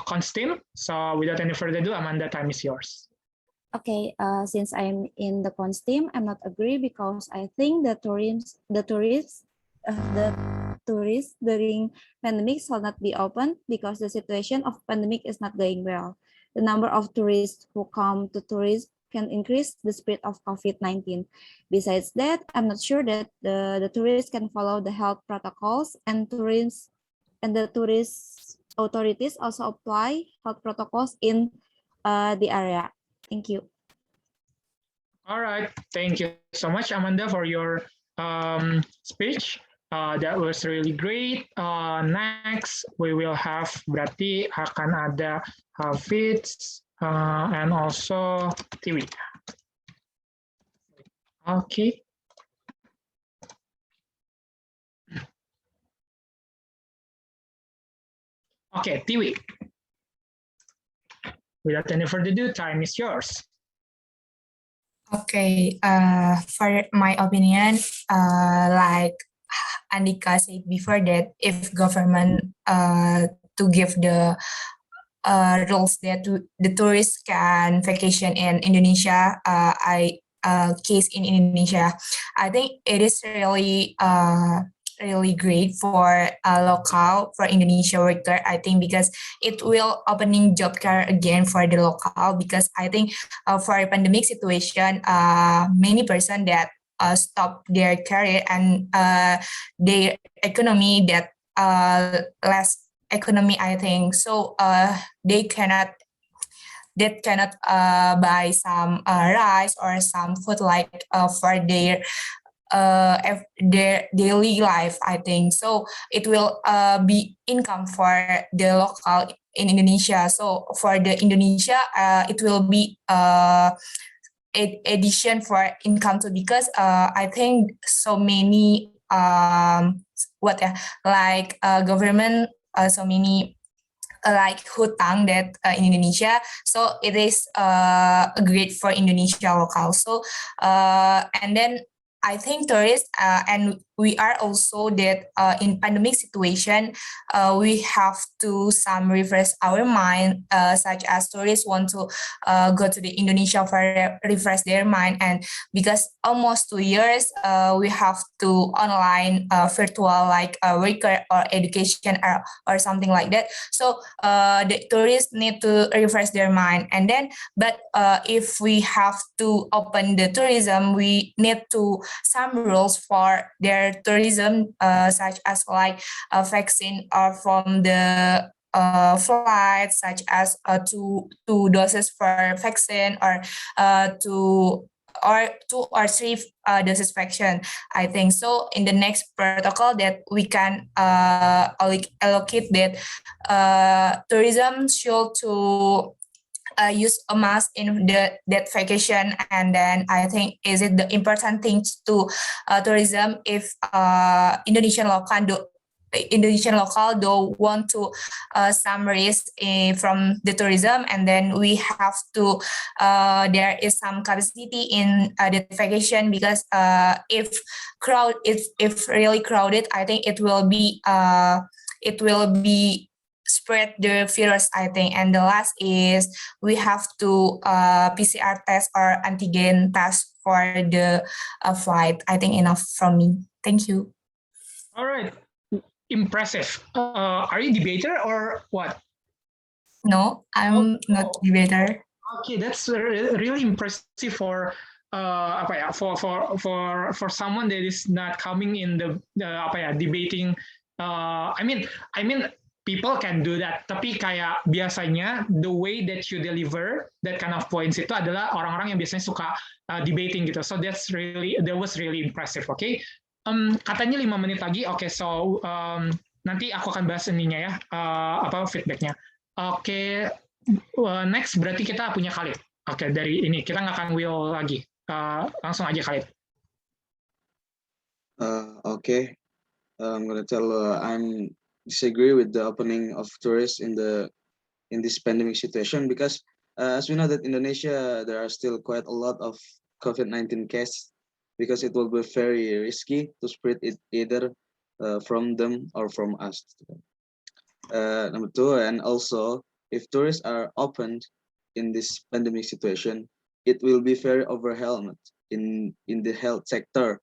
cons team. So without any further ado, Amanda, time is yours. Okay, since I'm in the cons team, I'm not agree because I think the tourists during pandemic shall not be open because the situation of pandemic is not going well. The number of tourists who come to tourist can increase the spread of COVID-19. Besides that, I'm not sure that the tourists can follow the health protocols, and the tourist authorities also apply health protocols in the area. Thank you. All right, thank you so much, Amanda, for your speech. That was really great. Next, we will have berarti akan ada Hafiz and also Tiwi. Okay. Okay, Tiwi. Without any further ado, time is yours. Okay, for my opinion, like Andika said before, that if government to give the rules that the tourists can vacation in Indonesia, case in Indonesia, I think it is really really great for local, for Indonesia worker, I think, because it will opening job career again for the local, because I think for a pandemic situation, many person that stop their career and their economy that less economy, I think. So they cannot buy some rice or some food like for their daily life, I think. So it will be income for the local in Indonesia. So for the Indonesia, it will be addition for income too, because I think so many government so many like hutang that in Indonesia, so it is great for Indonesia local. So and then I think tourists and we are also that in pandemic situation, we have to some refresh our mind, such as tourists want to go to the Indonesia for refresh their mind, and because almost 2 years, we have to online virtual like worker or education or something like that. So the tourists need to refresh their mind, and then but if we have to open the tourism, we need to some rules for their tourism, such as like a vaccine or from the flight, such as two doses for vaccine or two or three doses vaccine. I think so. In the next protocol that we can allocate that tourism should to use a mask in that vacation, and then I think is it the important things to tourism if Indonesian local don't want to some risk from the tourism, and then we have to there is some capacity in the vacation, because if really crowded, I think it will be spread the virus, I think. And the last is we have to PCR test or antigen test for the flight. I think enough from me. Thank you. All right. Impressive. Are you debater or what? No, I'm not debater. Okay, that's really impressive for for someone that is not coming in the debating. I mean people can do that, tapi kayak biasanya the way that you deliver that kind of points itu adalah orang-orang yang biasanya suka debating gitu. So that was really impressive. Okay. Katanya 5 menit lagi. Oke, so nanti aku akan bahas ininya ya, feedbacknya. Oke, next berarti kita punya Khalid. Oke, dari ini kita nggak akan will lagi. Langsung aja Khalid. Okay, I'm gonna tell I'm disagree with the opening of tourists in this pandemic situation, because as we know that Indonesia there are still quite a lot of COVID-19 cases, because it will be very risky to spread it either from them or from us. Number two, and also if tourists are opened in this pandemic situation, it will be very overwhelmed in the health sector,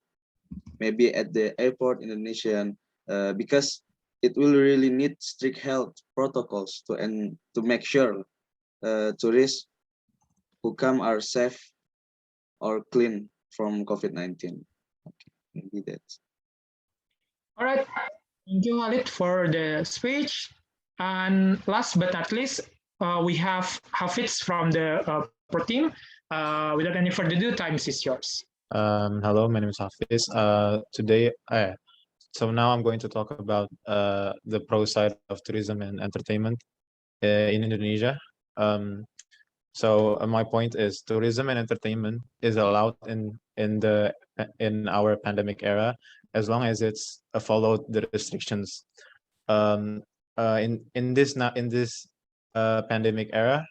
maybe at the airport Indonesian, because it will really need strict health protocols to make sure tourists who come are safe or clean from COVID-19. Okay, maybe that's. All right, thank you Khalid for the speech. And last but not least, we have Hafiz from the pro team. Without any further ado, time is yours. Hello, my name is Hafiz. So now I'm going to talk about the pro side of tourism and entertainment in Indonesia. So my point is tourism and entertainment is allowed in our pandemic era, as long as it's followed the restrictions. In this pandemic era,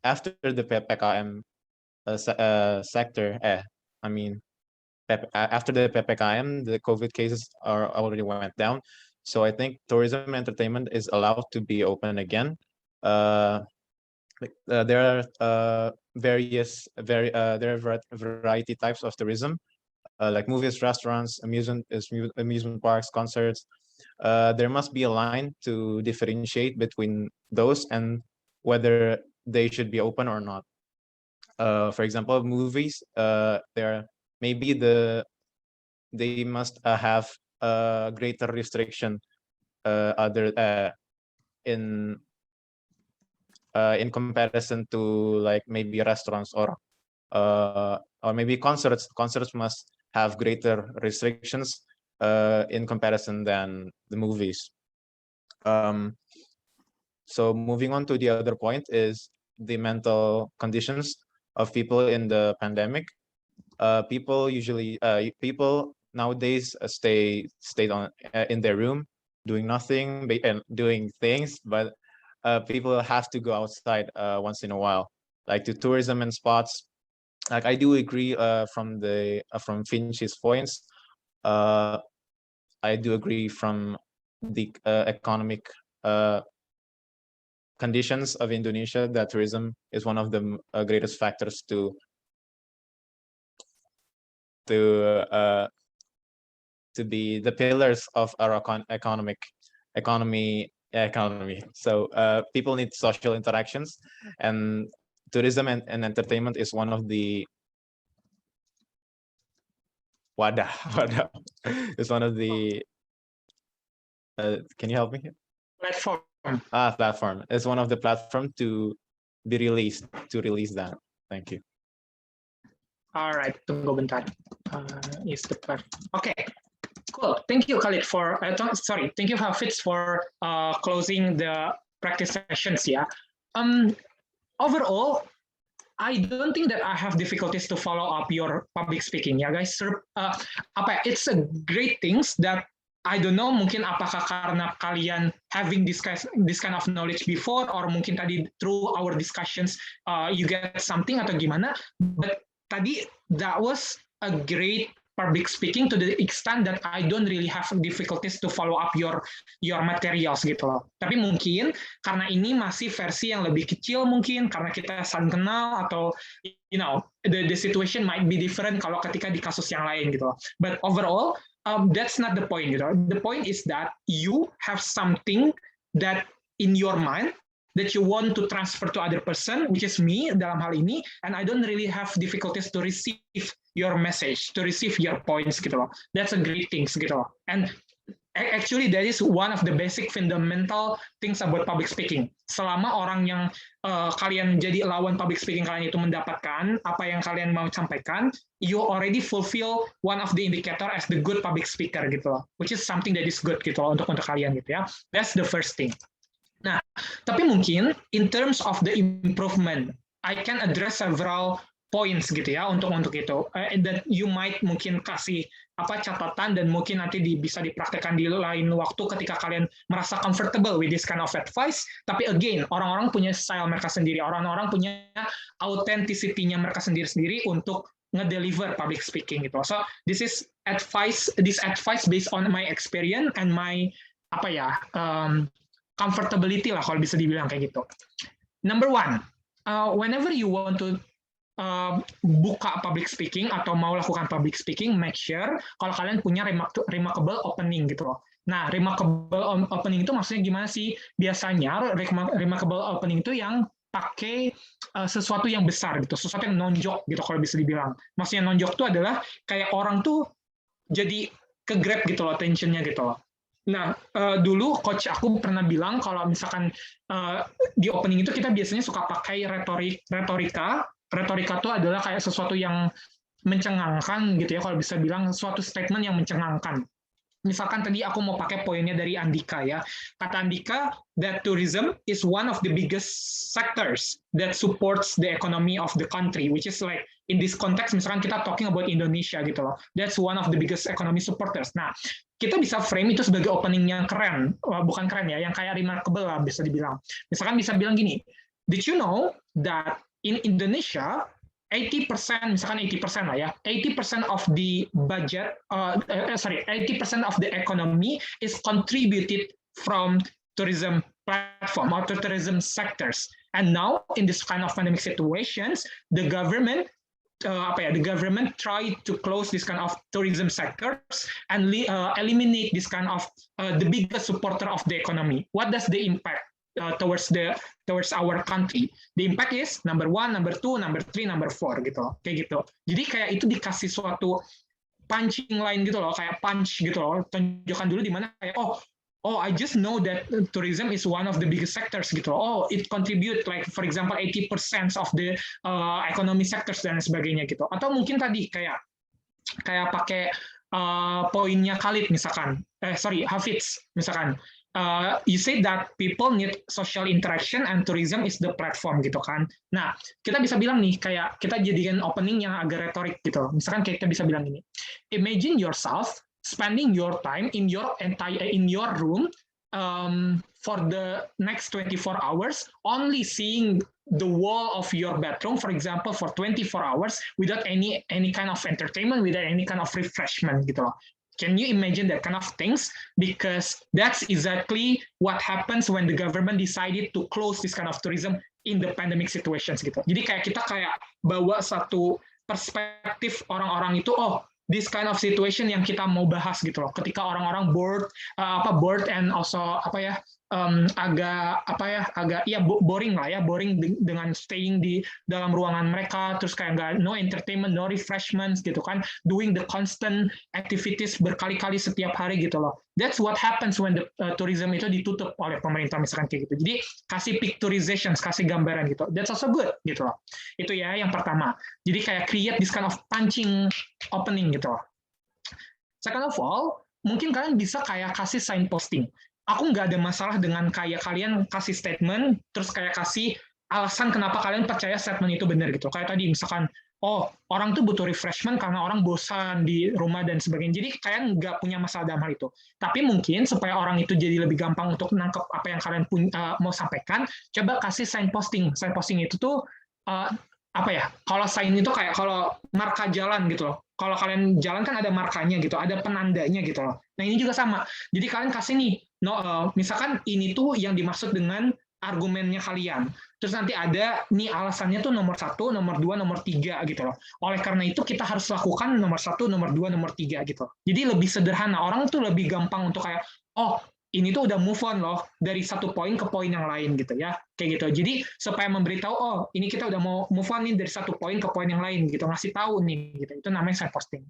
after the PPKM sector, after the PPKM, the COVID cases already went down. So I think tourism and entertainment is allowed to be open again. There are variety types of tourism, like movies, restaurants, amusement parks, concerts. There must be a line to differentiate between those and whether they should be open or not. For example, movies, maybe they must have a greater restriction in comparison to like maybe restaurants or maybe concerts. Concerts must have greater restrictions in comparison than the movies. So moving on to the other point is the mental conditions of people in the pandemic. People nowadays stay in their room doing nothing and doing things, but people have to go outside once in a while, like to tourism and spots, like I do agree from Finch's points. I do agree from the economic conditions of Indonesia that tourism is one of the greatest factors to be the pillars of our economy. So people need social interactions, and tourism and entertainment is one of the wadah is one of the can you help me here? Platform is one of the platform to release that. Thank you. All right, tunggu bentar. Is the platform? Okay, cool. Thank you, Khalid, for thank you, Hafiz, for closing the practice sessions. Yeah. Overall, I don't think that I have difficulties to follow up your public speaking, ya guys. It's a great things that I don't know, mungkin apakah karena kalian having this kind of knowledge before, or mungkin tadi through our discussions you get something atau gimana. But tadi that was a great public speaking to the extent that I don't really have difficulties to follow up your materials gitu loh. Tapi mungkin karena ini masih versi yang lebih kecil, mungkin karena kita saling kenal, atau you know the situation might be different kalau ketika di kasus yang lain gitu loh. But overall that's not the point, you know. The point is that you have something that in your mind that you want to transfer to other person, which is me dalam hal ini, and I don't really have difficulties to receive your message, to receive your points gitu loh. That's a great thing gitu loh. And actually that is one of the basic fundamental things about public speaking. Selama orang yang kalian jadi lawan public speaking kalian itu mendapatkan apa yang kalian mau sampaikan, you already fulfill one of the indicator as the good public speaker gitu loh, which is something that is good gitu loh untuk kalian gitu ya. That's the first thing. Nah, tapi mungkin in terms of the improvement, I can address several points gitu ya untuk itu. That you might mungkin kasih catatan, dan mungkin nanti bisa dipraktekkan di lain waktu ketika kalian merasa comfortable with this kind of advice. Tapi again, orang-orang punya style mereka sendiri, orang-orang punya authenticity-nya mereka sendiri untuk nge-deliver public speaking gitu. So this advice based on my experience and my comfortability lah kalau bisa dibilang kayak gitu. Number one, whenever you want to buka public speaking atau mau lakukan public speaking, make sure kalau kalian punya remarkable opening gitu loh. Nah, remarkable opening itu maksudnya gimana sih? Biasanya remarkable opening itu yang pakai sesuatu yang besar gitu, sesuatu yang nonjok gitu kalau bisa dibilang. Maksudnya nonjok itu adalah kayak orang tuh jadi ke-grab gitu loh, attention-nya gitu loh. Nah, dulu coach aku pernah bilang kalau misalkan di opening itu kita biasanya suka pakai retorika. Retorika itu adalah kayak sesuatu yang mencengangkan gitu ya, kalau bisa bilang suatu statement yang mencengangkan. Misalkan tadi aku mau pakai poinnya dari Andika ya. Kata Andika that tourism is one of the biggest sectors that supports the economy of the country, which is like in this context misalkan kita talking about Indonesia gitu loh. That's one of the biggest economy supporters. Nah, kita bisa frame itu sebagai opening yang keren, bukan keren ya, yang kayak remarkable lah bisa dibilang. Misalkan bisa bilang gini, did you know that in Indonesia 80%, misalkan 80% lah ya, 80% of the budget, 80% of the economy is contributed from tourism platform or tourism sectors. And now in this kind of pandemic situations, the government try to close this kind of tourism sectors and eliminate this kind of the biggest supporter of the economy. What does the impact towards our country? The impact is number 1, number 2, number 3, number 4 gitu loh, kayak gitu. Jadi kayak itu dikasih suatu punching line gitu loh, kayak punch gitu loh, tunjukkan dulu di mana kayak oh I just know that tourism is one of the biggest sectors gitu loh. Oh, it contribute like for example 80% of the economy sectors dan sebagainya gitu. Atau mungkin tadi kayak pakai poinnya Khalid misalkan, Hafiz misalkan. You say that people need social interaction and tourism is the platform gitu kan. Nah, kita bisa bilang nih kayak kita jadikan opening yang agak retorik gitu. Misalkan kita bisa bilang gini. Imagine yourself spending your time in your room for the next 24 hours, only seeing the wall of your bedroom, for example, for 24 hours without any kind of entertainment, without any kind of refreshment gitu loh. Can you imagine that kind of things? Because that's exactly what happens when the government decided to close this kind of tourism in the pandemic situations gitu. Jadi kita bawa satu perspektif orang-orang itu, oh, this kind of situation yang kita mau bahas gitu loh. Ketika orang-orang bored and also boring lah ya, boring dengan staying di dalam ruangan mereka, terus kayak nggak no entertainment, no refreshments gitu kan, doing the constant activities berkali-kali setiap hari gitu loh. That's what happens when the tourism itu ditutup oleh pemerintah misalkan kayak gitu. Jadi kasih picturizations, kasih gambaran gitu. That's also good gitu loh. Itu ya yang pertama. Jadi kayak create this kind of punching opening gitu loh. Second of all, mungkin kalian bisa kayak kasih sign posting. Aku nggak ada masalah dengan kayak kalian kasih statement, terus kayak kasih alasan kenapa kalian percaya statement itu benar gitu. Kayak tadi misalkan, oh, orang tuh butuh refreshment karena orang bosan di rumah dan sebagainya. Jadi kalian nggak punya masalah dalam hal itu. Tapi mungkin supaya orang itu jadi lebih gampang untuk nangkep apa yang kalian mau sampaikan, coba kasih sign posting. Sign posting itu tuh kalau sign itu kayak kalau marka jalan gitu loh. Kalau kalian jalan kan ada markanya gitu, ada penandanya gitu loh. Nah ini juga sama. Jadi kalian kasih nih, misalkan ini tuh yang dimaksud dengan argumennya kalian. Terus nanti ada nih alasannya tuh nomor 1, nomor 2, nomor 3 gitu loh. Oleh karena itu kita harus lakukan nomor 1, nomor 2, nomor 3 gitu. Jadi lebih sederhana. Orang tuh lebih gampang untuk kayak, oh ini tuh udah move on loh dari satu poin ke poin yang lain gitu ya, kayak gitu. Jadi supaya memberitahu, oh ini kita udah mau move on nih dari satu poin ke poin yang lain gitu, ngasih tahu nih gitu. Itu namanya sign posting.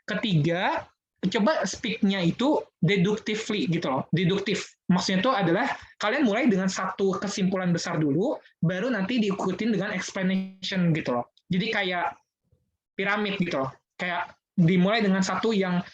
Ketiga, coba speak-nya itu deductively gitu loh. Deduktif. Maksudnya itu adalah kalian mulai dengan satu kesimpulan besar dulu, baru nanti diikutin dengan explanation gitu loh. Jadi kayak piramid gitu loh. Kayak dimulai dengan satu yang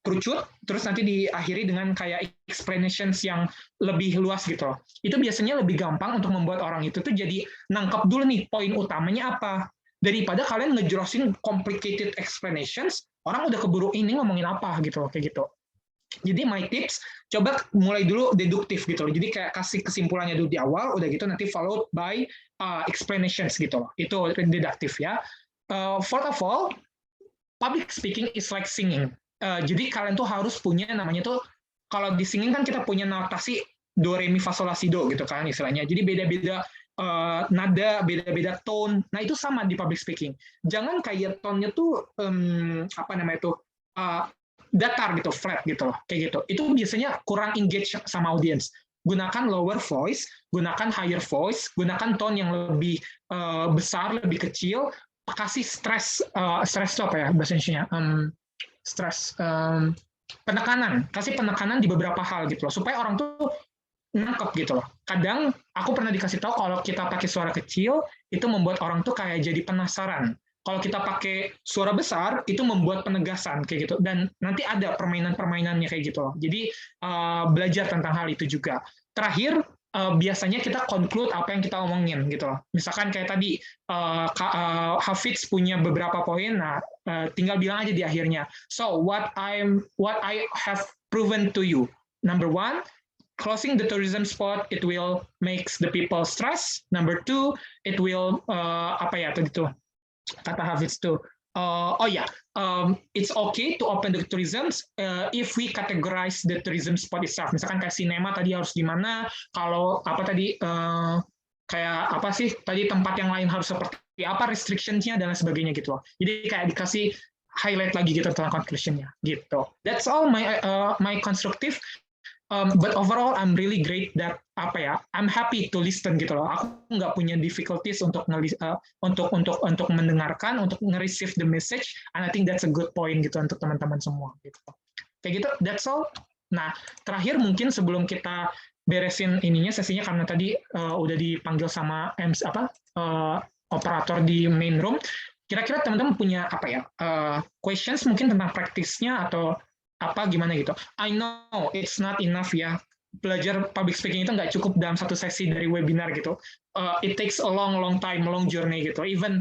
kerucut, terus nanti diakhiri dengan kayak explanations yang lebih luas gitu loh. Itu biasanya lebih gampang untuk membuat orang itu tuh jadi nangkep dulu nih poin utamanya apa. Daripada kalian ngejelasin complicated explanations, orang udah keburu ini ngomongin apa gitu loh, kayak gitu. Jadi my tips, coba mulai dulu deduktif gitu loh. Jadi kayak kasih kesimpulannya dulu di awal, udah gitu nanti followed by explanations gitu loh. Itu deduktif ya. Fourth of all, public speaking is like singing. Jadi kalian tuh harus punya namanya tuh, kalau di singing kan kita punya notasi do, re, mi, fa, sol, la, si, do gitu kan istilahnya. Jadi beda-beda nada, beda-beda tone. Nah itu sama di public speaking. Jangan kayak tone-nya tuh datar gitu, flat gitu loh, kayak gitu. Itu biasanya kurang engage sama audience. Gunakan lower voice, gunakan higher voice, gunakan tone yang lebih besar, lebih kecil. Kasih stress itu apa ya bahasa Indonesia? Penekanan, kasih penekanan di beberapa hal gitu loh, supaya orang tuh nangkep gitu loh. Kadang aku pernah dikasih tahu kalau kita pakai suara kecil itu membuat orang tuh kayak jadi penasaran. Kalau kita pakai suara besar itu membuat penegasan kayak gitu. Dan nanti ada permainan-permainannya kayak gitu loh. Jadi belajar tentang hal itu juga. Terakhir biasanya kita conclude apa yang kita omongin gitu loh. Misalkan kayak tadi Hafiz punya beberapa poin, nah tinggal bilang aja di akhirnya. So what I have proven to you. Number 1, closing the tourism spot it will makes the people stress. Number 2, it will kata Hafiz tuh. It's okay to open the tourism if we categorize the tourism spot itself. Misalkan kayak sinema tadi harus gimana, kalau tadi tempat yang lain harus seperti apa, restrictions-nya dan lain sebagainya gitu loh. Jadi kayak dikasih highlight lagi gitu tentang conclusion-nya gitu. That's all my constructive. But overall I'm really great that I'm happy to listen gitu loh. Aku nggak punya difficulties untuk mendengarkan, untuk nge-receive the message, and I think that's a good point gitu untuk teman-teman semua gitu. Kayak gitu, that's all. Nah, terakhir mungkin sebelum kita beresin sesinya karena tadi udah dipanggil sama operator di main room. Kira-kira teman-teman punya questions mungkin tentang praktisnya atau gimana gitu. I know it's not enough ya. Belajar public speaking itu nggak cukup dalam satu sesi dari webinar gitu. It takes a long time, long journey gitu. Even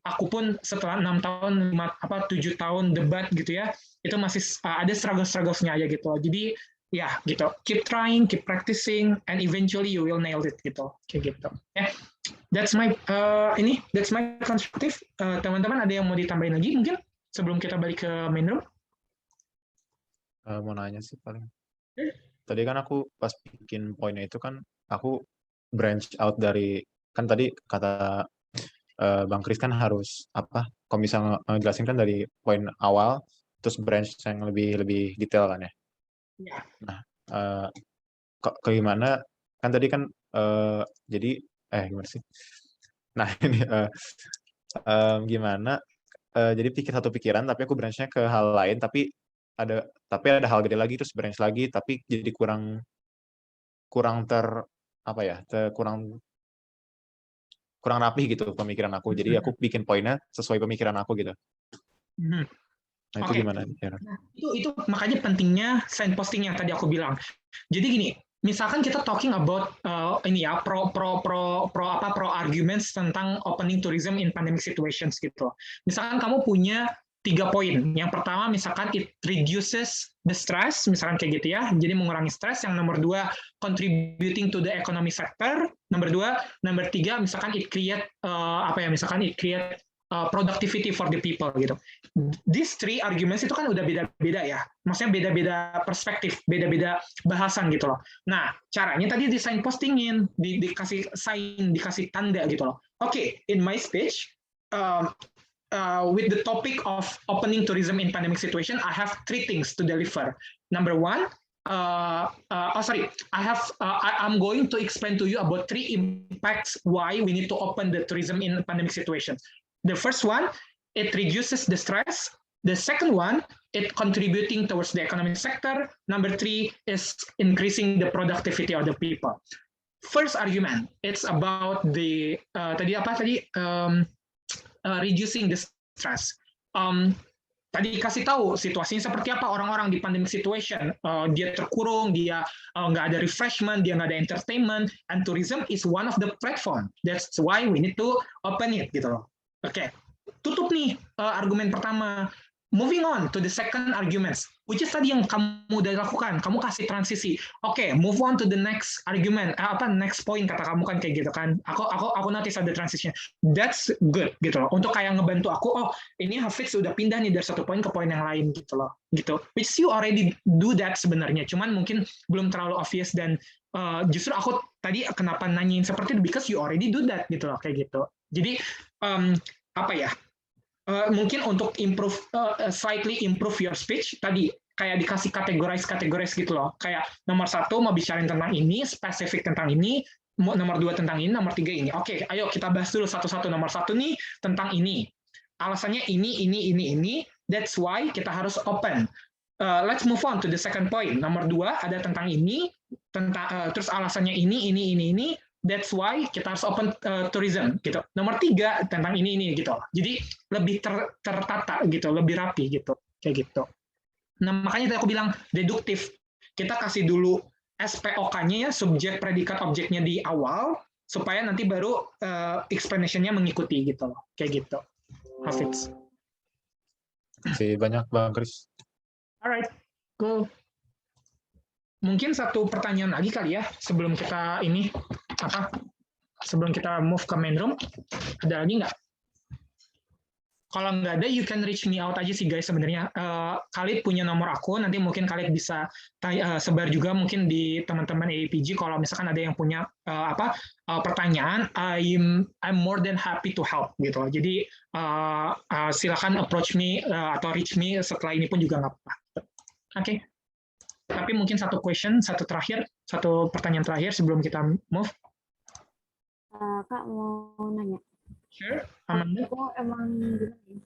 aku pun setelah 6 tahun, 7 tahun debat gitu ya, itu masih ada struggle-strugglesnya aja gitu. Jadi Ya, gitu. Keep trying, keep practicing, and eventually you will nail it gitu. Kayak gitu. Ya, that's my that's my perspective. Teman-teman ada yang mau ditambahin lagi mungkin sebelum kita balik ke main room? Mau nanya sih paling. Tadi kan aku pas bikin poinnya itu kan aku branch out dari, kan tadi kata Bang Chris kan harus apa? Kalau bisa ngejelasin kan dari poin awal terus branch yang lebih detail kan ya. Ya. Nah, gimana? Kan tadi kan jadi gimana sih? Nah ini gimana? Jadi satu pikiran tapi aku branchnya ke hal lain tapi ada hal gede lagi terus branch lagi tapi jadi kurang kurang rapih gitu pemikiran aku. Jadi aku bikin poinnya sesuai pemikiran aku gitu. Nah, itu gimana? Nah, itu makanya pentingnya signposting yang tadi aku bilang. Jadi gini, misalkan kita talking about pro arguments tentang opening tourism in pandemic situations gitu. Misalkan kamu punya 3 poin. Yang pertama misalkan it reduces the stress, misalkan kayak gitu ya. Jadi mengurangi stres. Yang nomor 2 contributing to the economy sector. Nomor 3 misalkan it create misalkan it create productivity for the people gitu. These 3 arguments itu kan udah beda-beda ya. Maksudnya beda-beda perspektif, beda-beda bahasan gitu loh. Nah, caranya tadi di signpostingin, dikasih sign, dikasih tanda gitu loh. Oke, in my speech, with the topic of opening tourism in pandemic situation, I have 3 things to deliver. Number 1, I'm going to explain to you about 3 impacts why we need to open the tourism in pandemic situations. The first one, it reduces the stress. The second one, it contributing towards the economic sector. Number 3 is increasing the productivity of the people. First argument, it's about the reducing the stress. Tadi kasih tahu situasinya seperti apa orang-orang di pandemic situation. Dia terkurung, dia nggak ada refreshment, dia nggak ada entertainment, and tourism is one of the platform. That's why we need to open it gitu loh. Oke, tutup nih argumen pertama. Moving on to the second arguments, which is tadi yang kamu udah lakukan. Kamu kasih transisi. Oke, move on to the next argument. Next point kata kamu kan kayak gitu kan. Aku notice ada transition. That's good gitu loh. Untuk kayak ngebantu aku. Oh, ini Hafiz sudah pindah nih dari satu poin ke poin yang lain gitu loh. Gitu. Which you already do that sebenarnya. Cuman mungkin belum terlalu obvious dan justru aku tadi kenapa nanyain seperti itu because you already do that gitu loh kayak gitu. Jadi mungkin untuk slightly improve your speech tadi kayak dikasih kategorize gitu loh. Kayak nomor 1 mau bicarain tentang ini, spesifik tentang ini, nomor 2 tentang ini, nomor 3 ini. Oke, ayo kita bahas dulu satu-satu. Nomor 1 nih tentang ini. Alasannya ini. That's why kita harus open. Let's move on to the second point. Nomor 2 ada tentang ini, terus alasannya ini. That's why kita harus open tourism gitu. Nomor 3 tentang ini gitu. Jadi lebih tertata gitu, lebih rapi gitu, kayak gitu. Nah makanya tadi aku bilang deduktif. Kita kasih dulu SPOK-nya ya, subjek, predikat, objeknya di awal, supaya nanti baru explanation-nya mengikuti gitu loh, kayak gitu. Hafiz. Terima kasih banyak Bang Chris. Alright, cool. Mungkin satu pertanyaan lagi kali ya sebelum kita sebelum kita move ke main room. Ada lagi nggak? Kalau nggak ada, you can reach me out aja sih guys sebenarnya. Khalid punya nomor aku, nanti mungkin Khalid bisa sebar juga mungkin di teman-teman AAPG kalau misalkan ada yang punya pertanyaan, I'm more than happy to help gitu. Jadi silakan approach me atau reach me setelah ini pun juga nggak apa-apa. Oke. Tapi mungkin satu pertanyaan terakhir sebelum kita move. Kak mau nanya. Sure, Amanda. Aku emang gimana ya?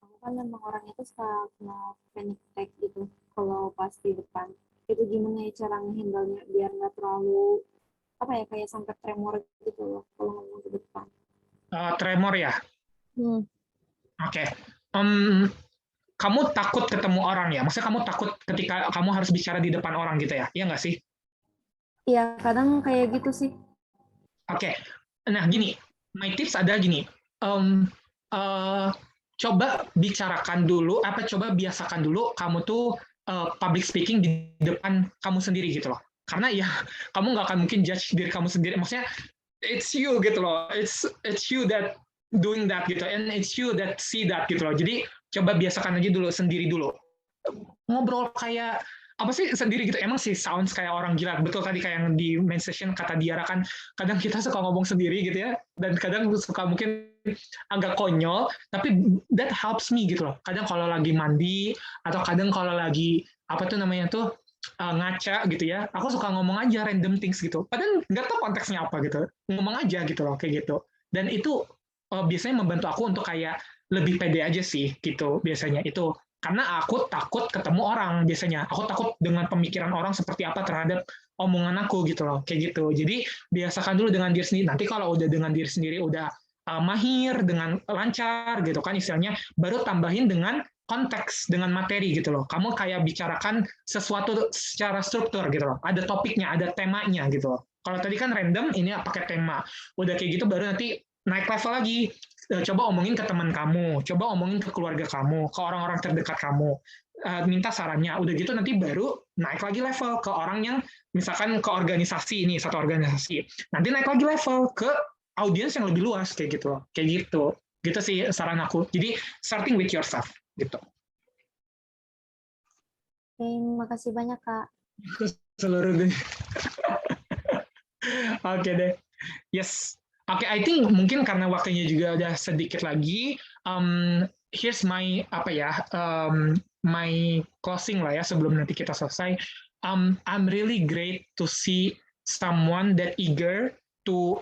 Aku kan emang orangnya tuh suka kena panic attack gitu kalau pas di depan. Itu gimana ya cara ngehandle-nya biar nggak terlalu kayak sampai tremor gitu loh kalau ngomong di depan. Tremor ya? Oke. Kamu takut ketemu orang ya? Maksudnya kamu takut ketika kamu harus bicara di depan orang gitu ya? Iya nggak sih? Iya, kadang kayak gitu sih. Oke. Nah, gini. My tips ada gini. Coba bicarakan dulu, coba biasakan dulu kamu tuh public speaking di depan kamu sendiri gitu loh. Karena ya kamu nggak akan mungkin judge diri kamu sendiri. Maksudnya it's you gitu loh. It's you that doing that gitu, and it's you that see that gitu loh. Jadi coba biasakan aja dulu sendiri dulu. Ngobrol kayak apa sih sendiri gitu. Emang sih sounds kayak orang gila. Betul tadi kayak yang di main session kata Dyara kan, kadang kita suka ngomong sendiri gitu ya, dan kadang suka mungkin agak konyol, tapi that helps me gitu loh. Kadang kalau lagi mandi atau kadang kalau lagi apa tuh namanya tuh ngaca gitu ya, aku suka ngomong aja random things gitu. Padahal nggak tahu konteksnya apa gitu, ngomong aja gitu loh kayak gitu. Dan itu biasanya membantu aku untuk kayak lebih pede aja sih gitu biasanya itu. Karena aku takut ketemu orang biasanya. Aku takut dengan pemikiran orang seperti apa terhadap omongan aku gitu loh, kayak gitu. Jadi biasakan dulu dengan diri sendiri. Nanti kalau udah dengan diri sendiri udah mahir, dengan lancar gitu kan istilahnya, baru tambahin dengan konteks, dengan materi gitu loh. Kamu kayak bicarakan sesuatu secara struktur gitu loh. Ada topiknya, ada temanya gitu loh. Kalau tadi kan random, ini pakai tema. Udah kayak gitu baru nanti naik level lagi. Coba omongin ke teman kamu, coba omongin ke keluarga kamu, ke orang-orang terdekat kamu, minta sarannya. Udah gitu nanti baru naik lagi level ke orang yang misalkan ke organisasi ini, satu organisasi. Nanti naik lagi level ke audiens yang lebih luas kayak gitu loh. Kayak gitu. Gitu sih saran aku. Jadi starting with yourself gitu. Terima kasih banyak Kak. Seluruh deh. Oke deh. Yes. Oke, I think mungkin karena waktunya juga udah sedikit lagi. Here's my my closing lah ya sebelum nanti kita selesai. I'm really great to see someone that eager to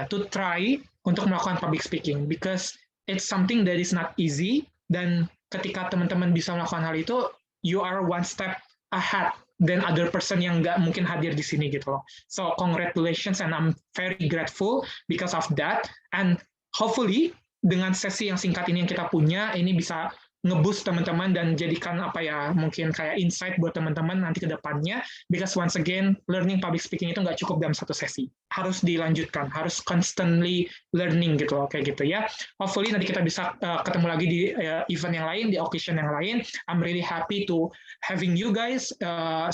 to try untuk melakukan public speaking, because it's something that is not easy, dan ketika teman-teman bisa melakukan hal itu, you are one step ahead than other person yang nggak mungkin hadir di sini gitu loh. So congratulations, and I'm very grateful because of that, and hopefully dengan sesi yang singkat ini yang kita punya ini bisa nge-boost teman-teman dan jadikan mungkin kayak insight buat teman-teman nanti ke depannya, because once again learning public speaking itu nggak cukup dalam satu sesi, harus dilanjutkan, harus constantly learning gitu loh, kayak gitu ya. Hopefully nanti kita bisa ketemu lagi di event yang lain, di occasion yang lain. I'm really happy to having you guys.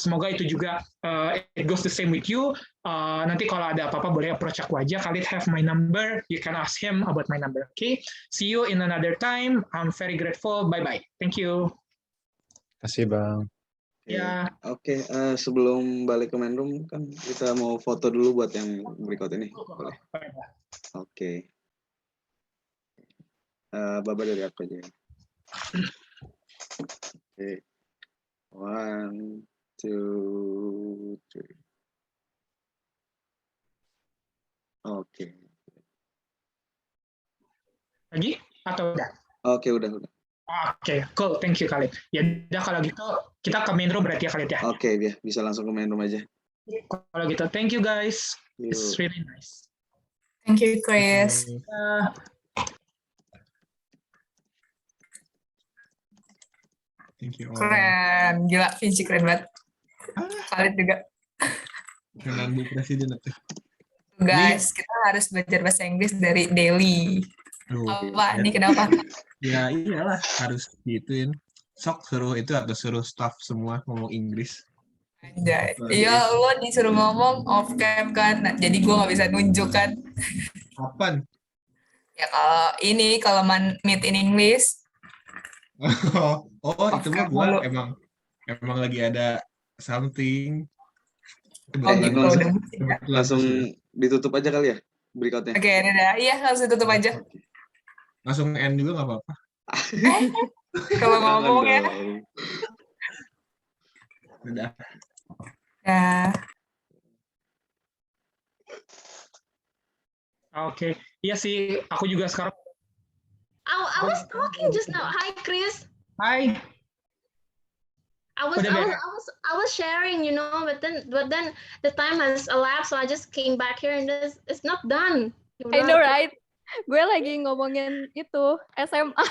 Semoga itu juga it goes the same with you. Nanti kalau ada apa-apa boleh approach aku aja. Khalid have my number, you can ask him about my number. Okay, see you in another time. I'm very grateful. Bye bye. Thank you. Kasih Bang. Ya. Oke, sebelum balik ke main room kan kita mau foto dulu buat yang berikut ini. Boleh. Oke. Baba dari aku aja. Oke. 1, 2, 3. Oke. Lagi atau udah? Oke, udah. Oke, cool. Thank you, Khalid. Ya udah kalau gitu kita ke main room berarti ya, Khalid ya. Oke, bisa langsung ke main room aja. Kalau gitu, thank you guys. It's really nice. Thank you, Chris. Thank you. Keren, gila, Vinci keren banget. Khalid juga. Keren Bu Presiden itu. Guys, kita harus belajar bahasa Inggris dari daily. Apa? Ini kenapa? Ya iyalah, harus gituin. Sok suruh itu atau suruh staff semua ngomong Inggris. Anjay. Iya, lo disuruh ngomong off cam kan, jadi gue nggak bisa nunjuk kan. Kapan? Ya kalau meet in English. Itu mah gue emang lagi ada something. Langsung ditutup aja kali ya berikutnya. Oke, dadah. Iya, langsung tutup aja. Langsung end juga nggak apa-apa. Kalau ngomong ya. Udah. Ya. Oke, iya sih. Aku juga sekarang. I was talking just now. Hi, Chris. Hi. I was sharing, but then the time has elapsed, so I just came back here and it's not done. I know, right? Gue lagi ngomongin itu SMA.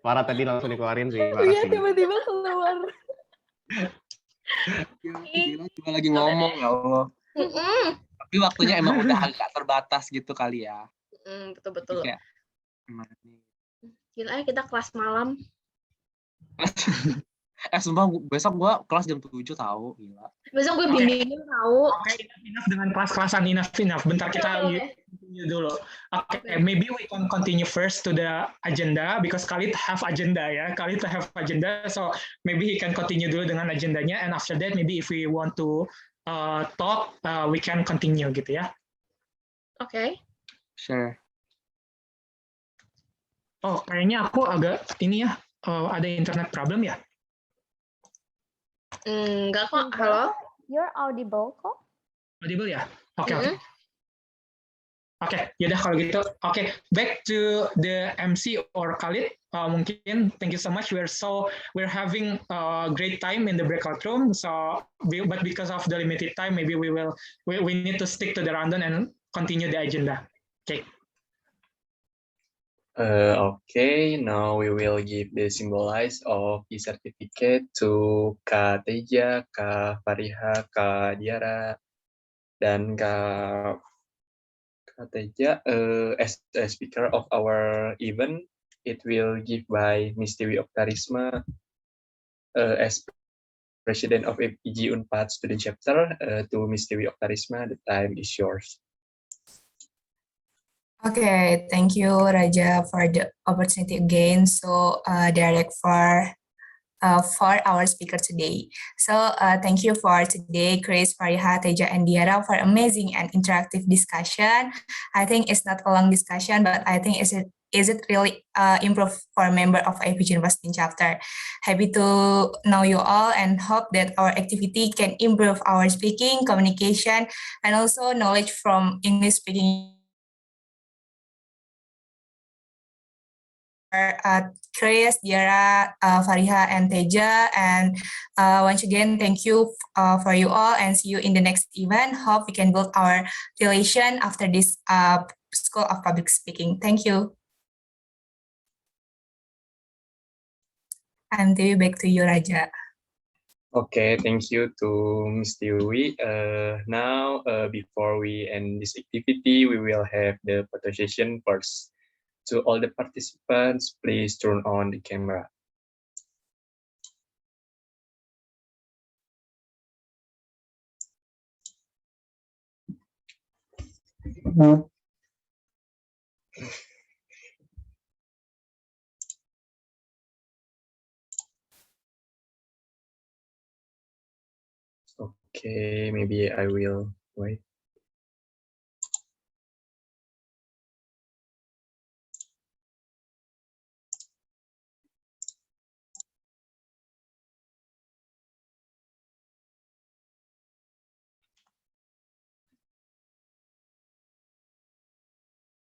Parah tadi langsung dikeluarin sih. Iya, tiba-tiba keluar. Cuma lagi ngomong ya Allah. Tapi waktunya emang udah agak terbatas gitu kali ya. Betul. Gila, kita kelas malam. Sumpah besok gua kelas jam 7 tahu, gila. Besok gue Oke. bimbingan tahu. Enough dengan kelas-kelasan, enough. Bentar kita continue dulu. Okay, maybe we can continue first to the agenda because Khalid have agenda ya. Khalid have agenda, so maybe he can continue dulu dengan agendanya, and after that maybe if we want to talk, we can continue gitu ya. Oke. Sure. Oh, kayaknya aku agak ini ya, ada internet problem ya? Enggak kok. Halo? You're audible kok. Audible ya? Oke. Oke, yaudah kalau gitu. Oke, back to the MC or Khalid. Mungkin thank you so much. We're having a great time in the breakout room. But because of the limited time, maybe we need to stick to the rundown and continue the agenda. Okay. Okay, now we will give the symbolize of the certificate to Kak Teja, Kak Fariha, Kak Dyara, dan Kak Teja as a speaker of our event. It will give by Miss Dewi Oktarisma as President of AAPG Unpad Student Chapter to Miss Dewi Oktarisma. The time is yours. Okay, thank you, Raja, for the opportunity again. So, direct for our speaker today. So, thank you for today, Chris, Fariha, Teja, and Dyara for amazing and interactive discussion. I think it's not a long discussion, but I think is it really improve for member of AAPG University chapter. Happy to know you all and hope that our activity can improve our speaking, communication, and also knowledge from English speaking. Chris, Dyara, Fariha, and Teja. And once again, thank you for you all and see you in the next event. Hope we can build our relation after this School of Public Speaking. Thank you. And back to you, Raja. Okay, thank you to Ms. Dewi. Now, before we end this activity, we will have the photo session first. To all the participants, please turn on the camera. Okay, maybe I will wait.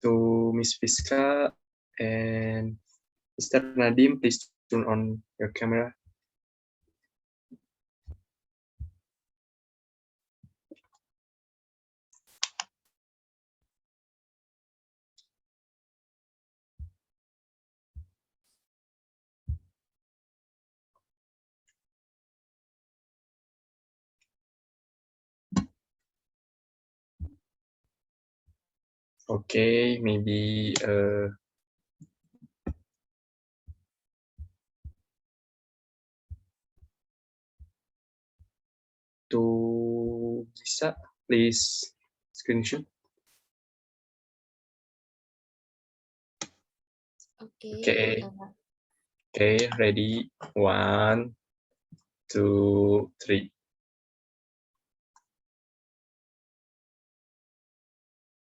To Miss Fiska and Mr. Nadim, please turn on your camera. Okay, maybe to Gisa, please screenshot. Okay. Okay, ready? 1, 2, 3.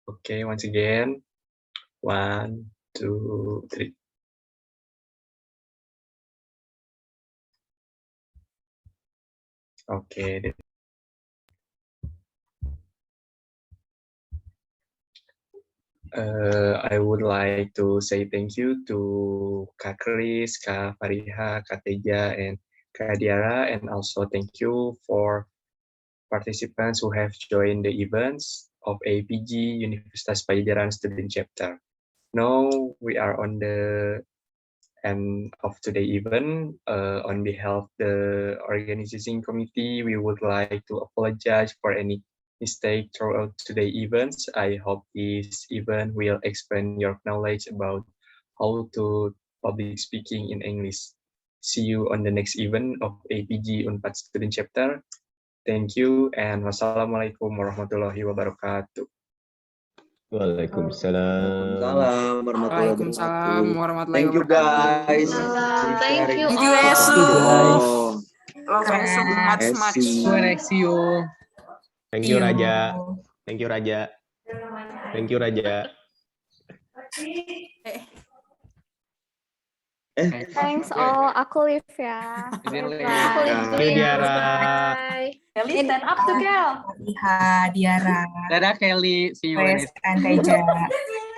Okay, once again. 1, 2, 3. Okay. I would like to say thank you to Kak Chris, Kak Fariha, Kak Teja, and Kak Dyara, and also thank you for participants who have joined the events of AAPG Universitas Pajajaran Student Chapter. Now we are on the end of today's event. On behalf of the organizing committee, we would like to apologize for any mistake throughout today's events. I hope this event will expand your knowledge about how to public speaking in English. See you on the next event of APG Unpad Student Chapter. Thank you and wassalamualaikum warahmatullahi wabarakatuh. Waalaikumsalam. Waalaikumsalam warahmatullahi Waalaikumsalam wabarakatuh. warahmatullahi Thank you wabarakatuh. guys. Thank you Thank you, all. Esu. Oh, Love Esu much. See you. Thank you Raja. Thank you Raja. Thank you Raja. Thanks all. Aku live ya. Thank you Dyara. Kelly, stand up tuh, Kel. Fariha, Dyara, Dadah Kelly. See you Chris, next. and Teja.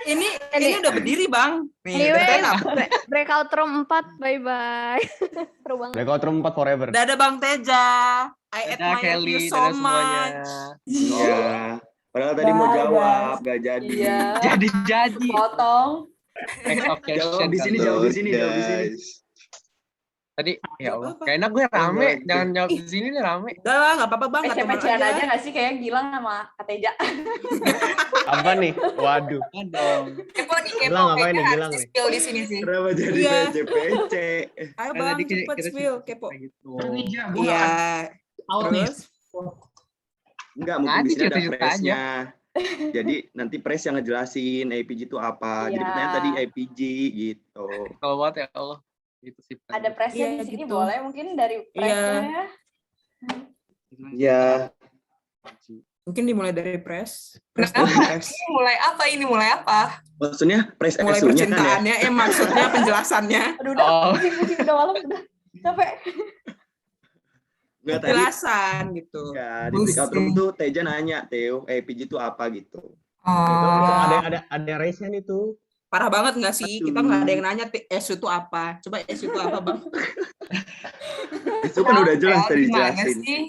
Ini udah berdiri, Bang. Nih, Anyway, stand up. breakout room 4. Bye-bye. Seru banget. Breakout room 4 forever. Dadah Bang Teja. I Dadah admire Kelly. you so Dadah semuanya. much. iya. Padahal tadi mau jawab, gak jadi. Iya. Jadi. Potong. Next of Jawab question. di sini, kali. jawab di sini, jawab di sini. Tadi ya Allah. Gak enak gue rame. Jangan jawab di sini nih rame. Udah lah, nggak apa-apa Bang. SCPC-an aja nggak sih kayak Gilang sama Kak Teja? Apa nih? Waduh. Kepo nih, kepo. Gilang ngapain nih? Kayaknya Gilang harus nih. di-spill di sini sih. Kenapa jadi Iya. PCPC? Ayo Bang, Tadi cepet kita spill, kepo. Gitu. Iya. Terus. Enggak, mungkin di Tadi sini ada cerita-cerita press-nya. Jadi nanti press yang ngejelasin APG itu apa. Jadi Iya. pertanyaan tadi APG gitu. Kalau banget ya Allah. Gitu sih. Ada pressnya Iya, di sini gitu. boleh mungkin dari Iya. pressnya. Ya, Mungkin dimulai dari press. Kenapa? Press. Ini mulai apa? Ini mulai apa? maksudnya press Mulai SU-nya kan ya? percintaannya, maksudnya penjelasannya. Aduh, udah, Oh. pusing, udah malam, udah capek. Enggak tadi. Penjelasan gitu. Ya, di breakout room tuh Teja nanya, Teo, APG itu apa gitu. Oh. Ada race-nya nih tuh. Parah banget nggak sih? Aduh. Kita nggak ada yang nanya SU itu apa. Coba SU itu apa, Bang? Itu kan udah jelas tadi Gimana dijelasin. sih?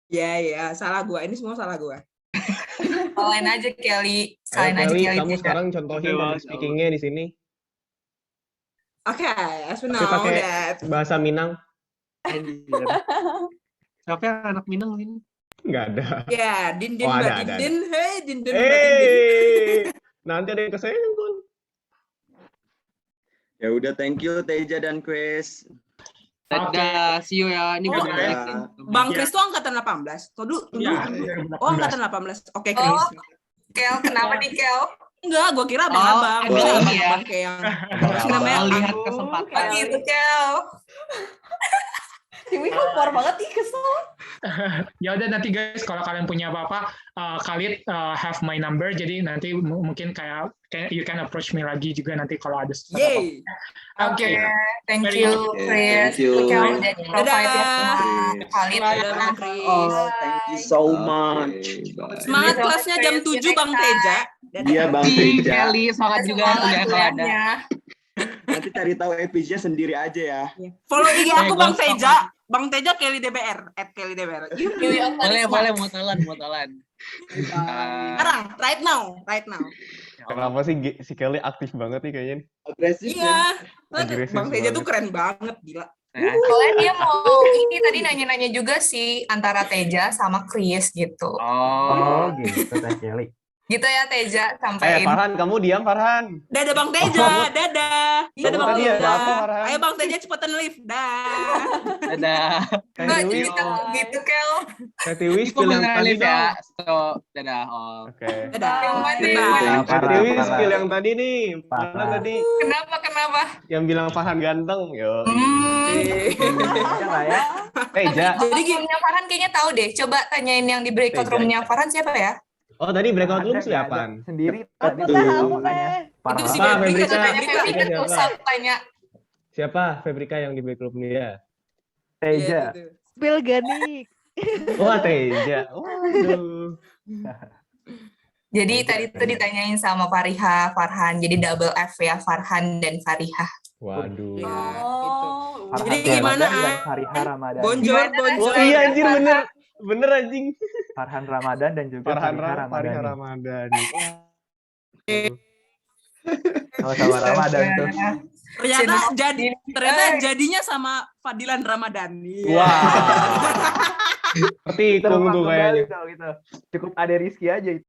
Ya, salah gua. Ini semua salah gua. Salahin aja Kelly. Ayo Salahin aja Kelly, Kelly. kamu Teja. sekarang contohin public speaking-nya di sini. Oke, as we know Tapi pakai that. bahasa Minang. Siapa yang anak Minang ini? Nggak ada. Ya, din Oh, mbak ada. din. Hey, din mbak din. Nanti ada yang kesenggol. Ya udah, thank you Teja dan Chris. Dadah, see you ya. Ini Oh, udah Bang Chris tuh angkatan 18. Tuh Iya, Oh, angkatan 18. Oke, Chris. Oh, Kel, kenapa nih Kel? Enggak, gua kira abang-abang. Oh, Bisa ini ya. abang-abang kayak yang namanya lihat aku. kesempatan. Gitu Kel. Si Wiko keluar banget nih, kesel. Ya udah nanti guys, kalau kalian punya apa-apa, Khalid have my number, jadi nanti mungkin kayak you can approach me lagi juga nanti kalau ada sesuatu. Yay. Oke, thank Very you, good. Chris. Thank you. Kel udah di provide ya sama Chris. Khalid. Dadah, Bang Chris. Oh, thank you so much. Bye. Semangat kelasnya jam 7 Bang Teja. Iya Bang Teja. Kelly, semangat juga kuliah kalau ada. Nanti cari tahu APG-nya sendiri aja ya. Follow IG aku Bang gosok. Teja. Bang Teja Kelly DBR, @KellyDBR. Boleh. Sekarang, right now. Kenapa sih si Kelly aktif banget nih kayaknya? Agresif ya. Iya. Agresif Bang Teja tuh banget. keren banget, gila. Soalnya dia mau ini tadi nanya-nanya juga sih antara Teja sama Chris gitu. Oh, gitu Teh Kelly. Gitu ya Teja, sampai Farhan, kamu diam Farhan. Dadah Bang Teja, dadah. Dadah Bang tadi ada Teja. apa, Farhan? Ayo Bang Teja cepetan lift. Dah. Dadah. Enggak jadi kalau gitu Kel. Katiwis Itu spill yang beneran tadi live ya. dong. So, dadah. Oh. Oke. Dadah. Yang mana, Dadah. yang mana? Katiwis spill yang tadi nih. Mana Farhan. tadi? Kenapa? Yang bilang Farhan ganteng. Yo. Aja lah ya. Teja. Jadi roomnya Farhan kayaknya tahu deh. Coba tanyain yang di breakout Teja. roomnya Farhan siapa ya? Oh, tadi breakout room Ada, siapa? sendiri Aku tadi tahu, makanya. Itu Farhan. si Apa, Febrika, Febrika? tanya Febrika tuh usah tanya. Siapa Febrika yang di breakout room dia? Teja. Spill Ganik. Wah, Teja. Waduh. Jadi tadi tuh ditanyain sama Fariha, Farhan. Jadi double F ya, Farhan dan Fariha. Waduh. Ya, gitu. Oh, Farhan Jadi gimana, Ramadan dan ah? Fariha Ramadhani. Bonjol. Oh iya anjir bener. Bener anjing. Farhan Ramadan dan juga Fariha Fariha Ramadhani. Ramadhani. Sama-sama Ramadan tuh. Ternyata jadinya sama Fadilan Ramadhani. Wah. Tikung tuh Terulang kembali kayaknya. tuh gitu. Cukup ada Rizky aja itu.